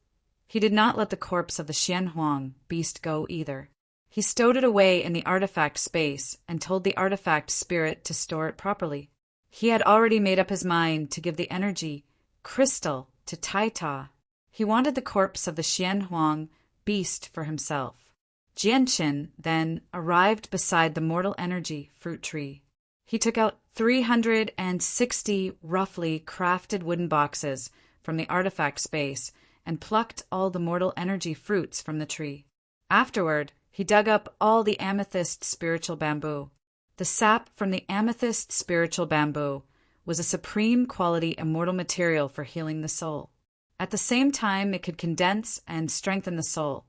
he did not let the corpse of the Xianhuang beast go either. He stowed it away in the artifact space and told the artifact spirit to store it properly. He had already made up his mind to give the energy crystal to Tai Ta. He wanted the corpse of the Xianhuang beast for himself. Jianqin then arrived beside the mortal energy fruit tree. He took out 360 roughly crafted wooden boxes from the artifact space and plucked all the mortal energy fruits from the tree. Afterward, he dug up all the amethyst spiritual bamboo. The sap from the amethyst spiritual bamboo was a supreme quality immortal material for healing the soul. At the same time, it could condense and strengthen the soul,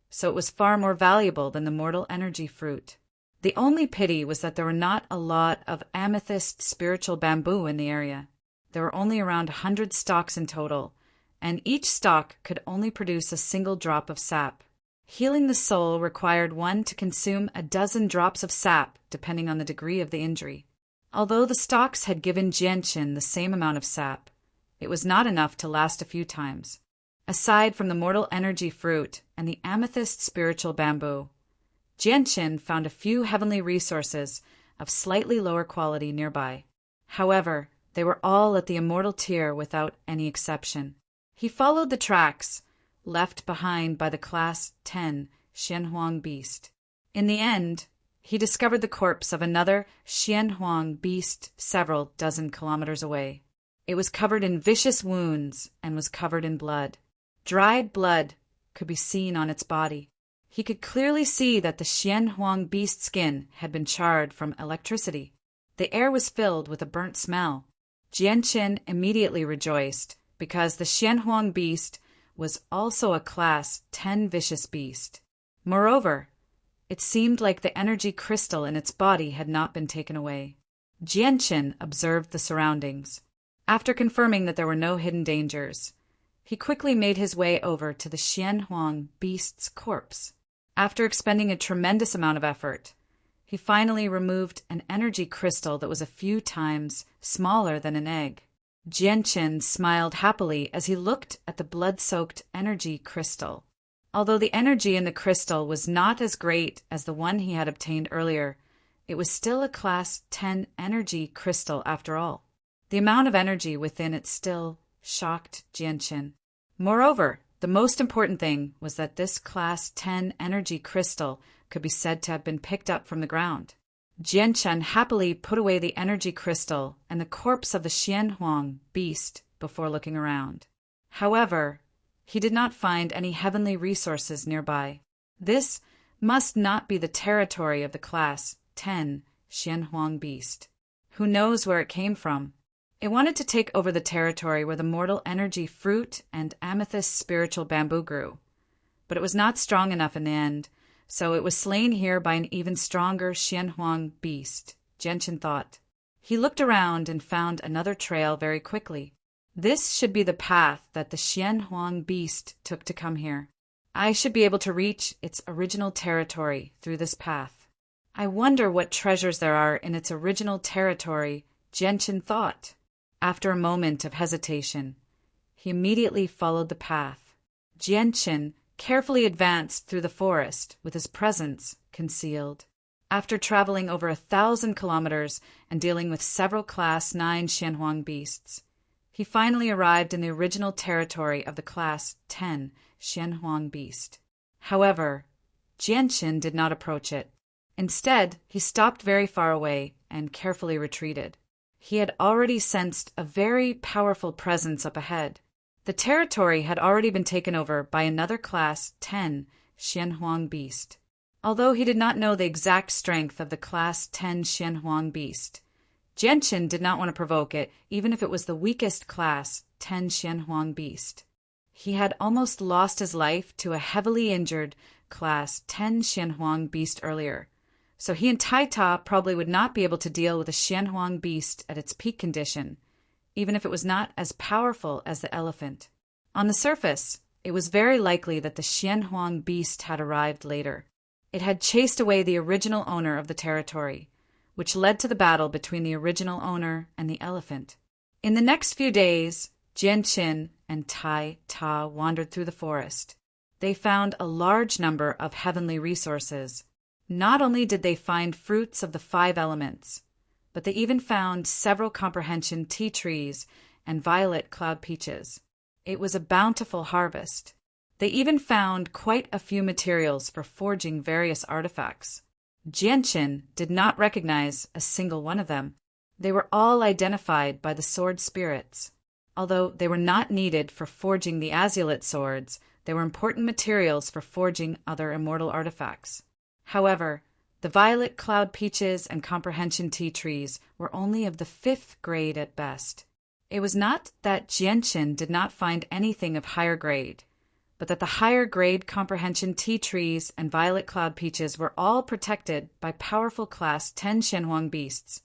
so it was far more valuable than the mortal energy fruit. The only pity was that there were not a lot of amethyst spiritual bamboo in the area. There were only around 100 stalks in total, and each stalk could only produce a single drop of sap. Healing the soul required one to consume a dozen drops of sap, depending on the degree of the injury. Although the stalks had given Jianqin the same amount of sap, it was not enough to last a few times. Aside from the mortal energy fruit and the amethyst spiritual bamboo, Jianqin found a few heavenly resources of slightly lower quality nearby. However, they were all at the immortal tier without any exception. He followed the tracks left behind by the Class 10 Xianhuang beast. In the end, he discovered the corpse of another Xianhuang beast several dozen kilometers away. It was covered in vicious wounds and was covered in blood. Dried blood could be seen on its body. He could clearly see that the Xianhuang beast skin had been charred from electricity. The air was filled with a burnt smell. Jianqin immediately rejoiced, because the Xianhuang beast was also a Class 10 vicious beast. Moreover, it seemed like the energy crystal in its body had not been taken away. Jianqin observed the surroundings. After confirming that there were no hidden dangers, he quickly made his way over to the Xianhuang beast's corpse. After expending a tremendous amount of effort, he finally removed an energy crystal that was a few times smaller than an egg. Jianqin smiled happily as he looked at the blood-soaked energy crystal. Although the energy in the crystal was not as great as the one he had obtained earlier, it was still a Class 10 energy crystal after all. The amount of energy within it still shocked Jianqin. Moreover, the most important thing was that this Class 10 energy crystal could be said to have been picked up from the ground. Jianqin happily put away the energy crystal and the corpse of the Xianhuang beast before looking around. However, he did not find any heavenly resources nearby. This must not be the territory of the Class 10 Xianhuang beast. Who knows where it came from? It wanted to take over the territory where the mortal energy fruit and amethyst spiritual bamboo grew. But it was not strong enough in the end, so it was slain here by an even stronger Xianhuang beast, Jianqin thought. He looked around and found another trail very quickly. This should be the path that the Xianhuang beast took to come here. I should be able to reach its original territory through this path. I wonder what treasures there are in its original territory, Jianqin thought. After a moment of hesitation, he immediately followed the path. Jianqin carefully advanced through the forest with his presence concealed. After traveling over 1,000 kilometers and dealing with several Class 9 Xianhuang beasts, he finally arrived in the original territory of the Class 10 Xianhuang beast. However, Jianqin did not approach it. Instead, he stopped very far away and carefully retreated. He had already sensed a very powerful presence up ahead. The territory had already been taken over by another Class 10 Xianhuang beast. Although he did not know the exact strength of the Class 10 Xianhuang beast, Jianqin did not want to provoke it, even if it was the weakest Class 10 Xianhuang beast. He had almost lost his life to a heavily injured Class 10 Xianhuang beast earlier, so he and Taita probably would not be able to deal with a Xianhuang beast at its peak condition, even if it was not as powerful as the elephant. On the surface, it was very likely that the Xianhuang beast had arrived later. It had chased away the original owner of the territory, which led to the battle between the original owner and the elephant. In the next few days, Jianqin and Taita wandered through the forest. They found a large number of heavenly resources. Not only did they find fruits of the 5 elements, but they even found several comprehension tea trees and violet cloud peaches. It was a bountiful harvest. They even found quite a few materials for forging various artifacts. Jianqin did not recognize a single one of them. They were all identified by the sword spirits. Although they were not needed for forging the azulite swords, they were important materials for forging other immortal artifacts. However, the violet cloud peaches and comprehension tea trees were only of the 5th grade at best. It was not that Jianqin did not find anything of higher grade, but that the higher grade comprehension tea trees and violet cloud peaches were all protected by powerful class 10 Xianhuang beasts.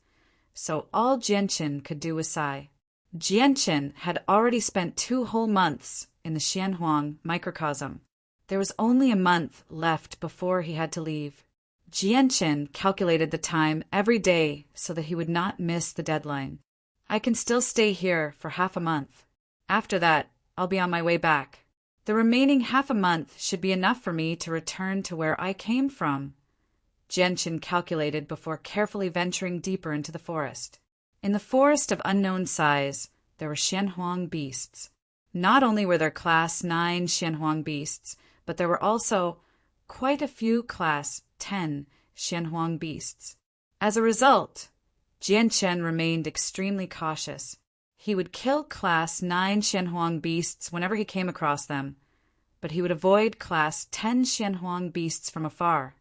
So all Jianqin could do was sigh. Jianqin had already spent 2 whole months in the Xianhuang microcosm. There was only a month left before he had to leave. Jianqin calculated the time every day so that he would not miss the deadline. I can still stay here for half a month. After that, I'll be on my way back. The remaining half a month should be enough for me to return to where I came from, Jianqin calculated before carefully venturing deeper into the forest. In the forest of unknown size, there were Xianhuang beasts. Not only were there Class 9 Xianhuang beasts, but there were also quite a few Class 10 Xianhuang beasts. As a result, Jianqin remained extremely cautious. He would kill Class 9 Xianhuang beasts whenever he came across them, but he would avoid Class 10 Xianhuang beasts from afar.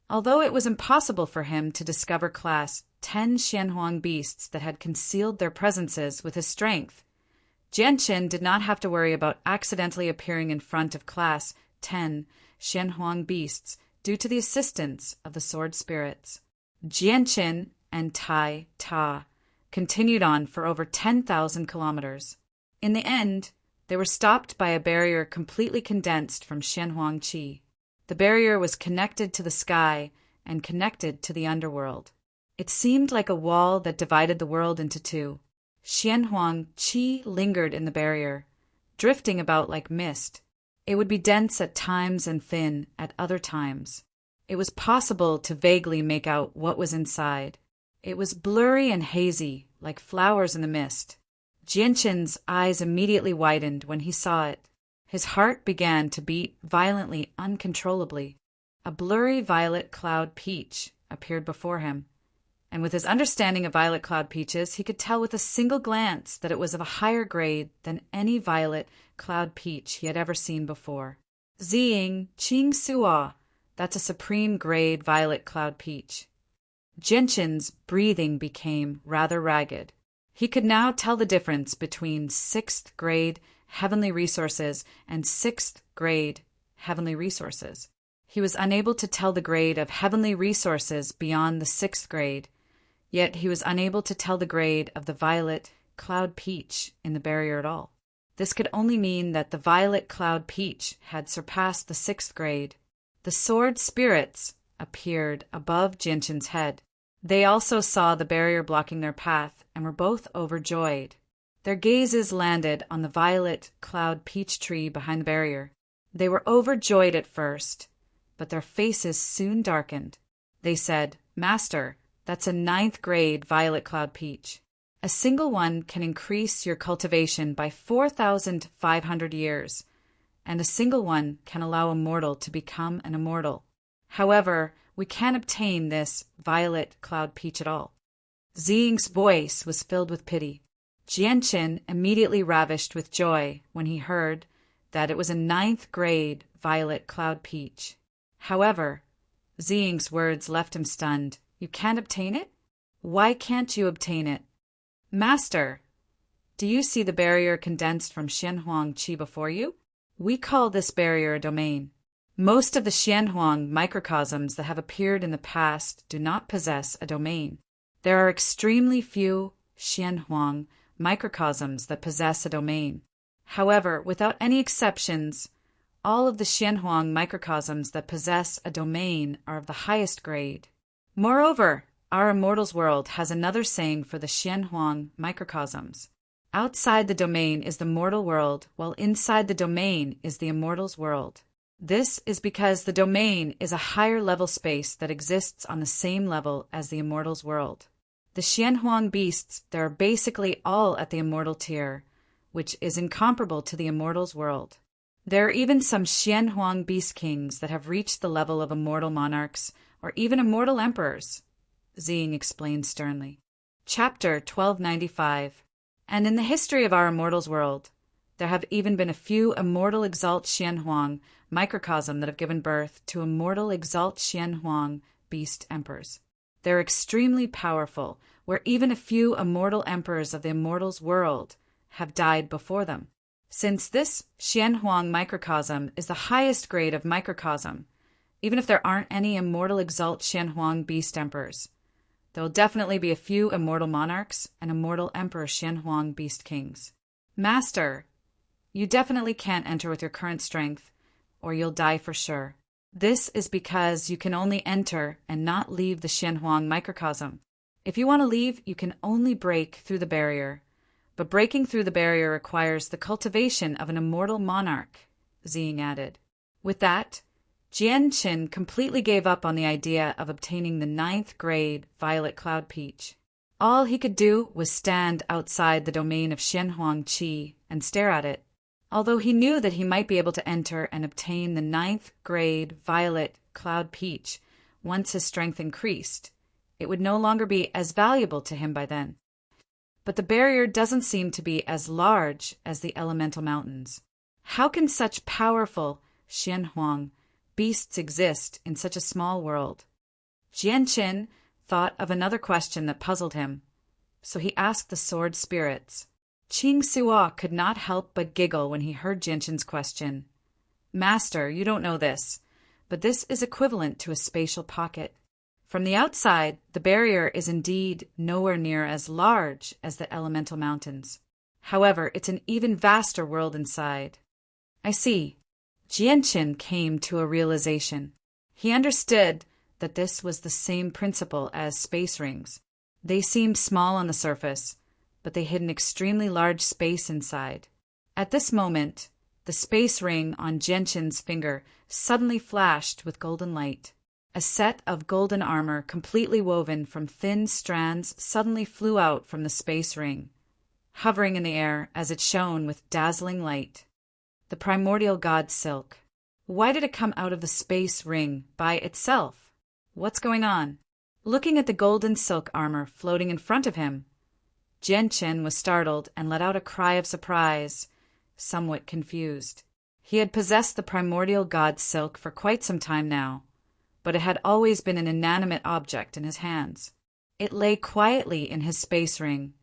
Although it was impossible for him to discover Class 10 Xianhuang beasts that had concealed their presences with his strength, Jianqin did not have to worry about accidentally appearing in front of Class 10 Xianhuang beasts due to the assistance of the sword spirits. Jianqin and Tai Ta continued on for over 10,000 kilometers. In the end, they were stopped by a barrier completely condensed from Xianhuang Qi. The barrier was connected to the sky and connected to the underworld. It seemed like a wall that divided the world into two. Xianhuang Qi lingered in the barrier, drifting about like mist. It would be dense at times and thin at other times. It was possible to vaguely make out what was inside. It was blurry and hazy, like flowers in the mist. Jianqin's eyes immediately widened when he saw it. His heart began to beat violently, uncontrollably. A blurry violet cloud peach appeared before him, and with his understanding of violet cloud peaches, he could tell with a single glance that it was of a higher grade than any violet cloud peach he had ever seen before. Ziying Qing Suo, that's a supreme grade violet cloud peach. Jianqin's breathing became rather ragged. He could now tell the difference between 6th grade heavenly resources and 6th grade heavenly resources. He was unable to tell the grade of heavenly resources beyond the 6th grade, yet he was unable to tell the grade of the violet cloud peach in the barrier at all. This could only mean that the violet cloud peach had surpassed the 6th grade. The sword spirits appeared above Jianqin's head. They also saw the barrier blocking their path and were both overjoyed. Their gazes landed on the violet cloud peach tree behind the barrier. They were overjoyed at first, but their faces soon darkened. They said, "Master, that's a 9th grade violet cloud peach. A single one can increase your cultivation by 4,500 years, and a single one can allow a mortal to become an immortal. However, we can't obtain this violet cloud peach at all." Ziying's voice was filled with pity. Jianqin immediately ravished with joy when he heard that it was a 9th grade violet cloud peach. However, Ziying's words left him stunned. "You can't obtain it? Why can't you obtain it?" "Master, do you see the barrier condensed from Xianhuang Qi before you? We call this barrier a domain. Most of the Xianhuang microcosms that have appeared in the past do not possess a domain. There are extremely few Xianhuang microcosms that possess a domain. However, without any exceptions, all of the Xianhuang microcosms that possess a domain are of the highest grade. Moreover, our immortals world has another saying for the Xianhuang microcosms. Outside the domain is the mortal world, while inside the domain is the immortals world. This is because the domain is a higher level space that exists on the same level as the immortals world. The Xianhuang beasts, they are basically all at the immortal tier, which is incomparable to the immortals world. There are even some Xianhuang beast kings that have reached the level of immortal monarchs or even immortal emperors, Ziying explained sternly. Chapter 1295. And in the history of our immortals world, there have even been a few immortal exalt Xianhuang microcosm that have given birth to immortal exalt Xianhuang beast emperors. They're extremely powerful, where even a few immortal emperors of the immortals world have died before them. Since this Xianhuang microcosm is the highest grade of microcosm, even if there aren't any immortal exalt Xianhuang beast emperors, there will definitely be a few immortal monarchs and immortal emperor Xianhuang beast kings. Master, you definitely can't enter with your current strength, or you'll die for sure. This is because you can only enter and not leave the Xianhuang microcosm. If you want to leave, you can only break through the barrier. But breaking through the barrier requires the cultivation of an immortal monarch, Ziying added. With that, Jianqin completely gave up on the idea of obtaining the 9th grade violet cloud peach. All he could do was stand outside the domain of Xianhuang Qi and stare at it. Although he knew that he might be able to enter and obtain the 9th grade violet cloud peach once his strength increased, it would no longer be as valuable to him by then. But the barrier doesn't seem to be as large as the elemental mountains. How can such powerful Xianhuang beasts exist in such a small world? Jianqin thought of another question that puzzled him, so he asked the sword spirits. Qing Suo could not help but giggle when he heard Jianqin's question. Master, you don't know this, but this is equivalent to a spatial pocket. From the outside, the barrier is indeed nowhere near as large as the elemental mountains. However, it's an even vaster world inside. I see. Jianqin came to a realization. He understood that this was the same principle as space rings. They seemed small on the surface, but they hid an extremely large space inside. At this moment, the space ring on Jianqin's finger suddenly flashed with golden light. A set of golden armor completely woven from thin strands suddenly flew out from the space ring, hovering in the air as it shone with dazzling light. The primordial god silk. Why did it come out of the space ring by itself? What's going on? Looking at the golden silk armor floating in front of him, Jianqin was startled and let out a cry of surprise, somewhat confused. He had possessed the primordial god silk for quite some time now, but it had always been an inanimate object in his hands. It lay quietly in his space ring,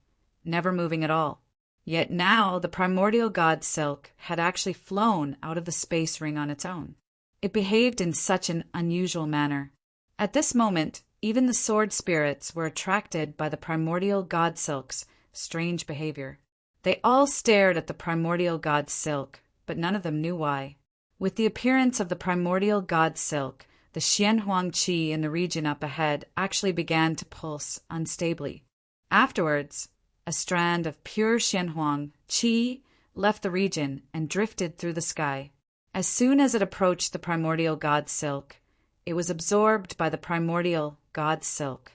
never moving at all. Yet now the primordial god silk had actually flown out of the space ring on its own. It behaved in such an unusual manner. At this moment, even the sword spirits were attracted by the primordial god silk's strange behavior. They all stared at the primordial god silk, but none of them knew why. With the appearance of the primordial god silk, the Xianhuang Qi in the region up ahead actually began to pulse unstably. Afterwards, a strand of pure Xianhuang Qi left the region and drifted through the sky. As soon as it approached the primordial god silk, it was absorbed by the primordial god silk.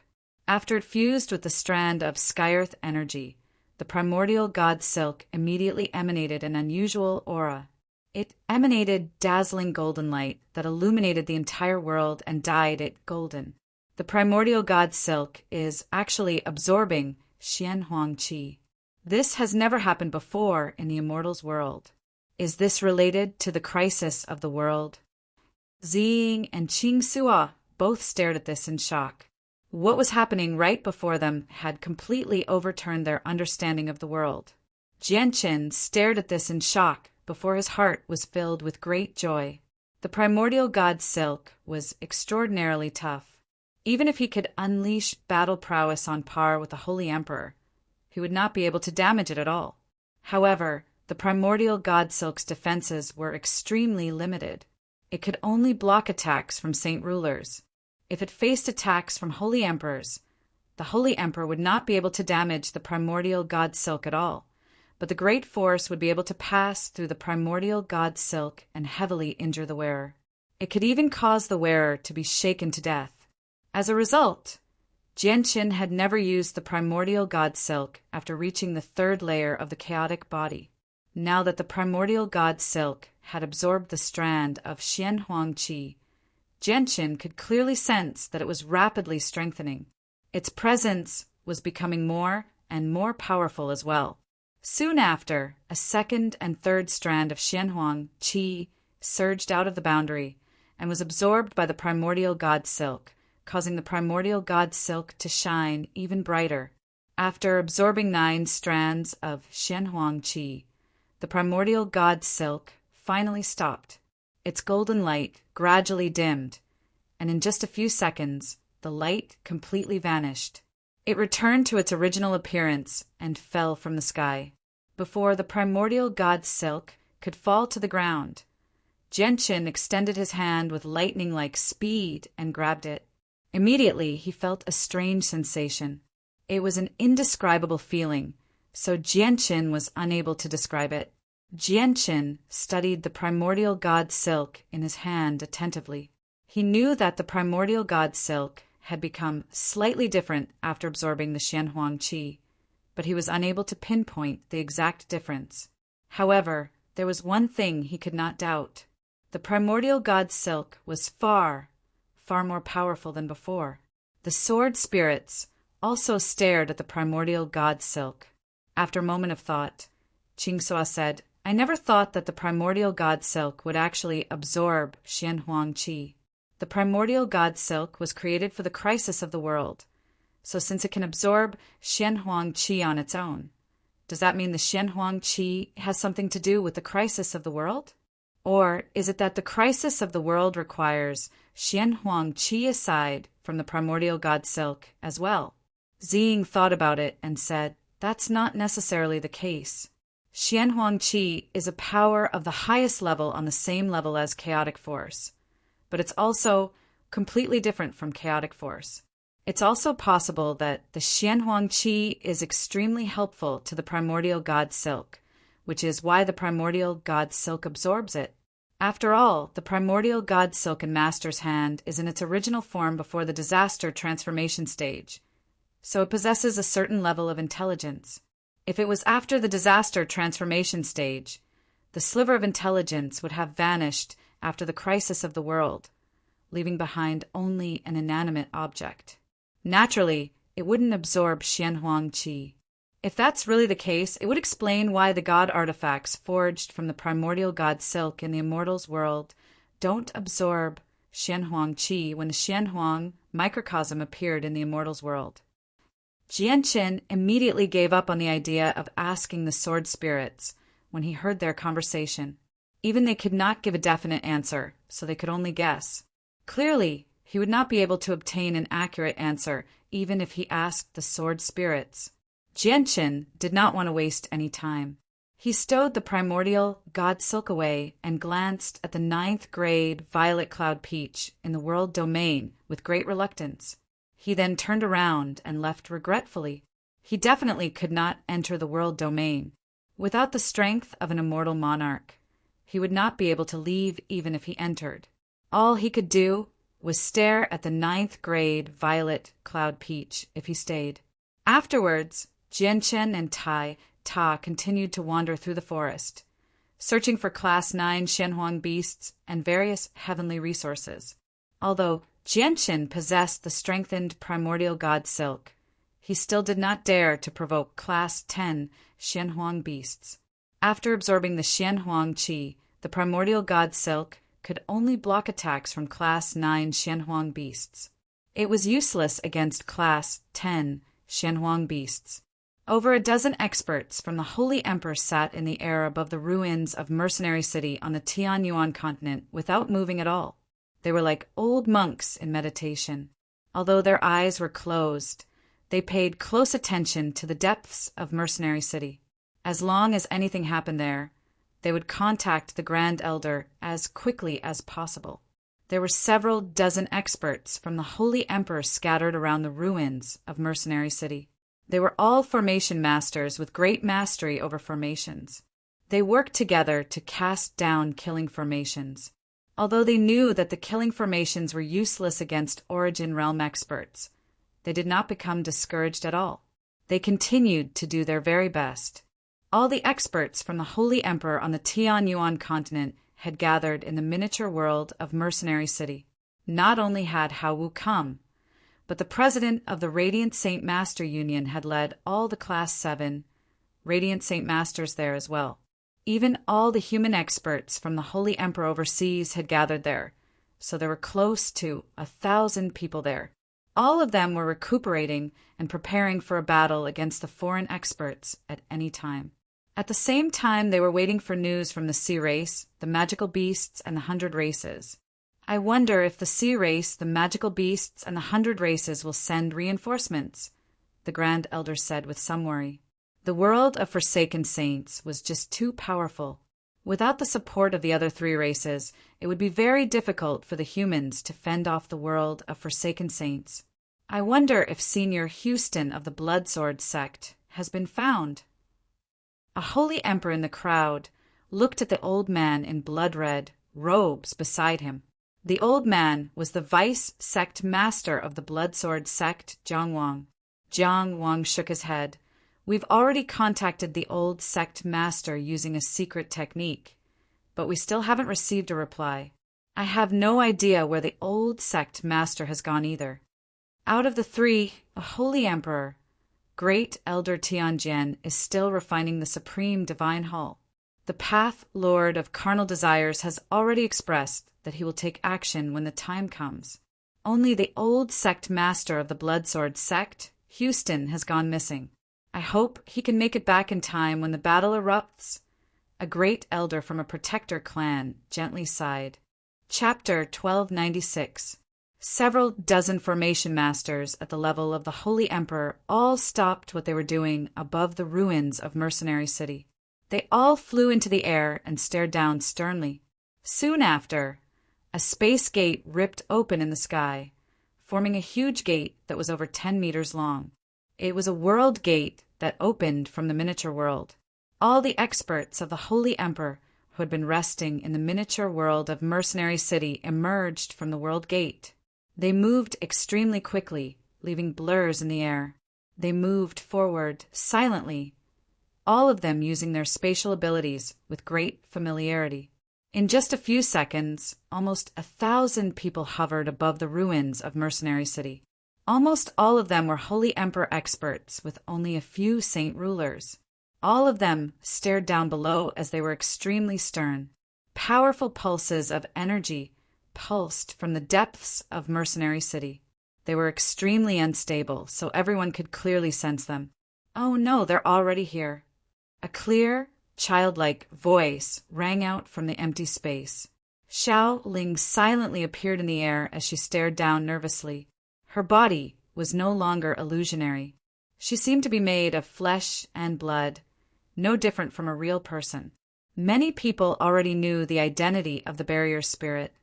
After it fused with the strand of sky-earth energy, the primordial god silk immediately emanated an unusual aura. It emanated dazzling golden light that illuminated the entire world and dyed it golden. The primordial god silk is actually absorbing Xianhuang Qi. This has never happened before in the immortals world. Is this related to the crisis of the world? Ziying and Qing Suo both stared at this in shock. What was happening right before them had completely overturned their understanding of the world. Jianqin stared at this in shock before his heart was filled with great joy. The primordial god silk was extraordinarily tough. Even if he could unleash battle prowess on par with the Holy Emperor, he would not be able to damage it at all. However, the primordial god silk's defenses were extremely limited. It could only block attacks from saint rulers. If it faced attacks from holy emperors, the Holy Emperor would not be able to damage the primordial god silk at all, but the great force would be able to pass through the primordial god silk and heavily injure the wearer. It could even cause the wearer to be shaken to death. As a result, Jianqin had never used the primordial god silk after reaching the 3rd layer of the chaotic body. Now that the primordial god silk had absorbed the strand of Xianhuang qi, Jianqin could clearly sense that it was rapidly strengthening. Its presence was becoming more and more powerful as well. Soon after, a second and third strand of Xianhuang qi surged out of the boundary and was absorbed by the primordial god silk, causing the primordial god silk to shine even brighter. After absorbing 9 strands of Xianhuang qi, the primordial god silk finally stopped. Its golden light gradually dimmed, and in just a few seconds, the light completely vanished. It returned to its original appearance and fell from the sky. Before the primordial god silk could fall to the ground, Jianqin extended his hand with lightning-like speed and grabbed it. Immediately, he felt a strange sensation. It was an indescribable feeling, so Jianqin was unable to describe it. Jianqin studied the primordial god silk in his hand attentively. He knew that the primordial god silk had become slightly different after absorbing the Xianhuang qi, but he was unable to pinpoint the exact difference. However, there was one thing he could not doubt. The primordial god silk was far more powerful than before. The sword spirits also stared at the primordial god silk. After a moment of thought, Qingxua said, "I never thought that the primordial god silk would actually absorb Xianhuang qi. The primordial god silk was created for the crisis of the world. So since it can absorb Xianhuang qi on its own, does that mean the Xianhuang qi has something to do with the crisis of the world? Or is it that the crisis of the world requires Xianhuang qi aside from the primordial god silk as well?" Ziying thought about it and said, "That's not necessarily the case. Xianhuang qi is a power of the highest level on the same level as chaotic force, but it's also completely different from chaotic force. It's also possible that the Xianhuang qi is extremely helpful to the primordial god silk, which is why the primordial god silk absorbs it. After all, the primordial god silk in Master's hand is in its original form before the disaster transformation stage, so it possesses a certain level of intelligence. If it was after the disaster transformation stage, the sliver of intelligence would have vanished after the crisis of the world, leaving behind only an inanimate object. Naturally, it wouldn't absorb Xianhuang qi. If that's really the case, it would explain why the god artifacts forged from the primordial god silk in the immortals world don't absorb Xianhuang qi when the Xianhuang microcosm appeared in the immortals world. Jianqin immediately gave up on the idea of asking the sword spirits when he heard their conversation. Even they could not give a definite answer, so they could only guess. Clearly, he would not be able to obtain an accurate answer even if he asked the sword spirits. Jianqin did not want to waste any time. He stowed the primordial god silk away and glanced at the 9th grade violet cloud peach in the world domain with great reluctance. He then turned around and left regretfully. He definitely could not enter the world domain. Without the strength of an immortal monarch, he would not be able to leave even if he entered. All he could do was stare at the 9th grade violet cloud peach if he stayed. Afterwards, Jianqin and Ta continued to wander through the forest, searching for Class 9 Xianhuang beasts and various heavenly resources. Although Jianqin possessed the strengthened primordial god silk, he still did not dare to provoke Class 10 Xianhuang beasts. After absorbing the Xianhuang qi, the primordial god silk could only block attacks from Class 9 Xianhuang beasts. It was useless against Class 10 Xianhuang beasts. Over a dozen experts from the Holy Emperor sat in the air above the ruins of Mercenary City on the Tianyuan continent without moving at all. They were like old monks in meditation. Although their eyes were closed, they paid close attention to the depths of Mercenary City. As long as anything happened there, they would contact the Grand Elder as quickly as possible. There were several dozen experts from the Holy Emperor scattered around the ruins of Mercenary City. They were all formation masters with great mastery over formations. They worked together to cast down killing formations. Although they knew that the killing formations were useless against Origin Realm experts, they did not become discouraged at all. They continued to do their very best. All the experts from the Holy Emperor on the Tianyuan continent had gathered in the miniature world of Mercenary City. Not only had Hao Wu come, but the president of the Radiant Saint Master Union had led all the Class 7 Radiant Saint Masters there as well. Even all the human experts from the Holy Emperor overseas had gathered there, so there were close to 1,000 people there. All of them were recuperating and preparing for a battle against the foreign experts at any time. At the same time, they were waiting for news from the Sea Race, the Magical Beasts, and the 100 Races. I wonder if the Sea Race, the Magical Beasts, and the 100 Races will send reinforcements, the Grand Elder said with some worry. The world of Forsaken Saints was just too powerful. Without the support of the other 3 races, it would be very difficult for the humans to fend off the world of Forsaken Saints. I wonder if Senior Houston of the Bloodsword sect has been found. A holy emperor in the crowd looked at the old man in blood-red robes beside him. The old man was the vice sect master of the Bloodsword sect, Jiang Wang. Jiang Wang shook his head. We've already contacted the old sect master using a secret technique, but we still haven't received a reply. I have no idea where the old sect master has gone either. Out of the 3, a holy emperor, Great Elder Tianjian, is still refining the supreme divine hull. The Path Lord of Carnal Desires has already expressed that he will take action when the time comes. Only the old sect master of the Bloodsword sect, Houston, has gone missing. I hope he can make it back in time when the battle erupts. A great elder from a protector clan gently sighed. Chapter 1296. Several dozen formation masters at the level of the Holy Emperor all stopped what they were doing above the ruins of Mercenary City. They all flew into the air and stared down sternly. Soon after, a space gate ripped open in the sky, forming a huge gate that was over 10 meters long. It was a world gate that opened from the miniature world. All the experts of the Holy Emperor who had been resting in the miniature world of Mercenary City emerged from the world gate. They moved extremely quickly, leaving blurs in the air. They moved forward silently, all of them using their spatial abilities with great familiarity. In just a few seconds, almost 1,000 people hovered above the ruins of Mercenary City. Almost all of them were Holy Emperor experts with only a few saint rulers. All of them stared down below as they were extremely stern. Powerful pulses of energy pulsed from the depths of Mercenary City. They were extremely unstable, so everyone could clearly sense them. Oh no, they're already here. A clear, childlike voice rang out from the empty space. Xiao Ling silently appeared in the air as she stared down nervously. Her body was no longer illusionary. She seemed to be made of flesh and blood, no different from a real person. Many people already knew the identity of the barrier spirit.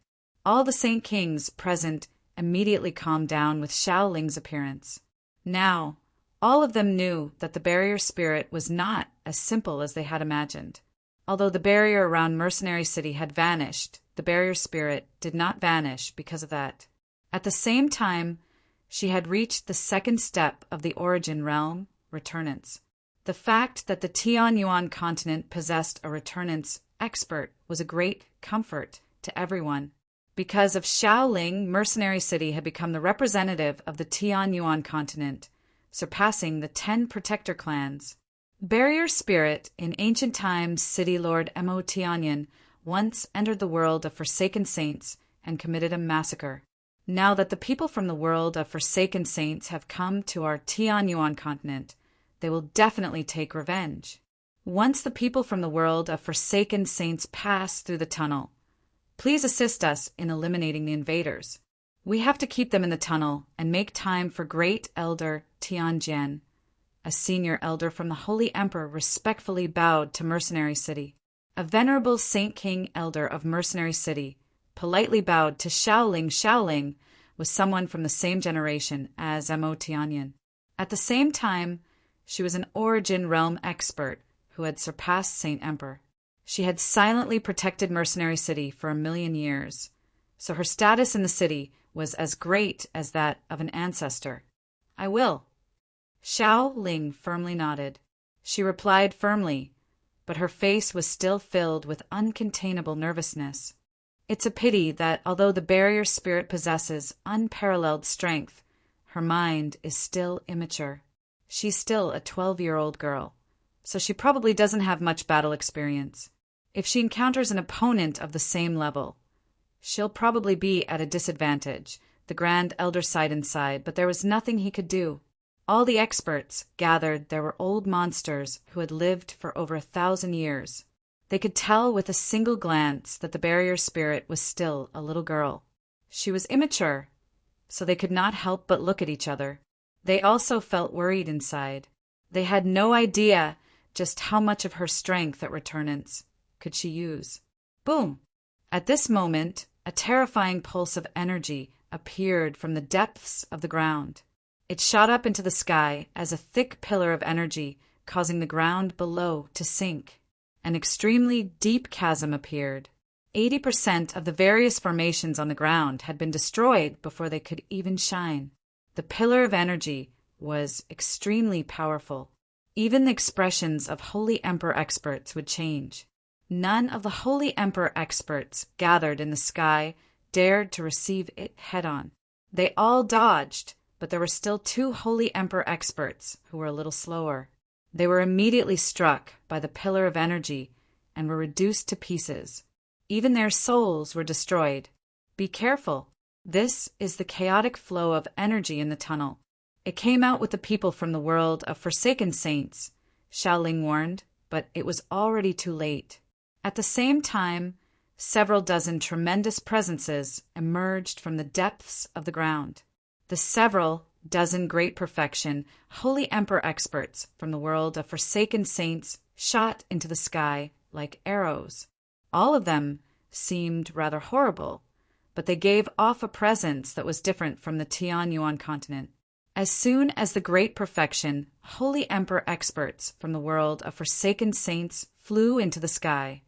All the Saint Kings present immediately calmed down with Xiao Ling's appearance. Now, all of them knew that the barrier spirit was not as simple as they had imagined. Although the barrier around Mercenary City had vanished, the barrier spirit did not vanish because of that. At the same time, she had reached the second step of the origin realm, returnance. The fact that the Tianyuan continent possessed a returnance expert was a great comfort to everyone. Because of Xiao Ling, Mercenary City had become the representative of the Tianyuan continent, surpassing the 10 protector clans. Barrier Spirit, in ancient times City Lord Mo Tianyan, once entered the world of Forsaken Saints and committed a massacre. Now that the people from the world of Forsaken Saints have come to our Tianyuan continent, they will definitely take revenge. Once the people from the world of Forsaken Saints pass through the tunnel, please assist us in eliminating the invaders. We have to keep them in the tunnel and make time for Great Elder Tianjian. A senior elder from the Holy Emperor respectfully bowed to Mercenary City. A venerable Saint King elder of Mercenary City politely bowed to Xiao Ling. Xiao Ling was someone from the same generation as Mo Tianyan. At the same time, she was an origin realm expert who had surpassed Saint Emperor. She had silently protected Mercenary City for 1,000,000 years, so her status in the city was as great as that of an ancestor. I will. Xiao Ling firmly nodded. She replied firmly, but her face was still filled with uncontainable nervousness. It's a pity that although the barrier spirit possesses unparalleled strength, her mind is still immature. She's still a 12-year-old girl, so she probably doesn't have much battle experience. If she encounters an opponent of the same level, she'll probably be at a disadvantage, the Grand Elder sighed inside, but there was nothing he could do. All the experts gathered there were old monsters who had lived for over 1,000 years. They could tell with a single glance that the barrier spirit was still a little girl. She was immature, so they could not help but look at each other. They also felt worried inside. They had no idea just how much of her strength at returnance could she use. Boom! At this moment, a terrifying pulse of energy appeared from the depths of the ground. It shot up into the sky as a thick pillar of energy, causing the ground below to sink. An extremely deep chasm appeared. 80% of the various formations on the ground had been destroyed before they could even shine. The pillar of energy was extremely powerful. Even the expressions of Holy Emperor experts would change. None of the Holy Emperor experts gathered in the sky dared to receive it head-on. They all dodged, but there were still 2 Holy Emperor experts who were a little slower. They were immediately struck by the pillar of energy and were reduced to pieces. Even their souls were destroyed. Be careful. This is the chaotic flow of energy in the tunnel. It came out with the people from the world of forsaken saints, Xiaoling warned, but it was already too late. At the same time, several dozen tremendous presences emerged from the depths of the ground. The several dozen great perfection, Holy Emperor experts from the world of forsaken saints shot into the sky like arrows. All of them seemed rather horrible, but they gave off a presence that was different from the Tianyuan continent. As soon as the great perfection, Holy Emperor experts from the world of forsaken saints flew into the sky,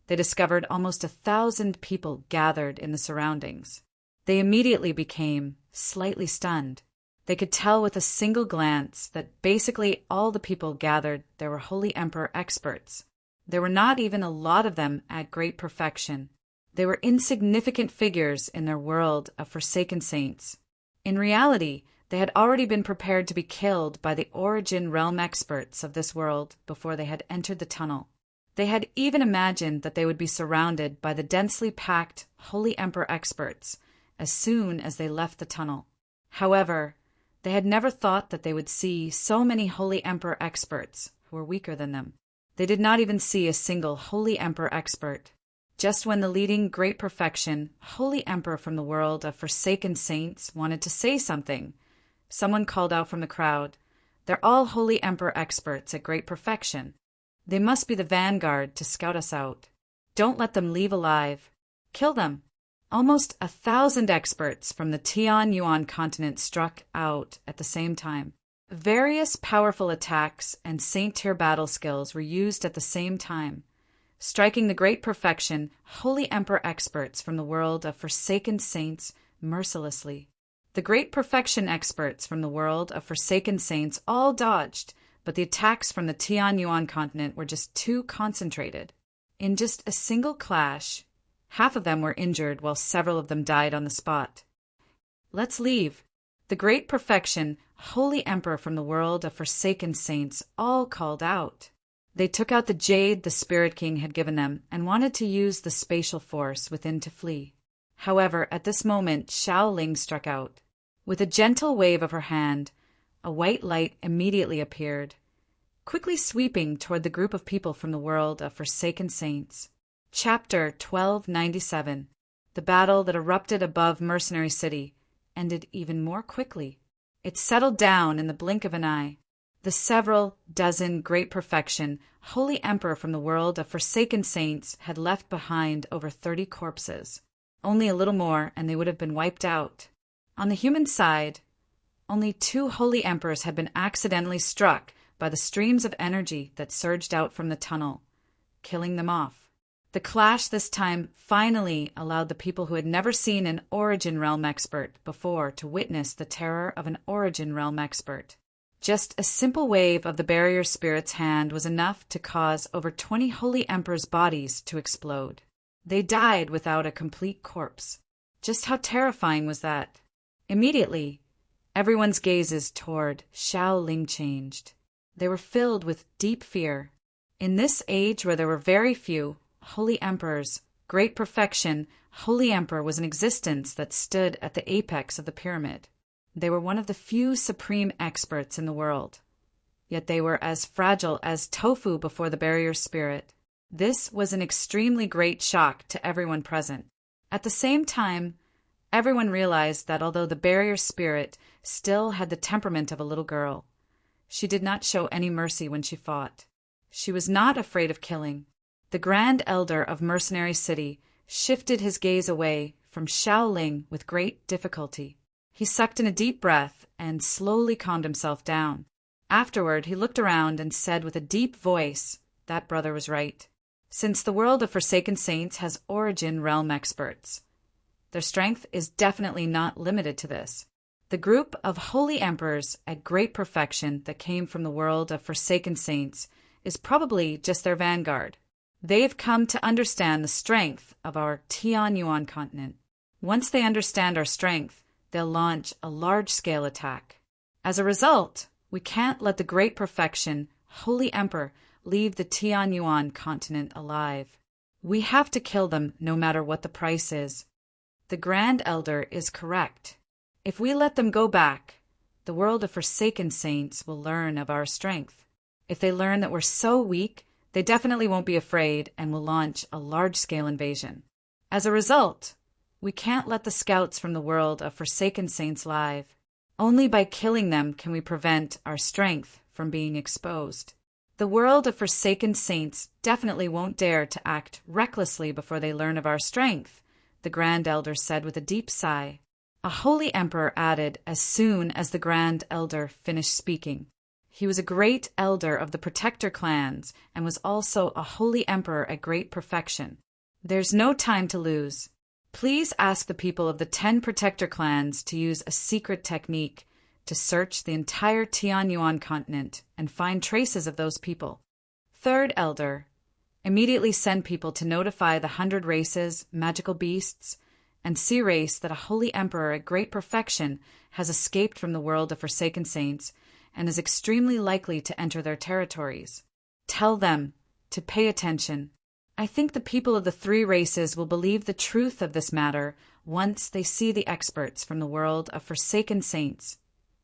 they discovered almost 1,000 people gathered in the surroundings. They immediately became slightly stunned. They could tell with a single glance that basically all the people gathered there were Holy Emperor experts. There were not even a lot of them at great perfection. They were insignificant figures in their world of forsaken saints. In reality, they had already been prepared to be killed by the origin realm experts of this world before they had entered the tunnel. They had even imagined that they would be surrounded by the densely packed Holy Emperor experts as soon as they left the tunnel. However, they had never thought that they would see so many Holy Emperor experts who were weaker than them. They did not even see a single Holy Emperor expert. Just when the leading great perfection, Holy Emperor from the world of forsaken saints, wanted to say something, someone called out from the crowd, "They're all Holy Emperor experts at great perfection. They must be the vanguard to scout us out. Don't let them leave alive. Kill them." Almost 1,000 experts from the Tianyuan continent struck out at the same time. Various powerful attacks and saint-tier battle skills were used at the same time, striking the great perfection, Holy Emperor experts from the world of forsaken saints mercilessly. The great perfection experts from the world of forsaken saints all dodged, but the attacks from the Tianyuan continent were just too concentrated. In just a single clash, half of them were injured while several of them died on the spot. "Let's leave." The great perfection, Holy Emperor from the world of forsaken saints all called out. They took out the jade the Spirit King had given them and wanted to use the spatial force within to flee. However, at this moment, Xiaoling struck out. With a gentle wave of her hand, a white light immediately appeared, quickly sweeping toward the group of people from the world of forsaken saints. Chapter 1297. The battle that erupted above Mercenary City ended even more quickly. It settled down in the blink of an eye. The several dozen great perfection, Holy Emperor from the world of forsaken saints had left behind over 30 corpses. Only a little more and they would have been wiped out. On the human side, only 2 Holy Emperors had been accidentally struck by the streams of energy that surged out from the tunnel, killing them off. The clash this time finally allowed the people who had never seen an Origin Realm expert before to witness the terror of an Origin Realm expert. Just a simple wave of the barrier spirit's hand was enough to cause over 20 holy emperors' bodies to explode. They died without a complete corpse. Just how terrifying was that? Immediately, everyone's gazes toward Shaoling changed. They were filled with deep fear. In this age where there were very few holy emperors, great perfection, holy emperor was an existence that stood at the apex of the pyramid. They were one of the few supreme experts in the world. Yet they were as fragile as tofu before the barrier spirit. This was an extremely great shock to everyone present. At the same time, everyone realized that although the barrier spirit still had the temperament of a little girl, she did not show any mercy when she fought. She was not afraid of killing. The Grand Elder of Mercenary City shifted his gaze away from Shaoling with great difficulty. He sucked in a deep breath and slowly calmed himself down. Afterward, he looked around and said with a deep voice, that brother was right. Since the world of Forsaken Saints has origin realm experts, their strength is definitely not limited to this. The group of holy emperors at great perfection that came from the world of Forsaken Saints is probably just their vanguard. They've come to understand the strength of our Tianyuan continent. Once they understand our strength, they'll launch a large-scale attack. As a result, we can't let the great perfection, Holy Emperor, leave the Tianyuan continent alive. We have to kill them no matter what the price is. The Grand Elder is correct. If we let them go back, the world of Forsaken Saints will learn of our strength. If they learn that we're so weak, they definitely won't be afraid and will launch a large-scale invasion. As a result, we can't let the scouts from the world of Forsaken Saints live. Only by killing them can we prevent our strength from being exposed. The world of Forsaken Saints definitely won't dare to act recklessly before they learn of our strength, the Grand Elder said with a deep sigh. A holy emperor added as soon as the Grand Elder finished speaking. He was a great elder of the Protector clans and was also a holy emperor at great perfection. There's no time to lose. Please ask the people of the 10 Protector clans to use a secret technique to search the entire Tianyuan continent and find traces of those people. Third Elder, immediately send people to notify the 100 races, magical beasts, and sea race that a holy emperor at great perfection has escaped from the world of Forsaken Saints and is extremely likely to enter their territories. Tell them to pay attention. I think the people of the 3 races will believe the truth of this matter once they see the experts from the world of Forsaken Saints,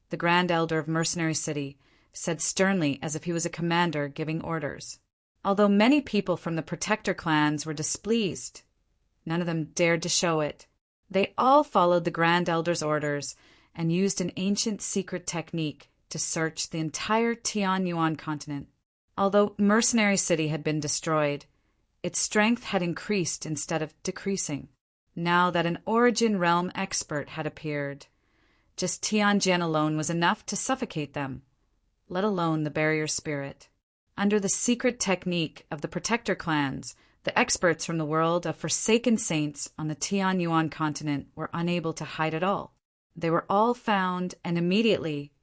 the Grand Elder of Mercenary City said sternly as if he was a commander giving orders. Although many people from the Protector clans were displeased, none of them dared to show it. They all followed the Grand Elder's orders and used an ancient secret technique to search the entire Tianyuan continent. Although Mercenary City had been destroyed, its strength had increased instead of decreasing. Now that an Origin Realm expert had appeared, just Tianjin alone was enough to suffocate them, let alone the barrier spirit. Under the secret technique of the Protector clans, the experts from the world of Forsaken Saints on the Tianyuan continent were unable to hide at all. They were all found, and immediately,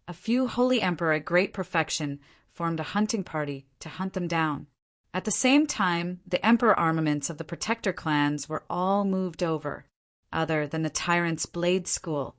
a few Holy Emperor at great perfection formed a hunting party to hunt them down. At the same time, the Emperor armaments of the Protector clans were all moved over. Other than the Tyrant's Blade School,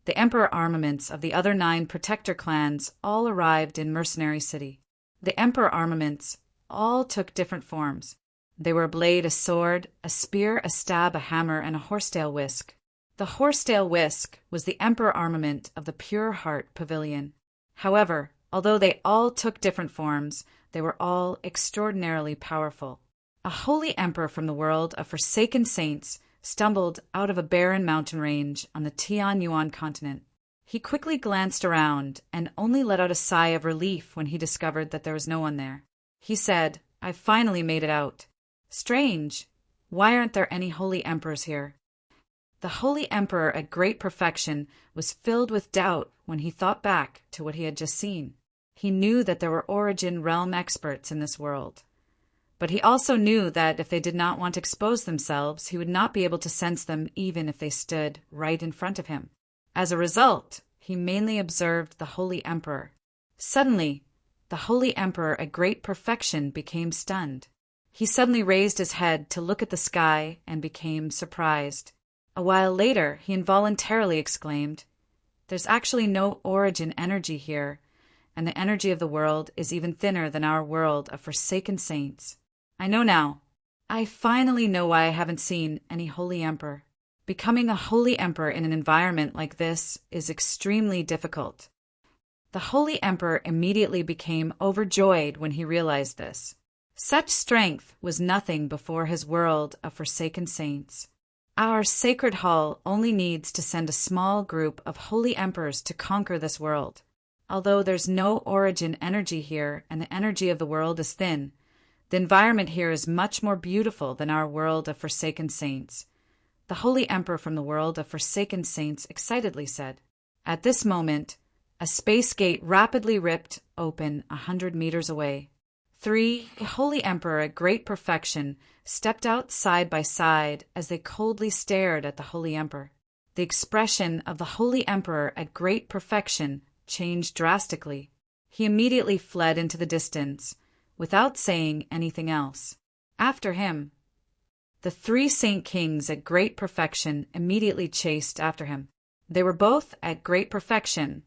the Emperor armaments of the other 9 Protector clans all arrived in Mercenary City. The Emperor armaments all took different forms. They were a blade, a sword, a spear, a stab, a hammer, and a horsetail whisk. The horsetail whisk was the Emperor armament of the Pure Heart Pavilion. However, although they all took different forms, they were all extraordinarily powerful. A holy emperor from the world of Forsaken Saints stumbled out of a barren mountain range on the Tianyuan continent. He quickly glanced around and only let out a sigh of relief when he discovered that there was no one there. He said, "I've finally made it out. Strange. Why aren't there any holy emperors here?" The holy emperor at great perfection was filled with doubt when he thought back to what he had just seen. He knew that there were Origin Realm experts in this world. But he also knew that if they did not want to expose themselves, he would not be able to sense them even if they stood right in front of him. As a result, he mainly observed the Holy Emperor. Suddenly, the Holy Emperor at great perfection became stunned. He suddenly raised his head to look at the sky and became surprised. A while later, he involuntarily exclaimed, "There's actually no origin energy here, and the energy of the world is even thinner than our world of forsaken saints. I know now. I finally know why I haven't seen any Holy Emperor. Becoming a Holy Emperor in an environment like this is extremely difficult." The Holy Emperor immediately became overjoyed when he realized this. Such strength was nothing before his world of forsaken saints. Our sacred hall only needs to send a small group of Holy Emperors to conquer this world. Although there's no origin energy here and the energy of the world is thin, the environment here is much more beautiful than our world of forsaken saints, the Holy Emperor from the world of forsaken saints excitedly said. At this moment, a space gate rapidly ripped open 100 meters away. The Holy Emperor at great perfection stepped out side by side as they coldly stared at the Holy Emperor. The expression of the Holy Emperor at great perfection changed drastically. He immediately fled into the distance, without saying anything else. After him, the 3 Saint Kings at great perfection immediately chased after him. They were both at great perfection,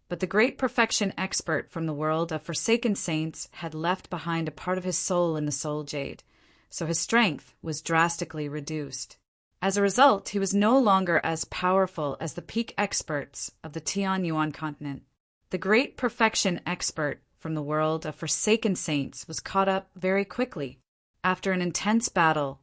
but the great perfection expert from the world of forsaken saints had left behind a part of his soul in the soul jade, so his strength was drastically reduced. As a result, he was no longer as powerful as the peak experts of the Tianyuan continent. The great perfection expert from the world of forsaken saints was caught up very quickly. After an intense battle,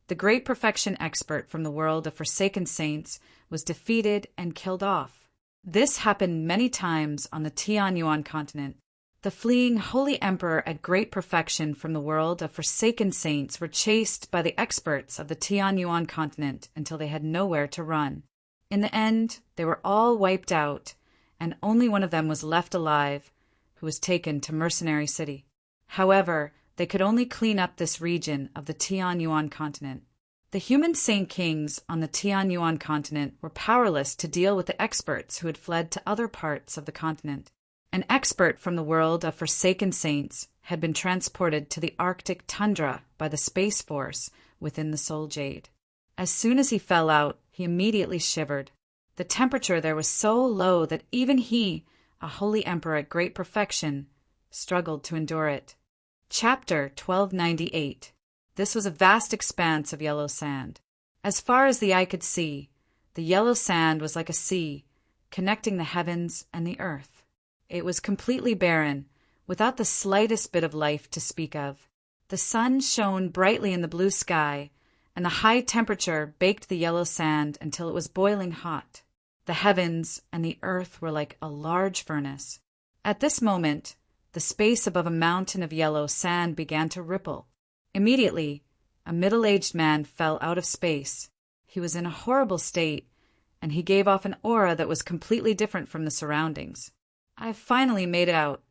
the great perfection expert from the world of forsaken saints was defeated and killed off. This happened many times on the Tianyuan continent. The fleeing Holy Emperor at great perfection from the world of forsaken saints were chased by the experts of the Tianyuan continent until they had nowhere to run. In the end, they were all wiped out, and only one of them was left alive, who was taken to Mercenary City. However, they could only clean up this region of the Tianyuan continent. The human Saint Kings on the Tianyuan continent were powerless to deal with the experts who had fled to other parts of the continent. An expert from the world of forsaken saints had been transported to the Arctic tundra by the Space Force within the Soul Jade. As soon as he fell out, he immediately shivered. The temperature there was so low that even he, a Holy Emperor at great perfection, struggled to endure it. Chapter 1298. This was a vast expanse of yellow sand. As far as the eye could see, the yellow sand was like a sea, connecting the heavens and the earth. It was completely barren, without the slightest bit of life to speak of. The sun shone brightly in the blue sky, and the high temperature baked the yellow sand until it was boiling hot. The heavens and the earth were like a large furnace. At this moment, the space above a mountain of yellow sand began to ripple. Immediately, a middle-aged man fell out of space. He was in a horrible state, and he gave off an aura that was completely different from the surroundings. "I've finally made it out."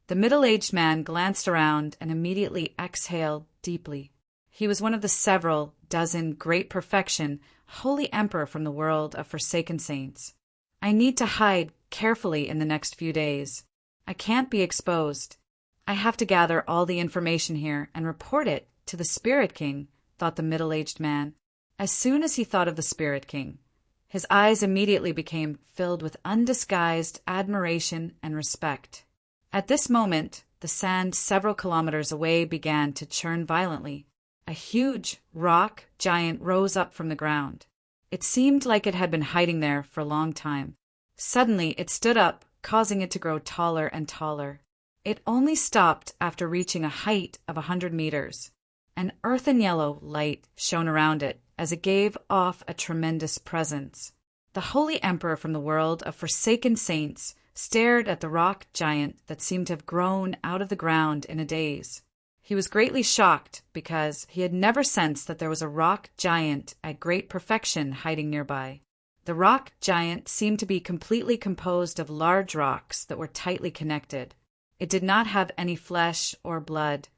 The middle-aged man glanced around and immediately exhaled deeply. He was one of the several dozen great perfection Holy Emperor from the world of forsaken saints. "I need to hide carefully in the next few days. I can't be exposed. I have to gather all the information here and report it to the Spirit King," thought the middle-aged man. As soon as he thought of the Spirit King, his eyes immediately became filled with undisguised admiration and respect. At this moment, the sand several kilometers away began to churn violently. A huge rock giant rose up from the ground. It seemed like it had been hiding there for a long time. Suddenly, it stood up, causing it to grow taller and taller. It only stopped after reaching a height of 100 meters. An earthen yellow light shone around it as it gave off a tremendous presence. The Holy Emperor from the world of forsaken saints stared at the rock giant that seemed to have grown out of the ground in a daze. He was greatly shocked because he had never sensed that there was a rock giant at great perfection hiding nearby. The rock giant seemed to be completely composed of large rocks that were tightly connected. It did not have any flesh or blood,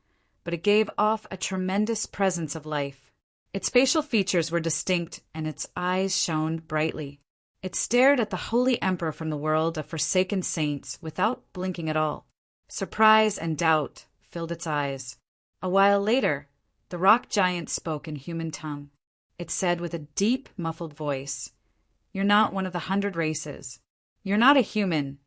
but it gave off a tremendous presence of life. Its facial features were distinct and its eyes shone brightly. It stared at the holy emperor from the world of forsaken saints without blinking at all. Surprise and doubt filled its eyes. A while later, the rock giant spoke in human tongue. It said with a deep, muffled voice, "You're not one of the 100 races. You're not a human,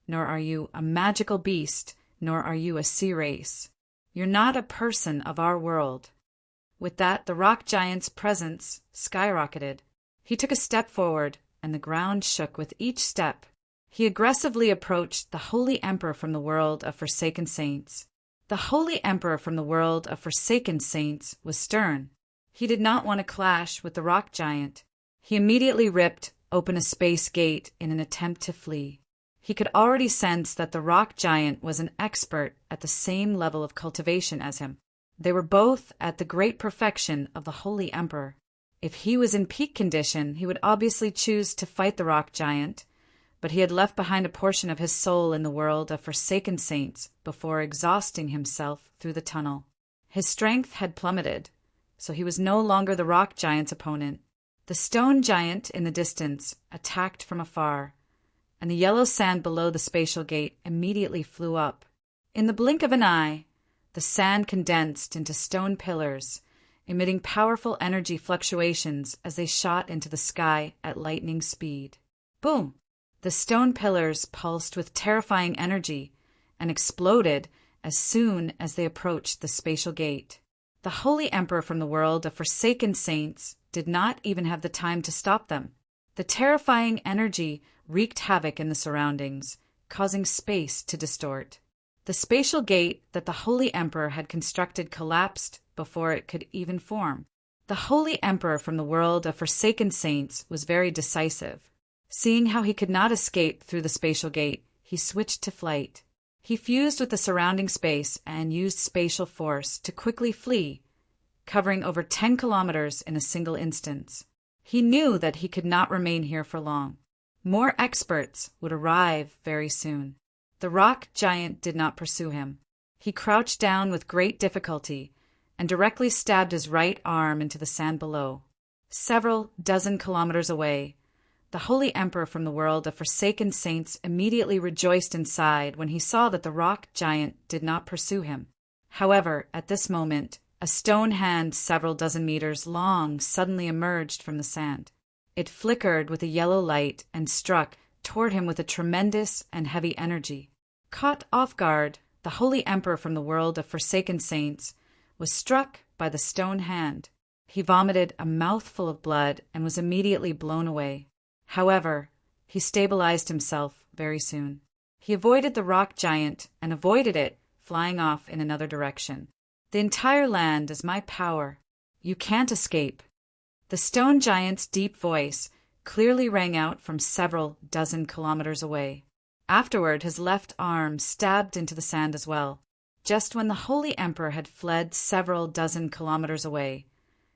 nor are you a magical beast, nor are you a sea race. You're not a person of our world." With that, the rock giant's presence skyrocketed. He took a step forward, and the ground shook with each step. He aggressively approached the holy emperor from the world of forsaken saints. The holy emperor from the world of forsaken saints was stern. He did not want to clash with the rock giant. He immediately ripped open a space gate in an attempt to flee. He could already sense that the rock giant was an expert at the same level of cultivation as him. They were both at the great perfection of the holy emperor. If he was in peak condition, he would obviously choose to fight the rock giant, but he had left behind a portion of his soul in the world of forsaken saints before exhausting himself through the tunnel. His strength had plummeted, so he was no longer the rock giant's opponent. The stone giant in the distance attacked from afar, and the yellow sand below the spatial gate immediately flew up. In the blink of an eye, the sand condensed into stone pillars, emitting powerful energy fluctuations as they shot into the sky at lightning speed. Boom! The stone pillars pulsed with terrifying energy and exploded as soon as they approached the spatial gate. The holy emperor from the world of forsaken saints did not even have the time to stop them. The terrifying energy wreaked havoc in the surroundings, causing space to distort. The spatial gate that the holy emperor had constructed collapsed before it could even form. The holy emperor from the world of forsaken saints was very decisive. Seeing how he could not escape through the spatial gate, he switched to flight. He fused with the surrounding space and used spatial force to quickly flee, covering over 10 kilometers in a single instance. He knew that he could not remain here for long. More experts would arrive very soon. The rock giant did not pursue him. He crouched down with great difficulty and directly stabbed his right arm into the sand below. Several dozen kilometers away, the holy emperor from the world of forsaken saints immediately rejoiced inside when he saw that the rock giant did not pursue him. However, at this moment, a stone hand several dozen meters long suddenly emerged from the sand. It flickered with a yellow light and struck toward him with a tremendous and heavy energy. Caught off guard, the holy emperor from the world of forsaken saints was struck by the stone hand. He vomited a mouthful of blood and was immediately blown away. However, he stabilized himself very soon. He avoided the rock giant and avoided it flying off in another direction. "The entire land is my power. You can't escape." The stone giant's deep voice clearly rang out from several dozen kilometers away. Afterward, his left arm stabbed into the sand as well. Just when the holy emperor had fled several dozen kilometers away,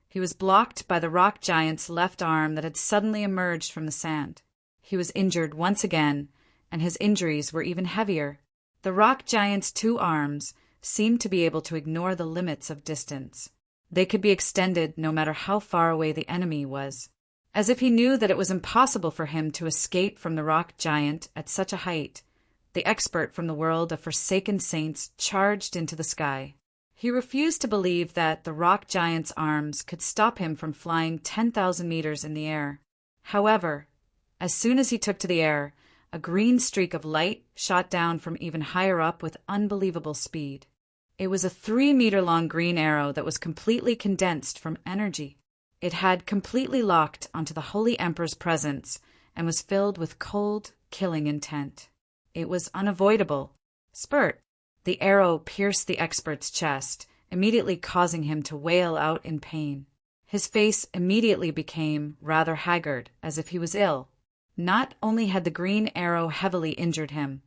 he was blocked by the rock giant's left arm that had suddenly emerged from the sand. He was injured once again, and his injuries were even heavier. The rock giant's 2 arms seemed to be able to ignore the limits of distance. They could be extended no matter how far away the enemy was. As if he knew that it was impossible for him to escape from the rock giant at such a height, the expert from the world of forsaken saints charged into the sky. He refused to believe that the rock giant's arms could stop him from flying 10,000 meters in the air. However, as soon as he took to the air, a green streak of light shot down from even higher up with unbelievable speed. It was a 3-meter-long green arrow that was completely condensed from energy. It had completely locked onto the holy emperor's presence and was filled with cold, killing intent. It was unavoidable. Spurt! The arrow pierced the expert's chest, immediately causing him to wail out in pain. His face immediately became rather haggard, as if he was ill. Not only had the green arrow heavily injured him,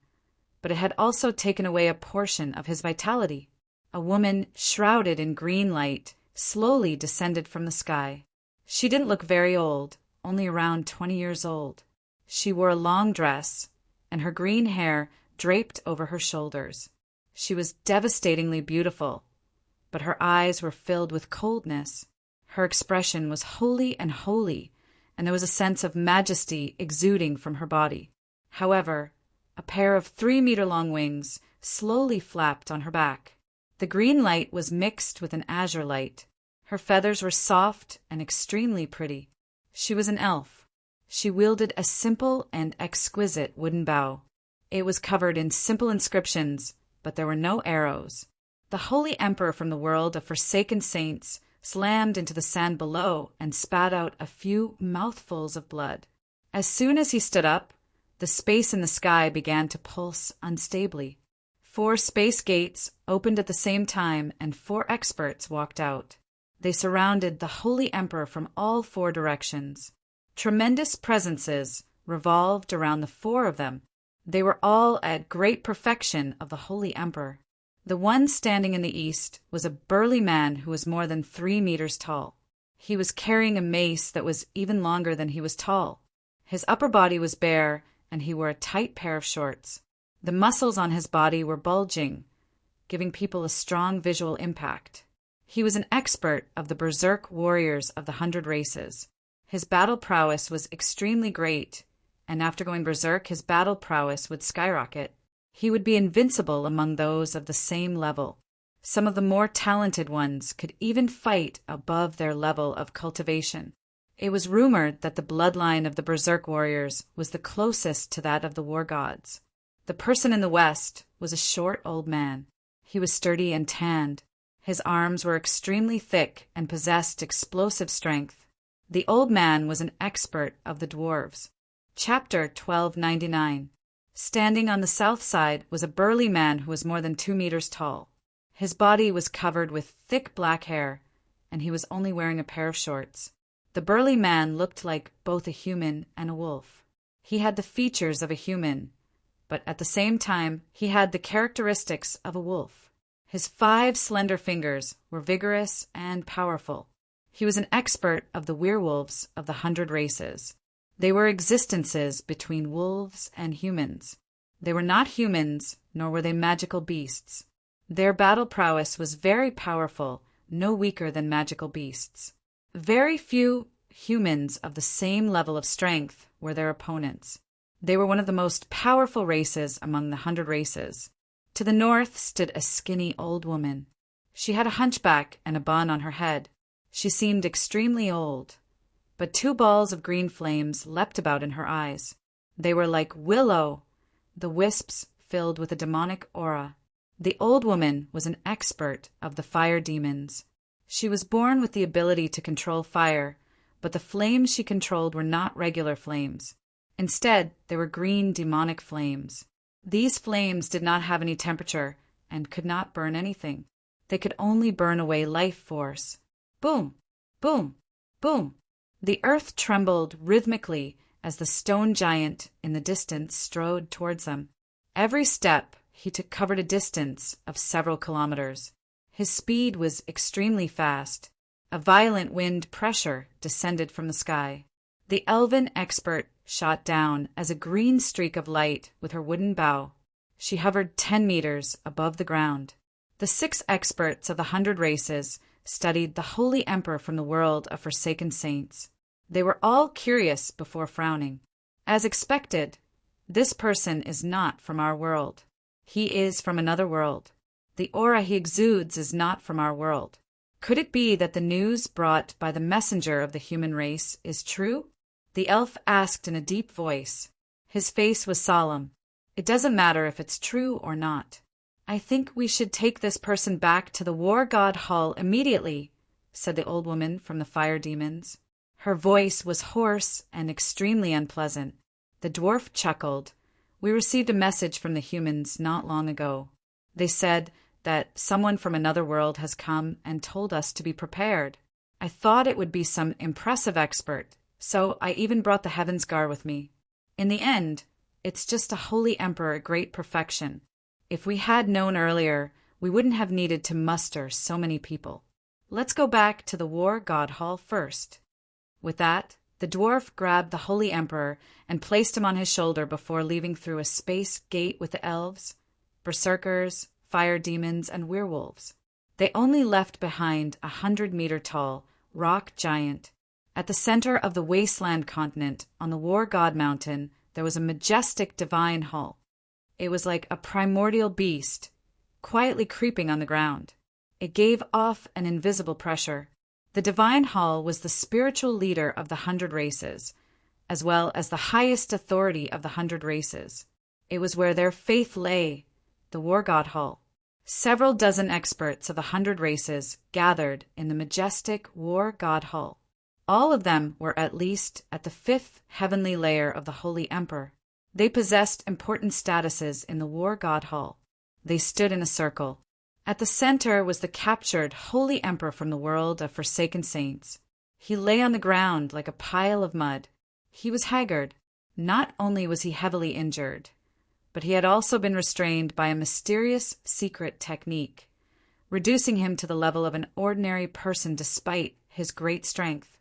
but it had also taken away a portion of his vitality. A woman shrouded in green light slowly descended from the sky. She didn't look very old, only around 20 years old. She wore a long dress, and her green hair draped over her shoulders. She was devastatingly beautiful, but her eyes were filled with coldness. Her expression was holy and holy, and there was a sense of majesty exuding from her body. However, a pair of 3-meter-long wings slowly flapped on her back. The green light was mixed with an azure light. Her feathers were soft and extremely pretty. She was an elf. She wielded a simple and exquisite wooden bow. It was covered in simple inscriptions, but there were no arrows. The holy emperor from the world of forsaken saints slammed into the sand below and spat out a few mouthfuls of blood. As soon as he stood up, the space in the sky began to pulse unstably. 4 space gates opened at the same time, and 4 experts walked out. They surrounded the holy emperor from all 4 directions. Tremendous presences revolved around the 4 of them. They were all at great perfection of the holy emperor. The one standing in the east was a burly man who was more than 3 meters tall. He was carrying a mace that was even longer than he was tall. His upper body was bare, and he wore a tight pair of shorts. The muscles on his body were bulging, giving people a strong visual impact. He was an expert of the berserk warriors of the 100 races. His battle prowess was extremely great, and after going berserk, his battle prowess would skyrocket. He would be invincible among those of the same level. Some of the more talented ones could even fight above their level of cultivation. It was rumored that the bloodline of the berserk warriors was the closest to that of the war gods. The person in the west was a short old man. He was sturdy and tanned. His arms were extremely thick and possessed explosive strength. The old man was an expert of the dwarves. Chapter 1299. Standing on the south side was a burly man who was more than 2 meters tall. His body was covered with thick black hair, and he was only wearing a pair of shorts. The burly man looked like both a human and a wolf. He had the features of a human, but at the same time he had the characteristics of a wolf. His 5 slender fingers were vigorous and powerful. He was an expert of the werewolves of the 100 races. They were existences between wolves and humans. They were not humans, nor were they magical beasts. Their battle prowess was very powerful, no weaker than magical beasts. Very few humans of the same level of strength were their opponents. They were one of the most powerful races among the 100 races. To the north stood a skinny old woman. She had a hunchback and a bun on her head. She seemed extremely old, but 2 balls of green flames leapt about in her eyes. They were like willow, the wisps filled with a demonic aura. The old woman was an expert of the fire demons. She was born with the ability to control fire, but the flames she controlled were not regular flames. Instead, they were green demonic flames. These flames did not have any temperature and could not burn anything. They could only burn away life force. Boom! Boom! Boom! The earth trembled rhythmically as the stone giant in the distance strode towards them. Every step he took covered a distance of several kilometers. His speed was extremely fast. A violent wind pressure descended from the sky. The elven expert shot down as a green streak of light with her wooden bow. She hovered 10 meters above the ground. The 6 experts of the 100 races studied the holy emperor from the world of forsaken saints. They were all curious before frowning. As expected, this person is not from our world. He is from another world. The aura he exudes is not from our world. Could it be that the news brought by the messenger of the human race is true? The elf asked in a deep voice. His face was solemn. It doesn't matter if it's true or not. I think we should take this person back to the war god hall immediately, said the old woman from the fire demons. Her voice was hoarse and extremely unpleasant. The dwarf chuckled. We received a message from the humans not long ago. They said that someone from another world has come and told us to be prepared. I thought it would be some impressive expert, so I even brought the Heaven's Guard with me. In the end, it's just a holy emperor at great perfection. If we had known earlier, we wouldn't have needed to muster so many people. Let's go back to the war god hall first. With that, the dwarf grabbed the holy emperor and placed him on his shoulder before leaving through a space gate with the elves, berserkers, fire demons, and werewolves. They only left behind a 100-meter-tall rock giant At the center of the wasteland continent, on the War God Mountain, there was a majestic divine hall. It was like a primordial beast, quietly creeping on the ground. It gave off an invisible pressure. The divine hall was the spiritual leader of the 100 races, as well as the highest authority of the 100 races. It was where their faith lay, the War God Hall. Several dozen experts of the 100 races gathered in the majestic War God Hall. All of them were at least at the 5th heavenly layer of the Holy Emperor. They possessed important statuses in the War God Hall. They stood in a circle. At the center was the captured Holy Emperor from the world of forsaken saints. He lay on the ground like a pile of mud. He was haggard. Not only was he heavily injured, but he had also been restrained by a mysterious secret technique, reducing him to the level of an ordinary person despite his great strength.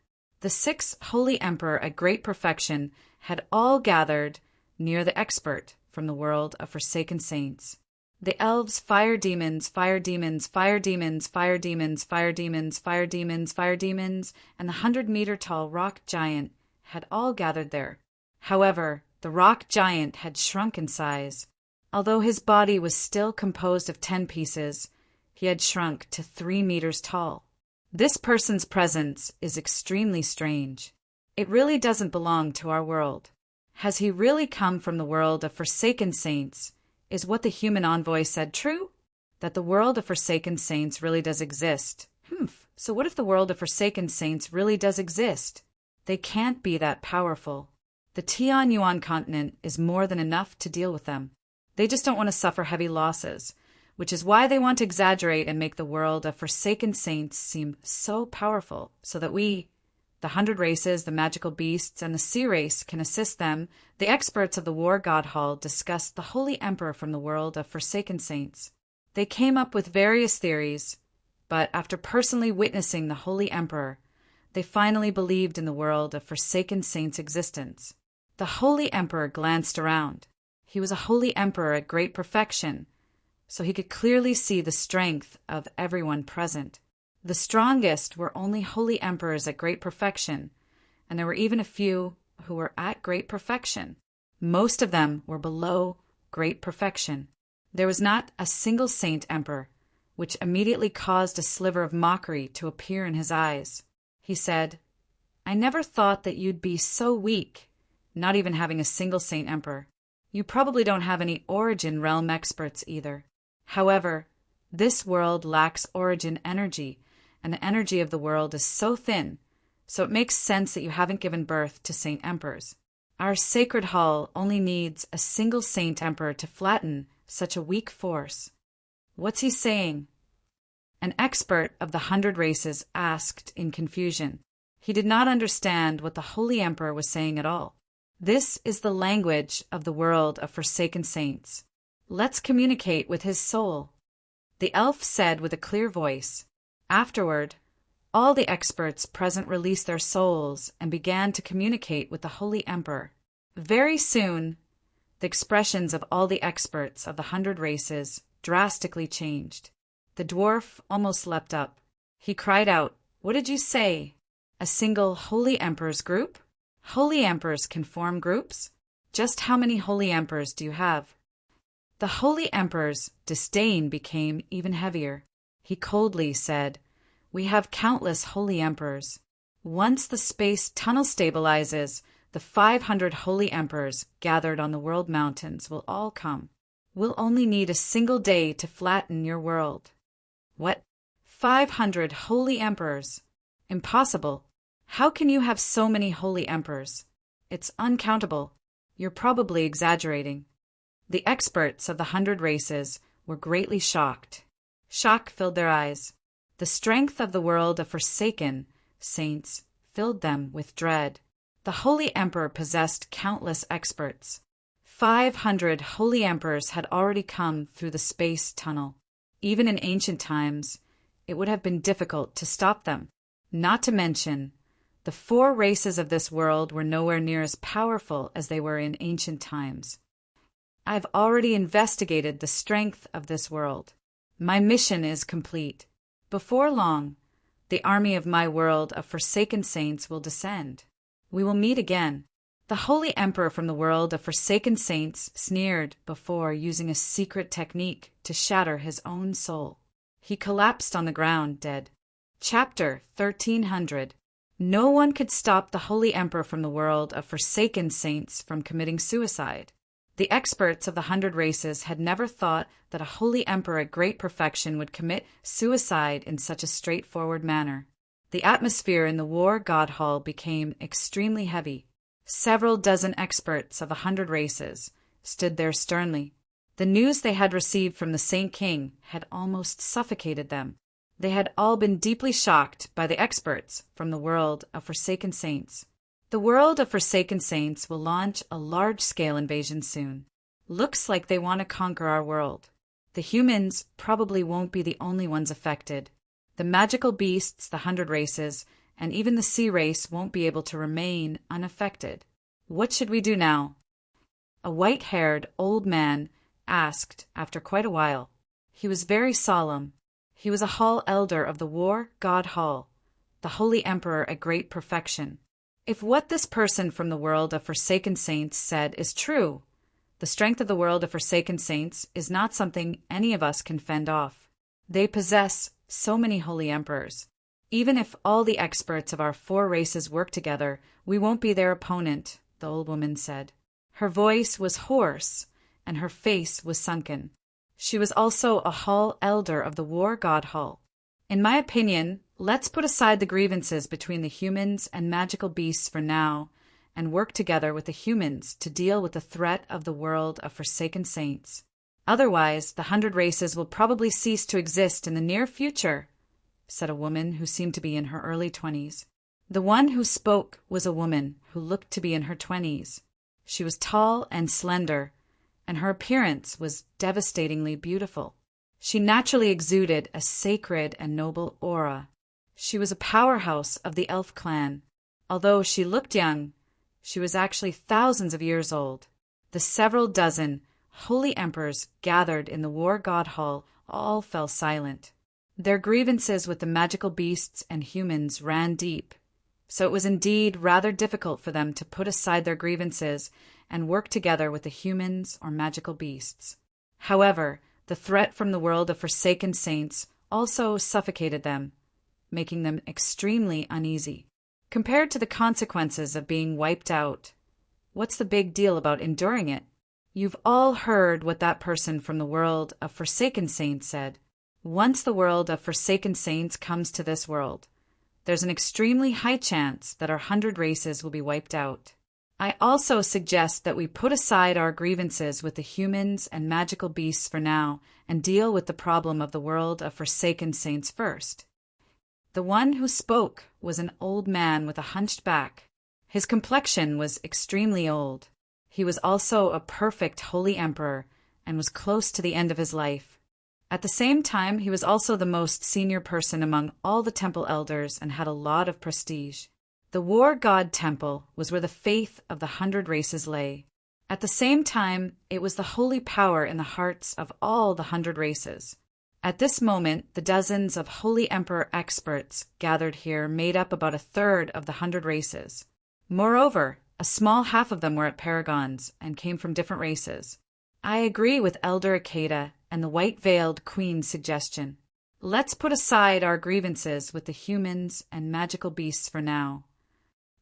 The 6 Holy Emperor at great perfection had all gathered near the expert from the world of forsaken saints. The elves, fire demons, fire demons, fire demons, fire demons, fire demons, fire demons, fire demons, and the 100-meter-tall rock giant had all gathered there. However, the rock giant had shrunk in size. Although his body was still composed of 10 pieces, he had shrunk to 3 meters tall. This person's presence is extremely strange. It really doesn't belong to our world. Has he really come from the world of forsaken saints? Is what the human envoy said true? That the world of forsaken saints really does exist? So what if the world of forsaken saints really does exist? They can't be that powerful. The Tianyuan continent is more than enough to deal with them. They just don't want to suffer heavy losses, which is why they want to exaggerate and make the world of forsaken saints seem so powerful, so that we, the 100 races, the magical beasts, and the sea race can assist them. The experts of the War God Hall discussed the Holy Emperor from the world of forsaken saints. They came up with various theories, but after personally witnessing the Holy Emperor, they finally believed in the world of forsaken saints' existence. The Holy Emperor glanced around. He was a Holy Emperor at great perfection, so he could clearly see the strength of everyone present. The strongest were only Holy Emperors at great perfection, and there were even a few who were at great perfection. Most of them were below great perfection. There was not a single saint emperor, which immediately caused a sliver of mockery to appear in his eyes. He said, "I never thought that you'd be so weak, not even having a single saint emperor. You probably don't have any origin realm experts either. However, this world lacks origin energy, and the energy of the world is so thin, so it makes sense that you haven't given birth to saint emperors. Our sacred hall only needs a single saint emperor to flatten such a weak force." What's he saying? An expert of the 100 races asked in confusion. He did not understand what the Holy Emperor was saying at all. This is the language of the world of forsaken saints. Let's communicate with his soul. The elf said with a clear voice. Afterward, all the experts present released their souls and began to communicate with the Holy Emperor. Very soon, the expressions of all the experts of the 100 races drastically changed. The dwarf almost leapt up. He cried out, "What did you say? A single Holy Emperor's group? Holy Emperors can form groups? Just how many Holy Emperors do you have?" The Holy Emperor's disdain became even heavier. He coldly said, "We have countless Holy Emperors. Once the space tunnel stabilizes, the 500 Holy Emperors gathered on the world mountains will all come. We'll only need a single day to flatten your world." What? 500 Holy Emperors? Impossible. How can you have so many Holy Emperors? It's uncountable. You're probably exaggerating. The experts of the 100 races were greatly shocked. Shock filled their eyes. The strength of the world of forsaken saints filled them with dread. The Holy Emperor possessed countless experts. 500 Holy Emperors had already come through the space tunnel. Even in ancient times, it would have been difficult to stop them. Not to mention, the 4 races of this world were nowhere near as powerful as they were in ancient times. I've already investigated the strength of this world. My mission is complete. Before long, The army of my world of forsaken saints will descend. We will meet again. The holy emperor from the world of forsaken saints sneered before using a secret technique to shatter his own soul. He collapsed on the ground, dead. Chapter 1300. No one could stop the holy emperor from the world of forsaken saints from committing suicide. The experts of the 100 Races had never thought that a holy emperor at great perfection would commit suicide in such a straightforward manner. The atmosphere in the War God Hall became extremely heavy. Several dozen experts of 100 Races stood there sternly. The news they had received from the Saint King had almost suffocated them. They had all been deeply shocked by the experts from the world of forsaken saints. The world of forsaken saints will launch a large-scale invasion soon. Looks like they want to conquer our world. The humans probably won't be the only ones affected. The magical beasts, the 100 Races, and even the sea race won't be able to remain unaffected. What should we do now? A white-haired old man asked after quite a while. He was very solemn. He was a hall elder of the War God Hall, the holy emperor at great perfection. If what this person from the world of forsaken saints said is true, the strength of the world of forsaken saints is not something any of us can fend off. They possess so many holy emperors. Even if all the experts of our 4 races work together, we won't be their opponent, the old woman said. Her voice was hoarse, and her face was sunken. She was also a hall elder of the War God Hall. In my opinion, let's put aside the grievances between the humans and magical beasts for now, and work together with the humans to deal with the threat of the world of forsaken saints. Otherwise, the 100 Races will probably cease to exist in the near future, said a woman who seemed to be in her early 20s. The one who spoke was a woman who looked to be in her 20s. She was tall and slender, and her appearance was devastatingly beautiful. She naturally exuded a sacred and noble aura. She was a powerhouse of the elf clan. Although she looked young, she was actually thousands of years old. The several dozen holy emperors gathered in the War God Hall all fell silent. Their grievances with the magical beasts and humans ran deep, so it was indeed rather difficult for them to put aside their grievances and work together with the humans or magical beasts. However, the threat from the world of forsaken saints also suffocated them, making them extremely uneasy. Compared to the consequences of being wiped out, what's the big deal about enduring it? You've all heard what that person from the world of forsaken saints said. Once the world of forsaken saints comes to this world, there's an extremely high chance that our 100 Races will be wiped out. I also suggest that we put aside our grievances with the humans and magical beasts for now and deal with the problem of the world of forsaken saints first. The one who spoke was an old man with a hunched back. His complexion was extremely old. He was also a perfect holy emperor and was close to the end of his life. At the same time, he was also the most senior person among all the temple elders and had a lot of prestige. The War God Temple was where the faith of the 100 Races lay. At the same time, it was the holy power in the hearts of all the 100 Races. At this moment, the dozens of holy emperor experts gathered here made up about a third of the 100 Races. Moreover, a small half of them were at Paragons and came from different races. I agree with Elder Akeda and the white-veiled Queen's suggestion. Let's put aside our grievances with the humans and magical beasts for now.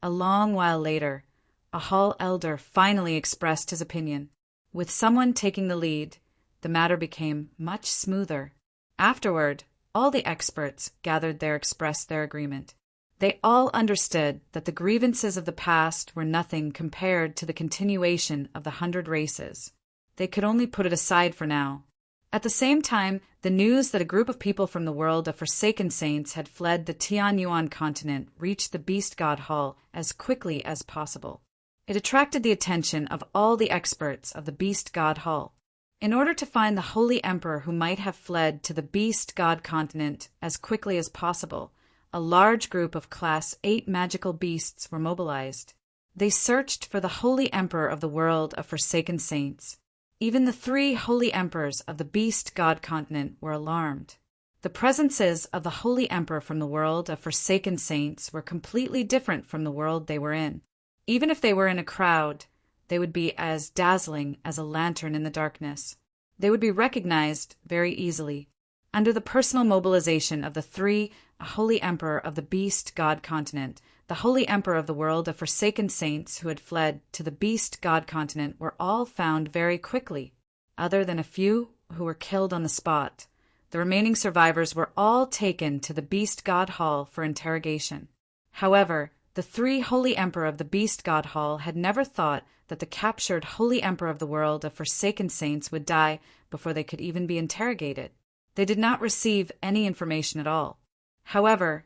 A long while later, a hall elder finally expressed his opinion. With someone taking the lead, the matter became much smoother. Afterward, all the experts gathered there expressed their agreement. They all understood that the grievances of the past were nothing compared to the continuation of the 100 Races. They could only put it aside for now. At the same time, the news that a group of people from the world of forsaken saints had fled the Tianyuan continent reached the Beast God Hall as quickly as possible. It attracted the attention of all the experts of the Beast God Hall. In order to find the holy emperor who might have fled to the Beast God continent as quickly as possible, a large group of Class 8 magical beasts were mobilized. They searched for the holy emperor of the world of forsaken saints. Even the 3 holy emperors of the Beast God continent were alarmed. The presences of the Holy Emperor from the world of forsaken saints were completely different from the world they were in. Even if they were in a crowd, they would be as dazzling as a lantern in the darkness. They would be recognized very easily. Under the personal mobilization of the three Holy Emperor of the Beast God continent, the Holy Emperor of the world of forsaken saints who had fled to the Beast God continent were all found very quickly. Other than a few who were killed on the spot, the remaining survivors were all taken to the Beast God Hall for interrogation. However, the three Holy Emperor of the Beast God Hall had never thought that the captured Holy Emperor of the world of forsaken saints would die before they could even be interrogated. They did not receive any information at all. However,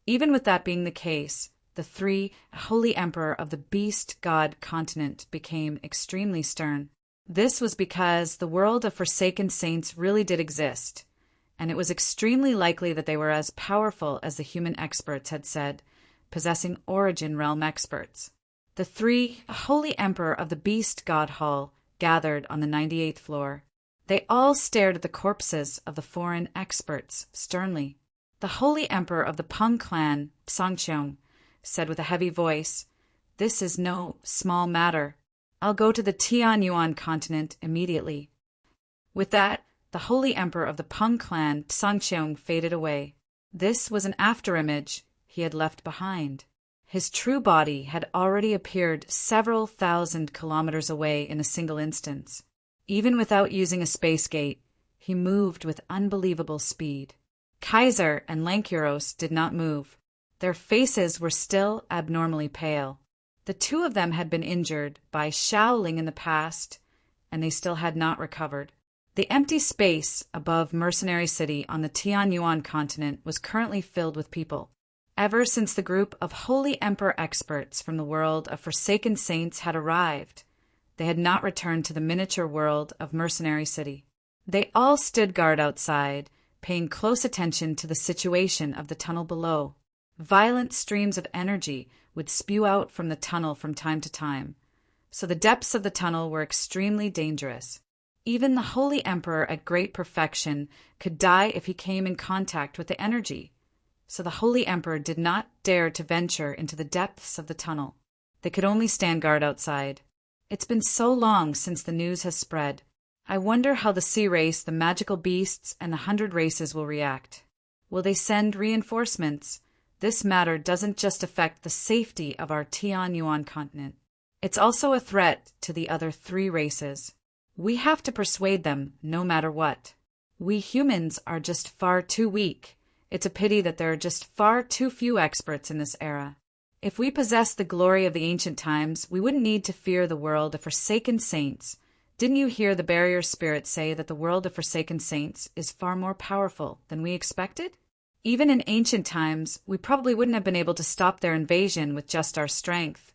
even with that being the case, the three Holy Emperor of the Beast God continent became extremely stern. This was because the world of forsaken saints really did exist, and it was extremely likely that they were as powerful as the human experts had said, possessing Origin Realm experts. The three Holy Emperor of the Beast God Hall gathered on the 98th floor. They all stared at the corpses of the foreign experts sternly. The Holy Emperor of the Peng clan, Psangcheong, said with a heavy voice, "This is no small matter. I'll go to the Tianyuan continent immediately." With that, the Holy Emperor of the Peng clan, Psangcheong, faded away. This was an afterimage he had left behind. His true body had already appeared several thousand kilometers away in a single instance. Even without using a space gate, he moved with unbelievable speed. Kaiser and Lankyros did not move. Their faces were still abnormally pale. The two of them had been injured by Shaoling in the past, and they still had not recovered. The empty space above Mercenary City on the Tianyuan continent was currently filled with people. Ever since the group of Holy Emperor experts from the world of forsaken saints had arrived, they had not returned to the miniature world of Mercenary City. They all stood guard outside, paying close attention to the situation of the tunnel below. Violent streams of energy would spew out from the tunnel from time to time, so the depths of the tunnel were extremely dangerous. Even the Holy Emperor at great perfection could die if he came in contact with the energy, so the Holy Emperor did not dare to venture into the depths of the tunnel. They could only stand guard outside. It's been so long since the news has spread. I wonder how the sea race, the magical beasts, and the 100 races will react. Will they send reinforcements? This matter doesn't just affect the safety of our Tianyuan continent. It's also a threat to the other 3 races. We have to persuade them no matter what. We humans are just far too weak. It's a pity that there are just far too few experts in this era. If we possessed the glory of the ancient times, we wouldn't need to fear the world of forsaken saints. Didn't you hear the barrier spirit say that the world of forsaken saints is far more powerful than we expected? Even in ancient times, we probably wouldn't have been able to stop their invasion with just our strength.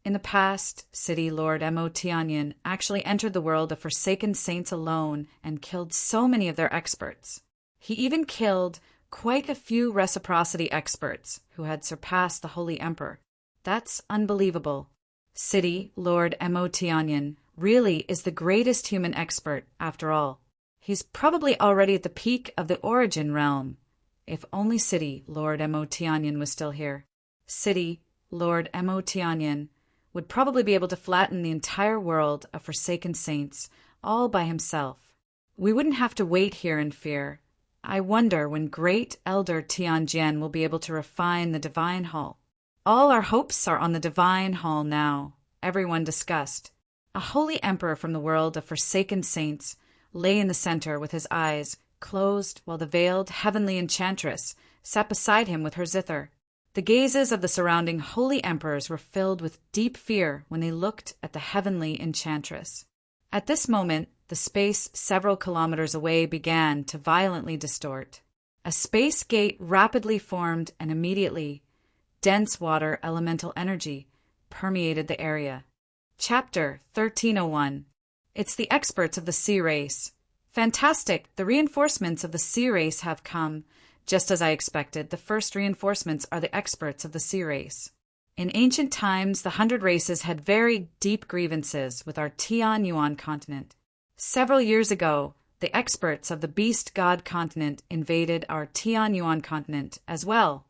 In the past, City Lord Mo Tianyan actually entered the world of forsaken saints alone and killed so many of their experts. He even killed quite a few reciprocity experts who had surpassed the Holy Emperor. That's unbelievable. City Lord Mo Tianyan really is the greatest human expert after all. He's probably already at the peak of the Origin Realm. If only City Lord Mo Tianyan was still here. City Lord Mo Tianyan would probably be able to flatten the entire world of forsaken saints all by himself. We wouldn't have to wait here in fear. I wonder when Great Elder Tianjian will be able to refine the Divine Hall. All our hopes are on the Divine Hall now, everyone discussed. A holy emperor from the world of forsaken saints lay in the center with his eyes closed while the veiled heavenly enchantress sat beside him with her zither. The gazes of the surrounding holy emperors were filled with deep fear when they looked at the heavenly enchantress. At this moment, the space several kilometers away began to violently distort. A space gate rapidly formed and immediately, dense water elemental energy permeated the area. Chapter 1301. It's the experts of the sea race. Fantastic! The reinforcements of the sea race have come. Just as I expected, the first reinforcements are the experts of the sea race. In ancient times, the 100 races had very deep grievances with our Tianyuan continent. Several years ago, The experts of the Beast God continent invaded our Tianyuan continent as well,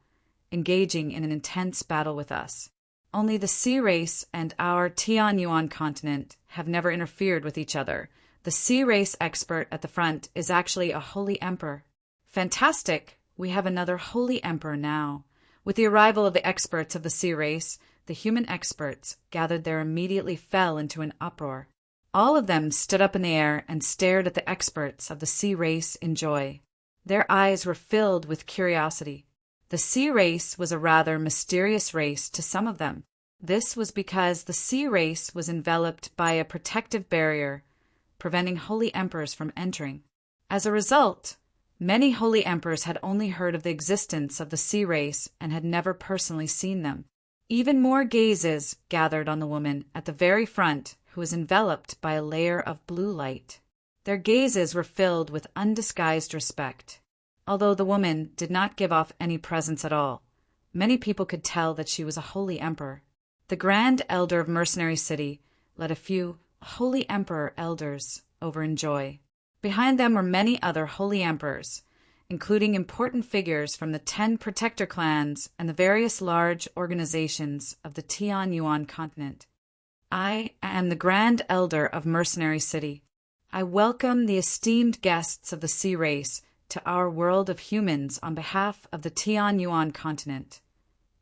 engaging in an intense battle with us. Only the sea race and our Tianyuan continent have never interfered with each other. The sea race expert at the front is actually a holy emperor. Fantastic! We have another holy emperor now. With the arrival of the experts of the sea race, the human experts gathered there immediately fell into an uproar. All of them stood up in the air and stared at the experts of the sea race in joy. Their eyes were filled with curiosity. The sea race was a rather mysterious race to some of them. This was because the sea race was enveloped by a protective barrier, preventing holy emperors from entering. As a result, many holy emperors had only heard of the existence of the sea race and had never personally seen them. Even more gazes gathered on the woman at the very front, who was enveloped by a layer of blue light. Their gazes were filled with undisguised respect. Although the woman did not give off any presence at all, many people could tell that she was a holy emperor. The Grand Elder of Mercenary City led a few holy emperor elders over in joy. Behind them were many other holy emperors, including important figures from the 10 protector clans and the various large organizations of the Tianyuan continent. I am the Grand Elder of Mercenary City. I welcome the esteemed guests of the sea race to our world of humans on behalf of the Tianyuan continent,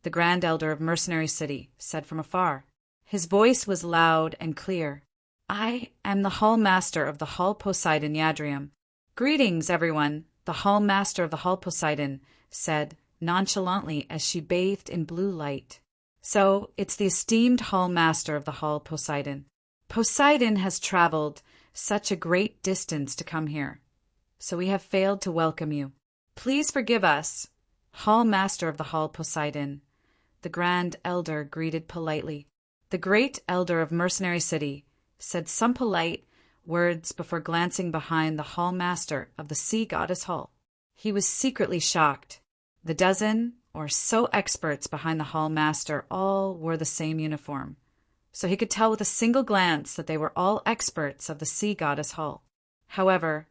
the Grand Elder of Mercenary City said from afar. His voice was loud and clear. I am the Hall Master of the Hall Poseidon Yadrium. Greetings, everyone, the Hall Master of the Hall Poseidon said nonchalantly as she bathed in blue light. So, it's the esteemed Hall Master of the Hall Poseidon. Poseidon has traveled such a great distance to come here, so we have failed to welcome you. Please forgive us, Hall Master of the Hall Poseidon. The Grand Elder greeted politely. The Great Elder of Mercenary City said some polite words before glancing behind the Hall Master of the Sea Goddess Hall. He was secretly shocked. The dozen or so experts behind the Hall Master all wore the same uniform, so he could tell with a single glance that they were all experts of the Sea Goddess Hall. However,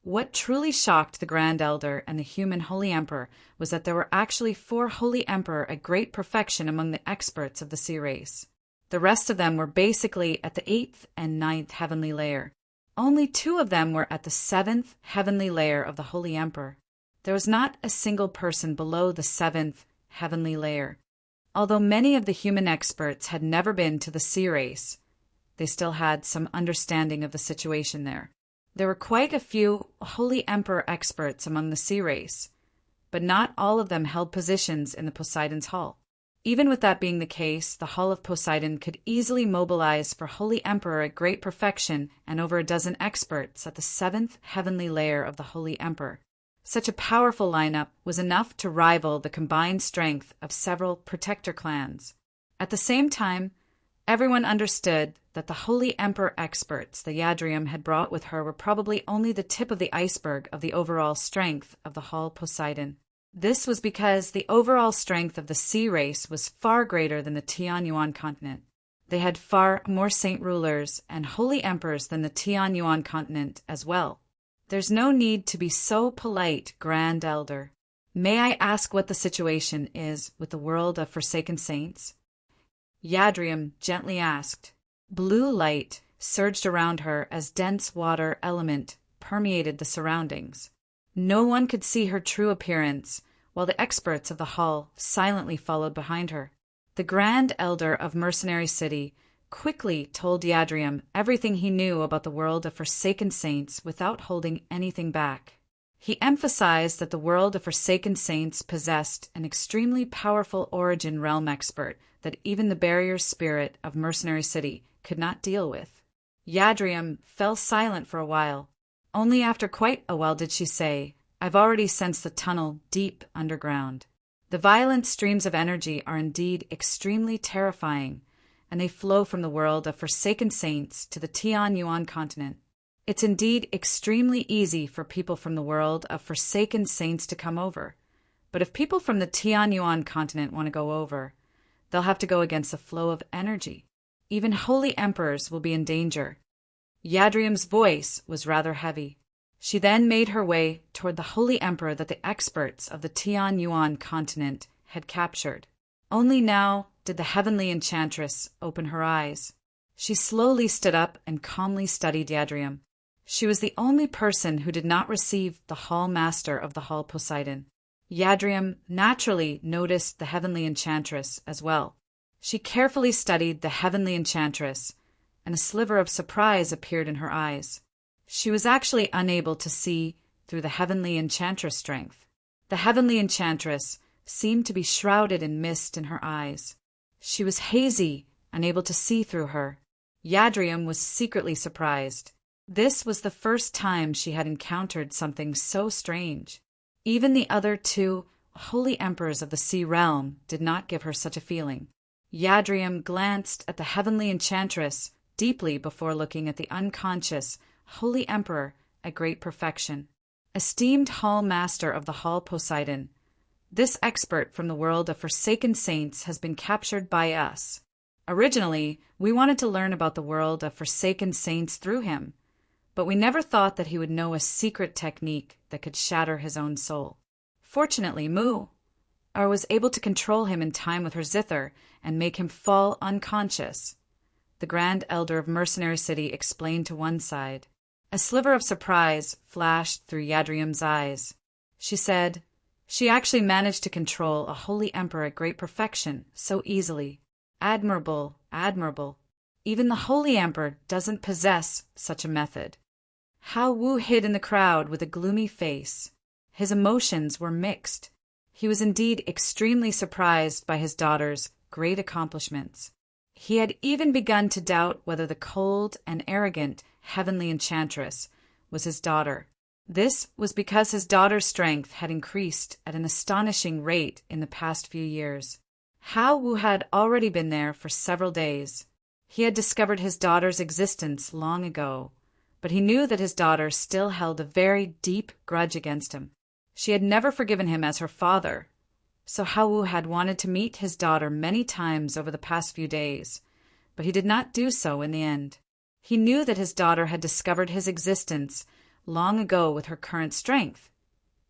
what truly shocked the Grand Elder and the human Holy Emperor was that there were actually 4 Holy Emperor at great perfection among the experts of the sea race. The rest of them were basically at the 8th and 9th heavenly layer. Only 2 of them were at the 7th heavenly layer of the Holy Emperor. There was not a single person below the 7th heavenly layer. Although many of the human experts had never been to the sea race, they still had some understanding of the situation there. There were quite a few Holy Emperor experts among the sea race, but not all of them held positions in the Poseidon's Hall. Even with that being the case, the Hall of Poseidon could easily mobilize for Holy Emperor at great perfection and over a dozen experts at the 7th heavenly layer of the Holy Emperor. Such a powerful lineup was enough to rival the combined strength of several protector clans. At the same time, everyone understood that the Holy Emperor experts the Yadrium had brought with her were probably only the tip of the iceberg of the overall strength of the Hall Poseidon. This was because the overall strength of the sea race was far greater than the Tianyuan continent. They had far more saint rulers and holy emperors than the Tianyuan continent as well. There's no need to be so polite, Grand Elder. May I ask what the situation is with the world of forsaken saints? Yadrium gently asked. Blue light surged around her as dense water element permeated the surroundings. No one could see her true appearance, while the experts of the hall silently followed behind her. The Grand Elder of Mercenary City quickly told Yadrium everything he knew about the world of forsaken saints without holding anything back. He emphasized that the world of forsaken saints possessed an extremely powerful origin realm expert that even the barrier spirit of Mercenary City could not deal with. Yadrium fell silent for a while. Only after quite a while did she say, I've already sensed the tunnel deep underground. The violent streams of energy are indeed extremely terrifying, and they flow from the world of forsaken saints to the Tianyuan continent. It's indeed extremely easy for people from the world of forsaken saints to come over, but if people from the Tianyuan continent want to go over, they'll have to go against the flow of energy. Even holy emperors will be in danger. Yadrium's voice was rather heavy. She then made her way toward the Holy Emperor that the experts of the Tian Yuan continent had captured. Only now did the heavenly enchantress open her eyes. She slowly stood up and calmly studied Yadrium. She was the only person who did not receive the Hall Master of the Hall Poseidon. Yadrium naturally noticed the heavenly enchantress as well. She carefully studied the heavenly enchantress, and a sliver of surprise appeared in her eyes. She was actually unable to see through the heavenly enchantress' strength. The heavenly enchantress seemed to be shrouded in mist in her eyes. She was hazy, unable to see through her. Yadrium was secretly surprised. This was the first time she had encountered something so strange. Even the other two holy emperors of the Sea Realm did not give her such a feeling. Yadrium glanced at the heavenly enchantress deeply before looking at the unconscious holy emperor at great perfection. Esteemed Hall Master of the Hall Poseidon, this expert from the world of Forsaken Saints has been captured by us. Originally, we wanted to learn about the world of Forsaken Saints through him, but we never thought that he would know a secret technique that could shatter his own soul. Fortunately, was able to control him in time with her zither and make him fall unconscious. The Grand Elder of Mercenary City explained to one side. A sliver of surprise flashed through Yadrium's eyes. She said, "She actually managed to control a holy emperor at great perfection so easily. Admirable, admirable. Even the holy emperor doesn't possess such a method." Hao Wu hid in the crowd with a gloomy face. His emotions were mixed. He was indeed extremely surprised by his daughter's great accomplishments. He had even begun to doubt whether the cold and arrogant heavenly enchantress was his daughter. This was because his daughter's strength had increased at an astonishing rate in the past few years. Hao Wu had already been there for several days. He had discovered his daughter's existence long ago, but he knew that his daughter still held a very deep grudge against him. She had never forgiven him as her father, so Hao Wu had wanted to meet his daughter many times over the past few days, but he did not do so in the end. He knew that his daughter had discovered his existence long ago with her current strength,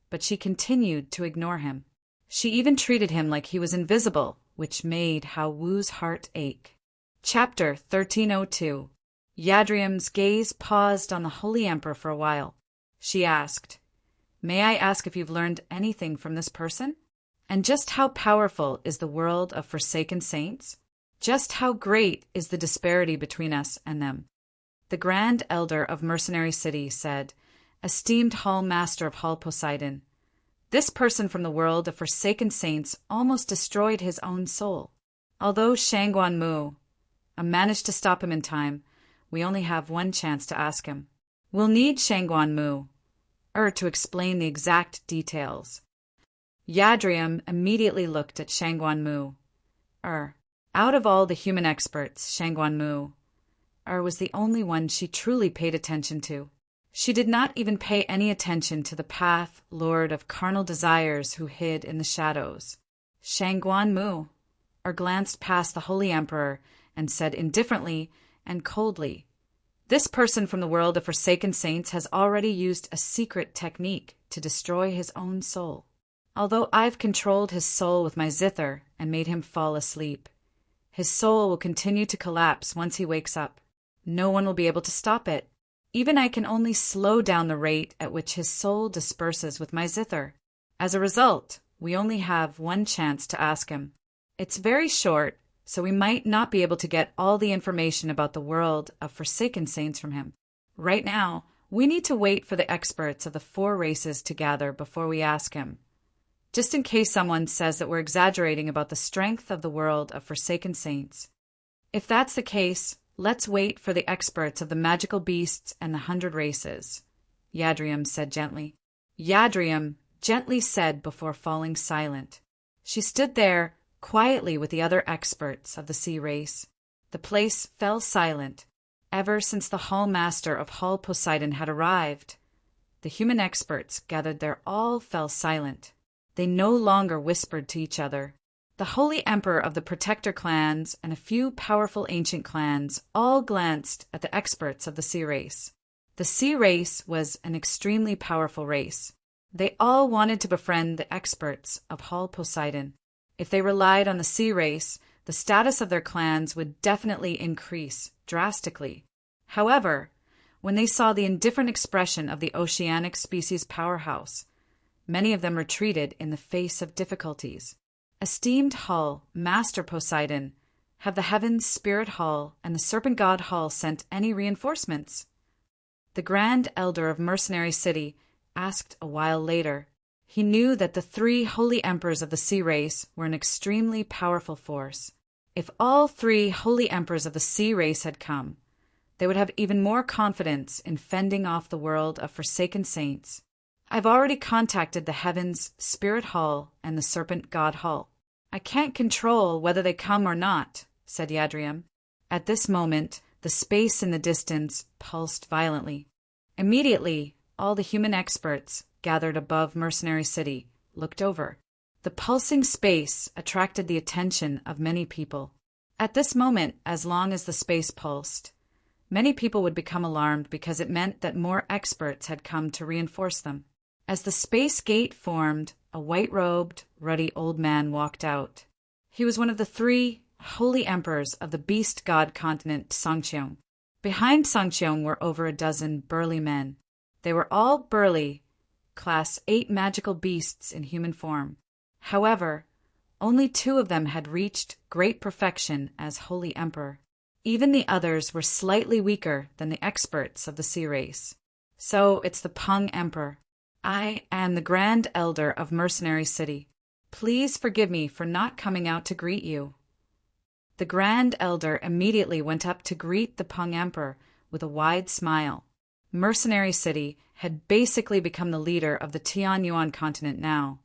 but she continued to ignore him. She even treated him like he was invisible, which made Hao Wu's heart ache. Chapter 1302. Yadrium's gaze paused on the Holy Emperor for a while. She asked, "May I ask if you've learned anything from this person? And just how powerful is the world of Forsaken Saints? Just how great is the disparity between us and them?" The Grand Elder of Mercenary City said, "Esteemed Hall Master of Hall Poseidon, this person from the world of Forsaken Saints almost destroyed his own soul. Although Shangguan Mu managed to stop him in time, we only have one chance to ask him. We'll need Shangguan Mu to explain the exact details." Yadrium immediately looked at Shangguan Mu. Out of all the human experts, Shangguan Mu was the only one she truly paid attention to. She did not even pay any attention to the path lord of carnal desires who hid in the shadows. Shangguan Mu glanced past the Holy Emperor and said indifferently and coldly, "This person from the world of Forsaken Saints has already used a secret technique to destroy his own soul. Although I've controlled his soul with my zither and made him fall asleep, his soul will continue to collapse once he wakes up. No one will be able to stop it. Even I can only slow down the rate at which his soul disperses with my zither. As a result, we only have one chance to ask him. It's very short, so we might not be able to get all the information about the world of Forsaken Saints from him. Right now, we need to wait for the experts of the 4 races to gather before we ask him. Just in case someone says that we're exaggerating about the strength of the world of Forsaken Saints. If that's the case, let's wait for the experts of the magical beasts and the 100 races," Yadrium said gently. Yadrium gently said before falling silent. She stood there quietly with the other experts of the sea race. The place fell silent. Ever since the Hall Master of Hall Poseidon had arrived, the human experts gathered there all fell silent. They no longer whispered to each other. The Holy Emperor of the Protector clans and a few powerful ancient clans all glanced at the experts of the sea race. The sea race was an extremely powerful race. They all wanted to befriend the experts of Hall Poseidon. If they relied on the sea race, the status of their clans would definitely increase drastically. However, when they saw the indifferent expression of the oceanic species powerhouse, many of them retreated in the face of difficulties. Esteemed Hall, Master Poseidon, have the heavens' spirit Hall and the serpent god Hall sent any reinforcements? The Grand Elder of Mercenary City asked a while later. He knew that the 3 holy emperors of the sea race were an extremely powerful force. If all 3 holy emperors of the sea race had come, they would have even more confidence in fending off the world of forsaken saints. I've already contacted the Heavens Spirit Hall and the Serpent God Hall. I can't control whether they come or not, said Yadrium. At this moment, the space in the distance pulsed violently. Immediately, all the human experts gathered above Mercenary City looked over. The pulsing space attracted the attention of many people. At this moment, as long as the space pulsed, many people would become alarmed because it meant that more experts had come to reinforce them. As the space gate formed, a white-robed, ruddy old man walked out. He was one of the 3 holy emperors of the beast god continent Songcheong. Behind Songcheong were over a dozen burly men. They were all burly, class 8 magical beasts in human form. However, only 2 of them had reached great perfection as holy emperor. Even the others were slightly weaker than the experts of the sea race. So it's the Pung Emperor. I am the Grand Elder of Mercenary City. Please forgive me for not coming out to greet you. The Grand Elder immediately went up to greet the Pung Emperor with a wide smile. Mercenary City had basically become the leader of the Tianyuan continent now,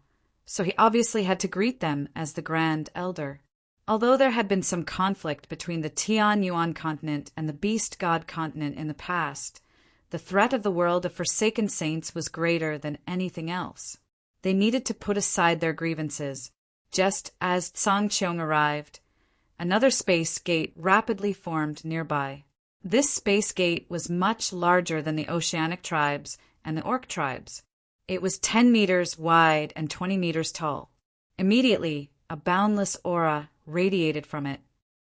so he obviously had to greet them as the Grand Elder. Although there had been some conflict between the Tianyuan continent and the Beast God continent in the past, the threat of the world of forsaken saints was greater than anything else. They needed to put aside their grievances. Just as Songcheong arrived, another space gate rapidly formed nearby. This space gate was much larger than the oceanic tribes and the orc tribes. It was 10 meters wide and 20 meters tall. Immediately, a boundless aura radiated from it.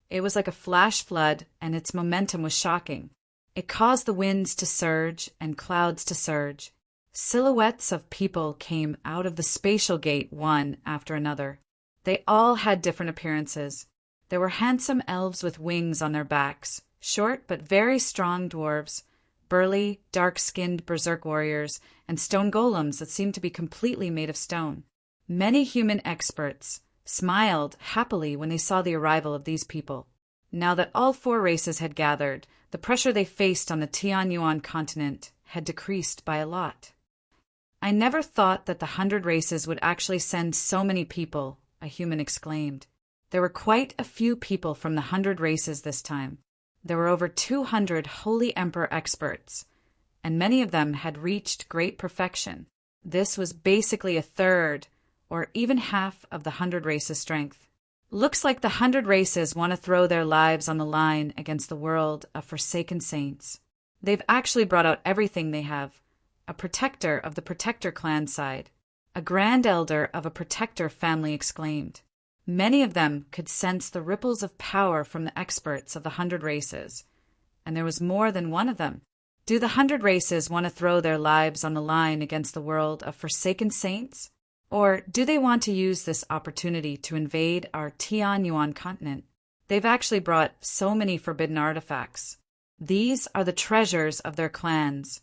It was like a flash flood, and its momentum was shocking. It caused the winds to surge and clouds to surge. Silhouettes of people came out of the spatial gate one after another. They all had different appearances. There were handsome elves with wings on their backs, short but very strong dwarves, burly, dark-skinned berserk warriors, and stone golems that seemed to be completely made of stone. Many human experts smiled happily when they saw the arrival of these people. Now that all 4 races had gathered, the pressure they faced on the Tianyuan continent had decreased by a lot. I never thought that the 100 races would actually send so many people, a human exclaimed. There were quite a few people from the 100 races this time. There were over 200 Holy Emperor experts, and many of them had reached great perfection. This was basically a third, or even half of the 100 races' strength. Looks like the 100 races want to throw their lives on the line against the world of forsaken saints. They've actually brought out everything they have. A protector of the Protector clan side. A Grand Elder of a Protector family exclaimed. Many of them could sense the ripples of power from the experts of the 100 races, and there was more than one of them. Do the 100 races want to throw their lives on the line against the world of forsaken saints? Or do they want to use this opportunity to invade our Tianyuan continent? They've actually brought so many forbidden artifacts. These are the treasures of their clans,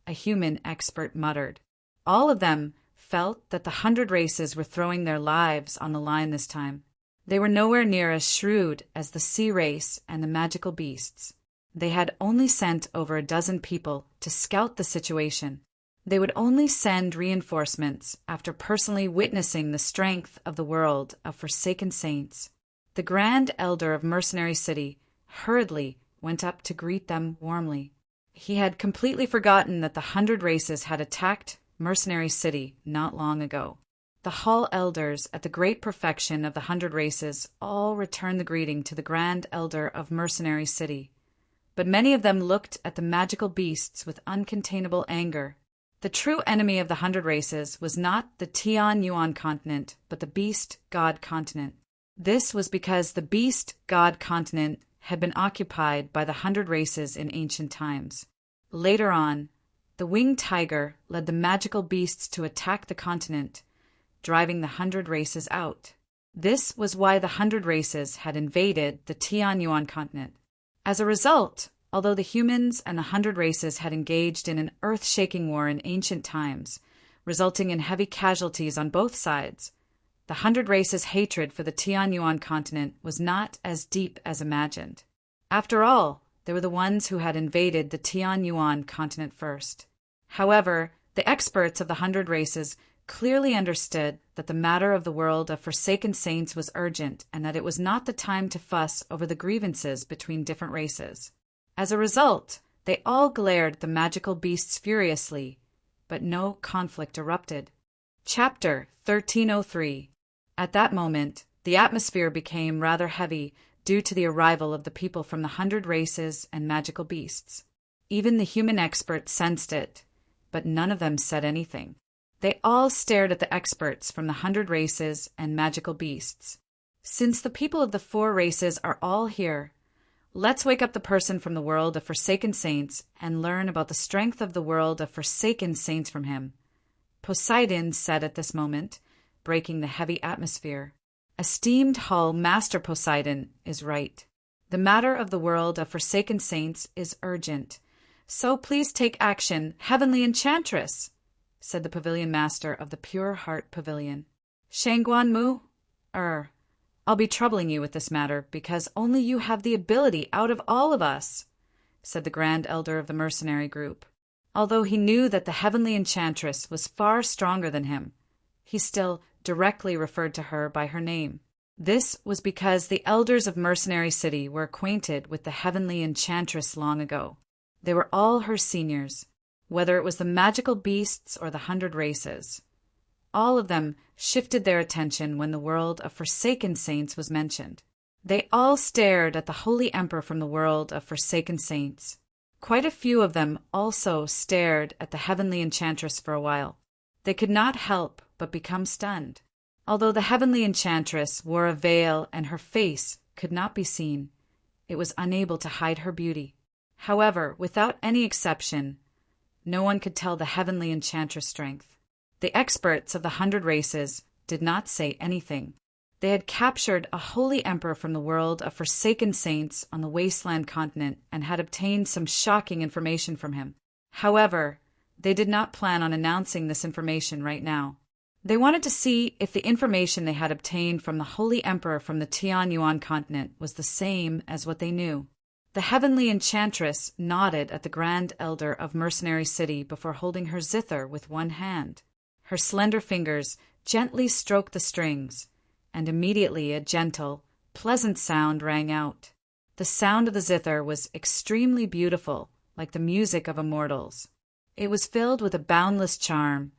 a human expert muttered. All of them felt that the 100 races were throwing their lives on the line this time. They were nowhere near as shrewd as the sea race and the magical beasts. They had only sent over a dozen people to scout the situation. They would only send reinforcements after personally witnessing the strength of the world of forsaken saints. The Grand Elder of Mercenary City hurriedly went up to greet them warmly. He had completely forgotten that the 100 races had attacked Mercenary City not long ago. The Hall Elders at the great perfection of the 100 races all returned the greeting to the Grand Elder of Mercenary City. but many of them looked at the magical beasts with uncontainable anger. The true enemy of the 100 Races was not the Tian Yuan continent, but the Beast God continent. This was because the Beast God continent had been occupied by the 100 Races in ancient times. Later on, the winged tiger led the magical beasts to attack the continent, driving the 100 Races out. This was why the 100 Races had invaded the Tian Yuan continent. As a result, although the humans and the 100 Races had engaged in an earth-shaking war in ancient times, resulting in heavy casualties on both sides, the 100 Races' hatred for the Tian Yuan continent was not as deep as imagined. After all, they were the ones who had invaded the Tian Yuan continent first. However, the experts of the 100 Races clearly understood that the matter of the world of Forsaken Saints was urgent and that it was not the time to fuss over the grievances between different races. As a result, they all glared at the magical beasts furiously, but no conflict erupted. Chapter 1303. At that moment, the atmosphere became rather heavy due to the arrival of the people from the 100 Races and magical beasts. Even the human experts sensed it, but none of them said anything. They all stared at the experts from the 100 Races and magical beasts. Since the people of the 4 races are all here, let's wake up the person from the world of Forsaken Saints and learn about the strength of the world of Forsaken Saints from him, Poseidon said at this moment, breaking the heavy atmosphere. Esteemed Hull Master Poseidon is right. The matter of the world of Forsaken Saints is urgent. So please take action, Heavenly Enchantress, said the Pavilion Master of the Pure Heart Pavilion. Shangguan Mu? I'll be troubling you with this matter because only you have the ability out of all of us, said the Grand Elder of the mercenary group. Although he knew that the Heavenly Enchantress was far stronger than him, he still directly referred to her by her name. This was because the elders of Mercenary City were acquainted with the Heavenly Enchantress long ago. They were all her seniors, whether it was the magical beasts or the 100 Races. All of them shifted their attention when the world of Forsaken Saints was mentioned. They all stared at the Holy Emperor from the world of Forsaken Saints. Quite a few of them also stared at the Heavenly Enchantress for a while. They could not help but become stunned. Although the Heavenly Enchantress wore a veil and her face could not be seen, it was unable to hide her beauty. However, without any exception, no one could tell the Heavenly Enchantress' strength. The experts of the 100 Races did not say anything. They had captured a holy emperor from the world of Forsaken Saints on the Wasteland continent and had obtained some shocking information from him. However, they did not plan on announcing this information right now. They wanted to see if the information they had obtained from the Holy Emperor from the Tian Yuan continent was the same as what they knew. The Heavenly Enchantress nodded at the Grand Elder of Mercenary City before holding her zither with one hand. Her slender fingers gently stroked the strings, and immediately a gentle, pleasant sound rang out. The sound of the zither was extremely beautiful, like the music of immortals. It was filled with a boundless charm,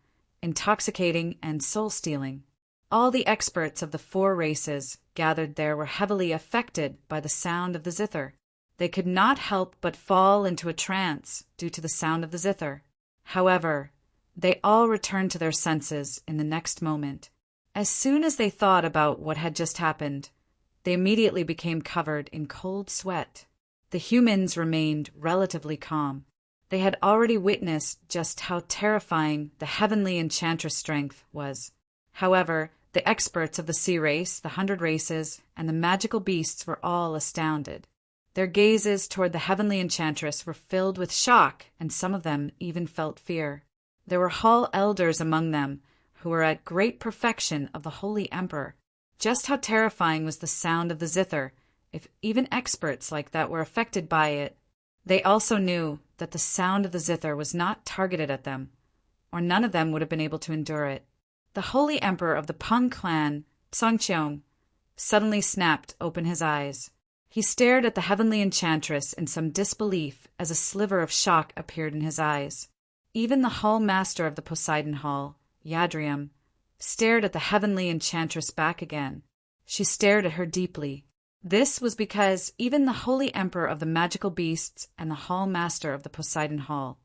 intoxicating and soul-stealing. All the experts of the 4 races gathered there were heavily affected by the sound of the zither. They could not help but fall into a trance due to the sound of the zither. However, they all returned to their senses in the next moment. As soon as they thought about what had just happened, they immediately became covered in cold sweat. The humans remained relatively calm. They had already witnessed just how terrifying the Heavenly Enchantress' strength was. However, the experts of the Sea Race, the 100 Races, and the magical beasts were all astounded. Their gazes toward the Heavenly Enchantress were filled with shock, and some of them even felt fear. There were hall elders among them who were at great perfection of the Holy Emperor. Just how terrifying was the sound of the zither, if even experts like that were affected by it. They also knew that the sound of the zither was not targeted at them, or none of them would have been able to endure it. The Holy Emperor of the Peng clan, Songqiong, suddenly snapped open his eyes. He stared at the Heavenly Enchantress in some disbelief as a sliver of shock appeared in his eyes. Even the Hall Master of the Poseidon Hall, Yadrium, stared at the Heavenly Enchantress back again. She stared at her deeply. This was because even the Holy Emperor of the Magical Beasts and the Hall Master of the Poseidon Hall,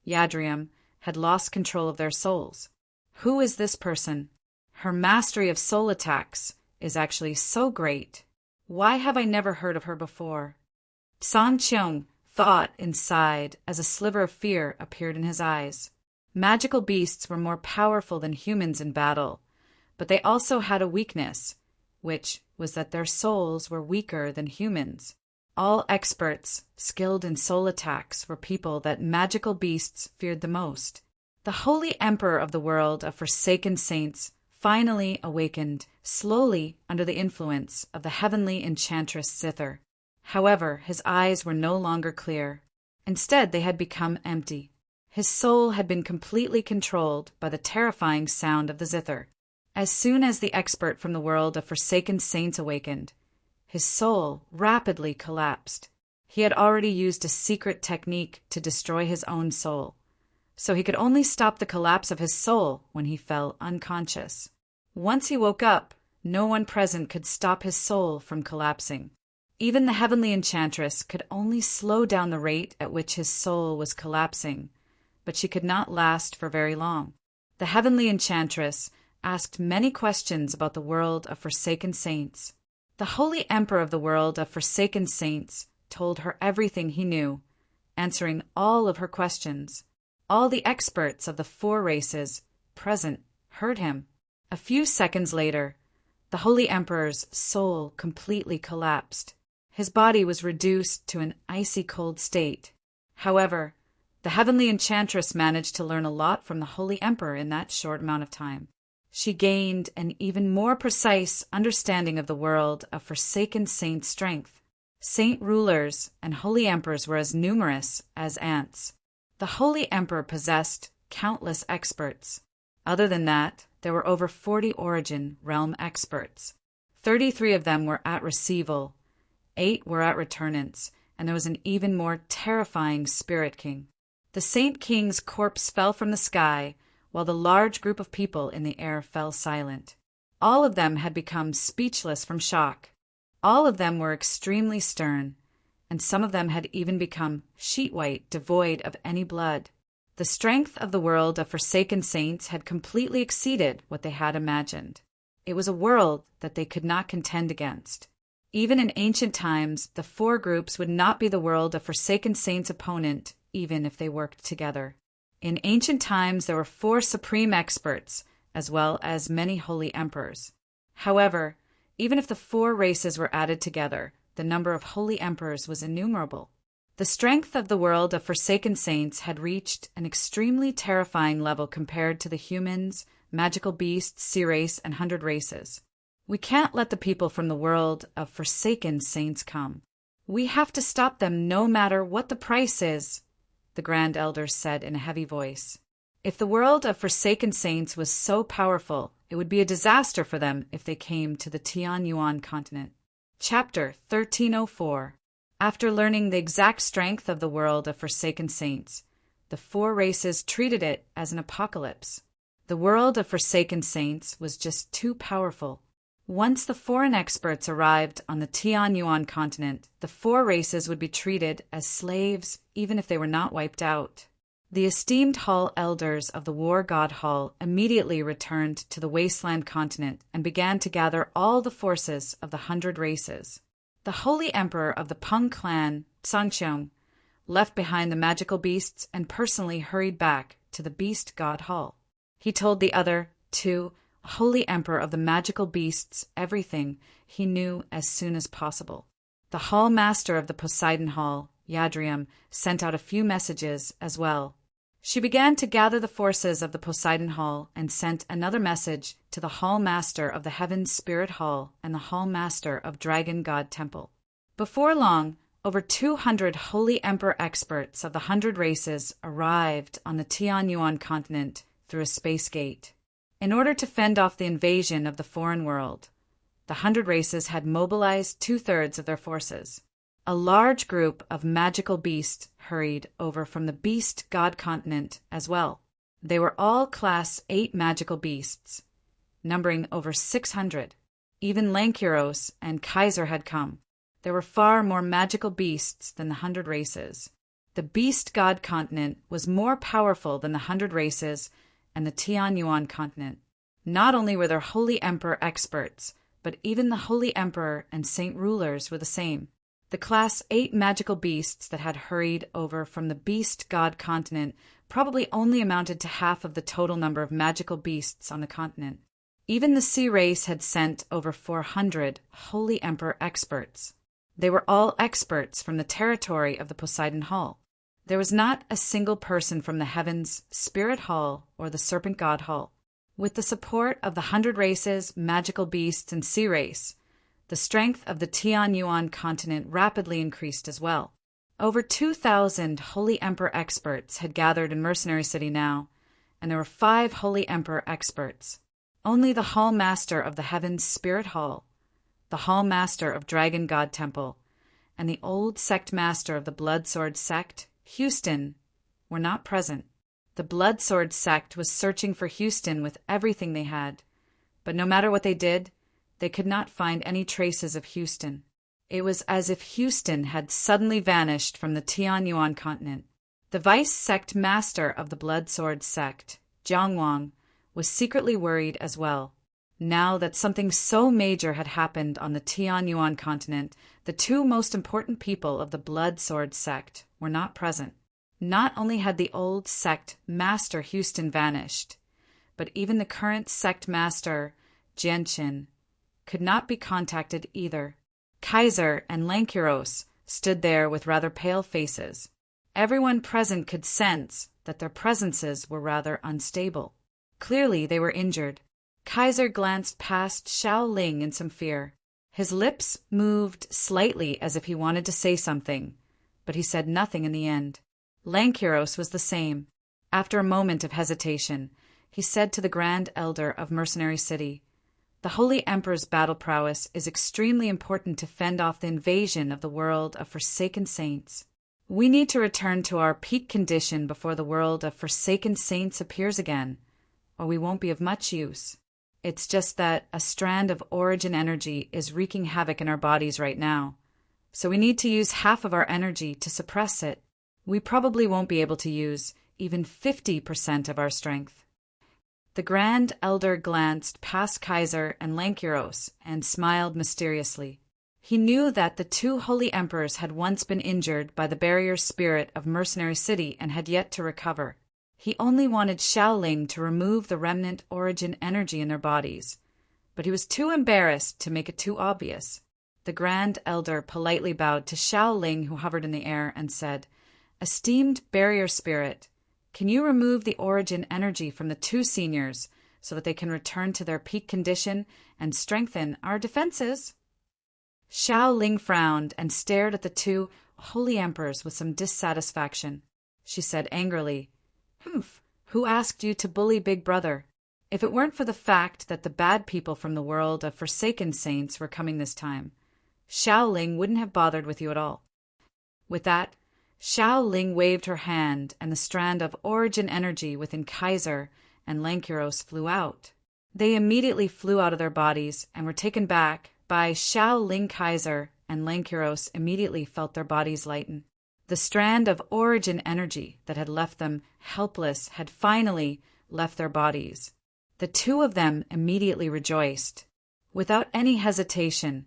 Yadrium, had lost control of their souls. Who is this person? Her mastery of soul attacks is actually so great. Why have I never heard of her before? San Cheong thought inside as a sliver of fear appeared in his eyes. Magical beasts were more powerful than humans in battle, but they also had a weakness, which was that their souls were weaker than humans. All experts skilled in soul attacks were people that magical beasts feared the most. The Holy Emperor of the world of Forsaken Saints finally awakened, slowly under the influence of the heavenly enchantress Zither. However, his eyes were no longer clear. Instead, they had become empty. His soul had been completely controlled by the terrifying sound of the zither. As soon as the expert from the world of Forsaken Saints awakened, his soul rapidly collapsed. He had already used a secret technique to destroy his own soul, so he could only stop the collapse of his soul when he fell unconscious. Once he woke up, no one present could stop his soul from collapsing. Even the heavenly enchantress could only slow down the rate at which his soul was collapsing, but she could not last for very long. The heavenly enchantress asked many questions about the world of Forsaken Saints. The Holy Emperor of the world of Forsaken Saints told her everything he knew, answering all of her questions. All the experts of the 4 races present heard him. A few seconds later, the Holy Emperor's soul completely collapsed. His body was reduced to an icy cold state. However, the heavenly enchantress managed to learn a lot from the Holy Emperor in that short amount of time. She gained an even more precise understanding of the world of Forsaken Saint strength. Saint rulers and holy emperors were as numerous as ants. The Holy Emperor possessed countless experts. Other than that, there were over 40 origin realm experts. 33 of them were at receival, 8 were at returnance, and there was an even more terrifying Spirit King. The Saint King's corpse fell from the sky, while the large group of people in the air fell silent. All of them had become speechless from shock. All of them were extremely stern, and some of them had even become sheet-white, devoid of any blood. The strength of the world of Forsaken Saints had completely exceeded what they had imagined. It was a world that they could not contend against. Even in ancient times, the 4 groups would not be the world of Forsaken Saints' opponent, even if they worked together. In ancient times, there were 4 supreme experts, as well as many holy emperors. However, even if the 4 races were added together, the number of holy emperors was innumerable. The strength of the world of Forsaken Saints had reached an extremely terrifying level compared to the humans, magical beasts, sea race, and 100 races. We can't let the people from the world of Forsaken Saints come. We have to stop them no matter what the price is, the Grand Elders said in a heavy voice. If the world of Forsaken Saints was so powerful, it would be a disaster for them if they came to the Tianyuan continent. Chapter 1304. After learning the exact strength of the world of Forsaken Saints, the 4 races treated it as an apocalypse. The world of Forsaken Saints was just too powerful. Once the foreign experts arrived on the Tianyuan continent, the 4 races would be treated as slaves even if they were not wiped out. The esteemed Hall Elders of the War God Hall immediately returned to the wasteland continent and began to gather all the forces of the 100 races. The Holy Emperor of the Peng clan, Sangcheong, left behind the magical beasts and personally hurried back to the Beast God Hall. He told the other 2 Holy Emperor of the magical beasts everything he knew as soon as possible. The Hall Master of the Poseidon Hall, Yadrium, sent out a few messages as well. She began to gather the forces of the Poseidon Hall and sent another message to the Hall Master of the Heaven's Spirit Hall and the Hall Master of Dragon God Temple. Before long, over 200 Holy Emperor experts of the 100 races arrived on the Tianyuan continent through a space gate. In order to fend off the invasion of the foreign world, the 100 races had mobilized 2/3 of their forces. A large group of magical beasts hurried over from the Beast God continent as well. They were all Class 8 magical beasts, numbering over 600. Even Lankiros and Kaiser had come. There were far more magical beasts than the 100 Races. The Beast God continent was more powerful than the 100 Races and the Tianyuan continent. Not only were their Holy Emperor experts, but even the Holy Emperor and Saint Rulers were the same. The Class 8 magical beasts that had hurried over from the Beast God continent probably only amounted to half of the total number of magical beasts on the continent. Even the Sea Race had sent over 400 Holy Emperor experts. They were all experts from the territory of the Poseidon Hall. There was not a single person from the Heavens, Spirit Hall, or the Serpent God Hall. With the support of the 100 Races, magical beasts, and Sea Race, the strength of the Tianyuan continent rapidly increased as well. Over 2,000 Holy Emperor experts had gathered in Mercenary City now, and there were 5 Holy Emperor experts. Only the Hall Master of the Heavens Spirit Hall, the Hall Master of Dragon God Temple, and the old Sect Master of the Blood Sword Sect, Houston, were not present. The Blood Sword Sect was searching for Houston with everything they had, but no matter what they did, they could not find any traces of Houston. It was as if Houston had suddenly vanished from the Tianyuan continent. The Vice Sect Master of the Blood Sword Sect, Jiangwang, was secretly worried as well. Now that something so major had happened on the Tianyuan continent, the 2 most important people of the Blood Sword Sect were not present. Not only had the old Sect Master Houston vanished, but even the current Sect Master, Jianqin, could not be contacted either. Kaiser and Lankiros stood there with rather pale faces. Everyone present could sense that their presences were rather unstable. Clearly they were injured. Kaiser glanced past Xiao Ling in some fear. His lips moved slightly as if he wanted to say something, but he said nothing in the end. Lankiros was the same. After a moment of hesitation, he said to the Grand Elder of Mercenary City, "The Holy Emperor's battle prowess is extremely important to fend off the invasion of the world of Forsaken Saints. We need to return to our peak condition before the world of Forsaken Saints appears again, or we won't be of much use. It's just that a strand of origin energy is wreaking havoc in our bodies right now, so we need to use half of our energy to suppress it. We probably won't be able to use even 50% of our strength." The Grand Elder glanced past Kaiser and Lankiros and smiled mysteriously. He knew that the 2 Holy Emperors had once been injured by the barrier spirit of Mercenary City and had yet to recover. He only wanted Xiao Ling to remove the remnant origin energy in their bodies, but he was too embarrassed to make it too obvious. The Grand Elder politely bowed to Xiao Ling, who hovered in the air, and said, "Esteemed barrier spirit, can you remove the origin energy from the 2 seniors so that they can return to their peak condition and strengthen our defenses?" Xiao Ling frowned and stared at the 2 Holy Emperors with some dissatisfaction. She said angrily, "Humph, who asked you to bully Big Brother? If it weren't for the fact that the bad people from the world of Forsaken Saints were coming this time, Xiao Ling wouldn't have bothered with you at all." With that, Xiao Ling waved her hand, and the strand of origin energy within Kaiser and Lankiros flew out. They immediately flew out of their bodies and were taken back by Xiao Ling. Kaiser and Lankiros immediately felt their bodies lighten. The strand of origin energy that had left them helpless had finally left their bodies. The 2 of them immediately rejoiced. Without any hesitation,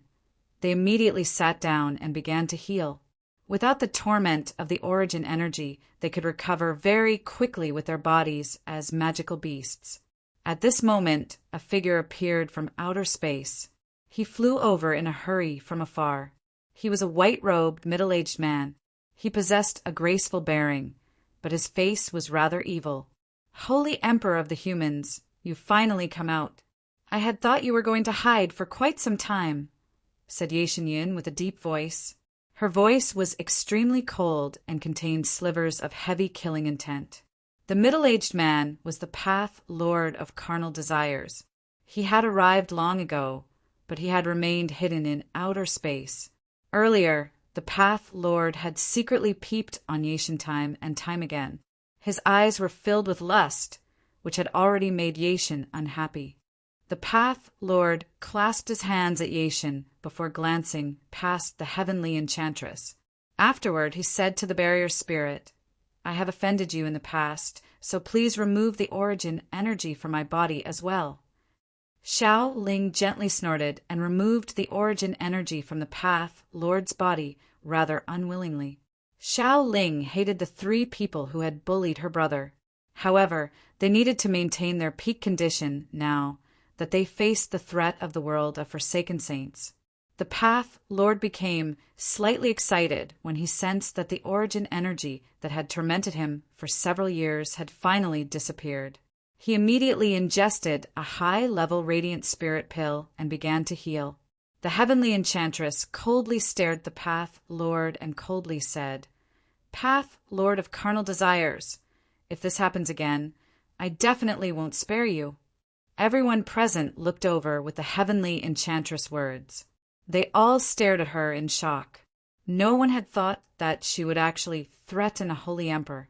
they immediately sat down and began to heal. Without the torment of the origin energy, they could recover very quickly with their bodies as magical beasts. At this moment, a figure appeared from outer space. He flew over in a hurry from afar. He was a white-robed, middle-aged man. He possessed a graceful bearing, but his face was rather evil. "Holy Emperor of the Humans, you've finally come out. I had thought you were going to hide for quite some time," said Ye Shenyin with a deep voice. Her voice was extremely cold and contained slivers of heavy killing intent. The middle-aged man was the Path Lord of Carnal Desires. He had arrived long ago, but he had remained hidden in outer space. Earlier, the Path Lord had secretly peeped on Yeshin time again. His eyes were filled with lust, which had already made Yeshin unhappy. The Path Lord clasped his hands at Yashin before glancing past the heavenly enchantress. Afterward, he said to the barrier spirit, "I have offended you in the past, so please remove the origin energy from my body as well." Xiao Ling gently snorted and removed the origin energy from the Path Lord's body rather unwillingly. Xiao Ling hated the three people who had bullied her brother. However, they needed to maintain their peak condition now that they faced the threat of the world of Forsaken Saints. The Path Lord became slightly excited when he sensed that the origin energy that had tormented him for several years had finally disappeared. He immediately ingested a high-level radiant spirit pill and began to heal. The heavenly enchantress coldly stared the Path Lord and coldly said, "Path Lord of carnal desires, if this happens again, I definitely won't spare you." Everyone present looked over with the heavenly enchantress words. They all stared at her in shock. No one had thought that she would actually threaten a holy emperor.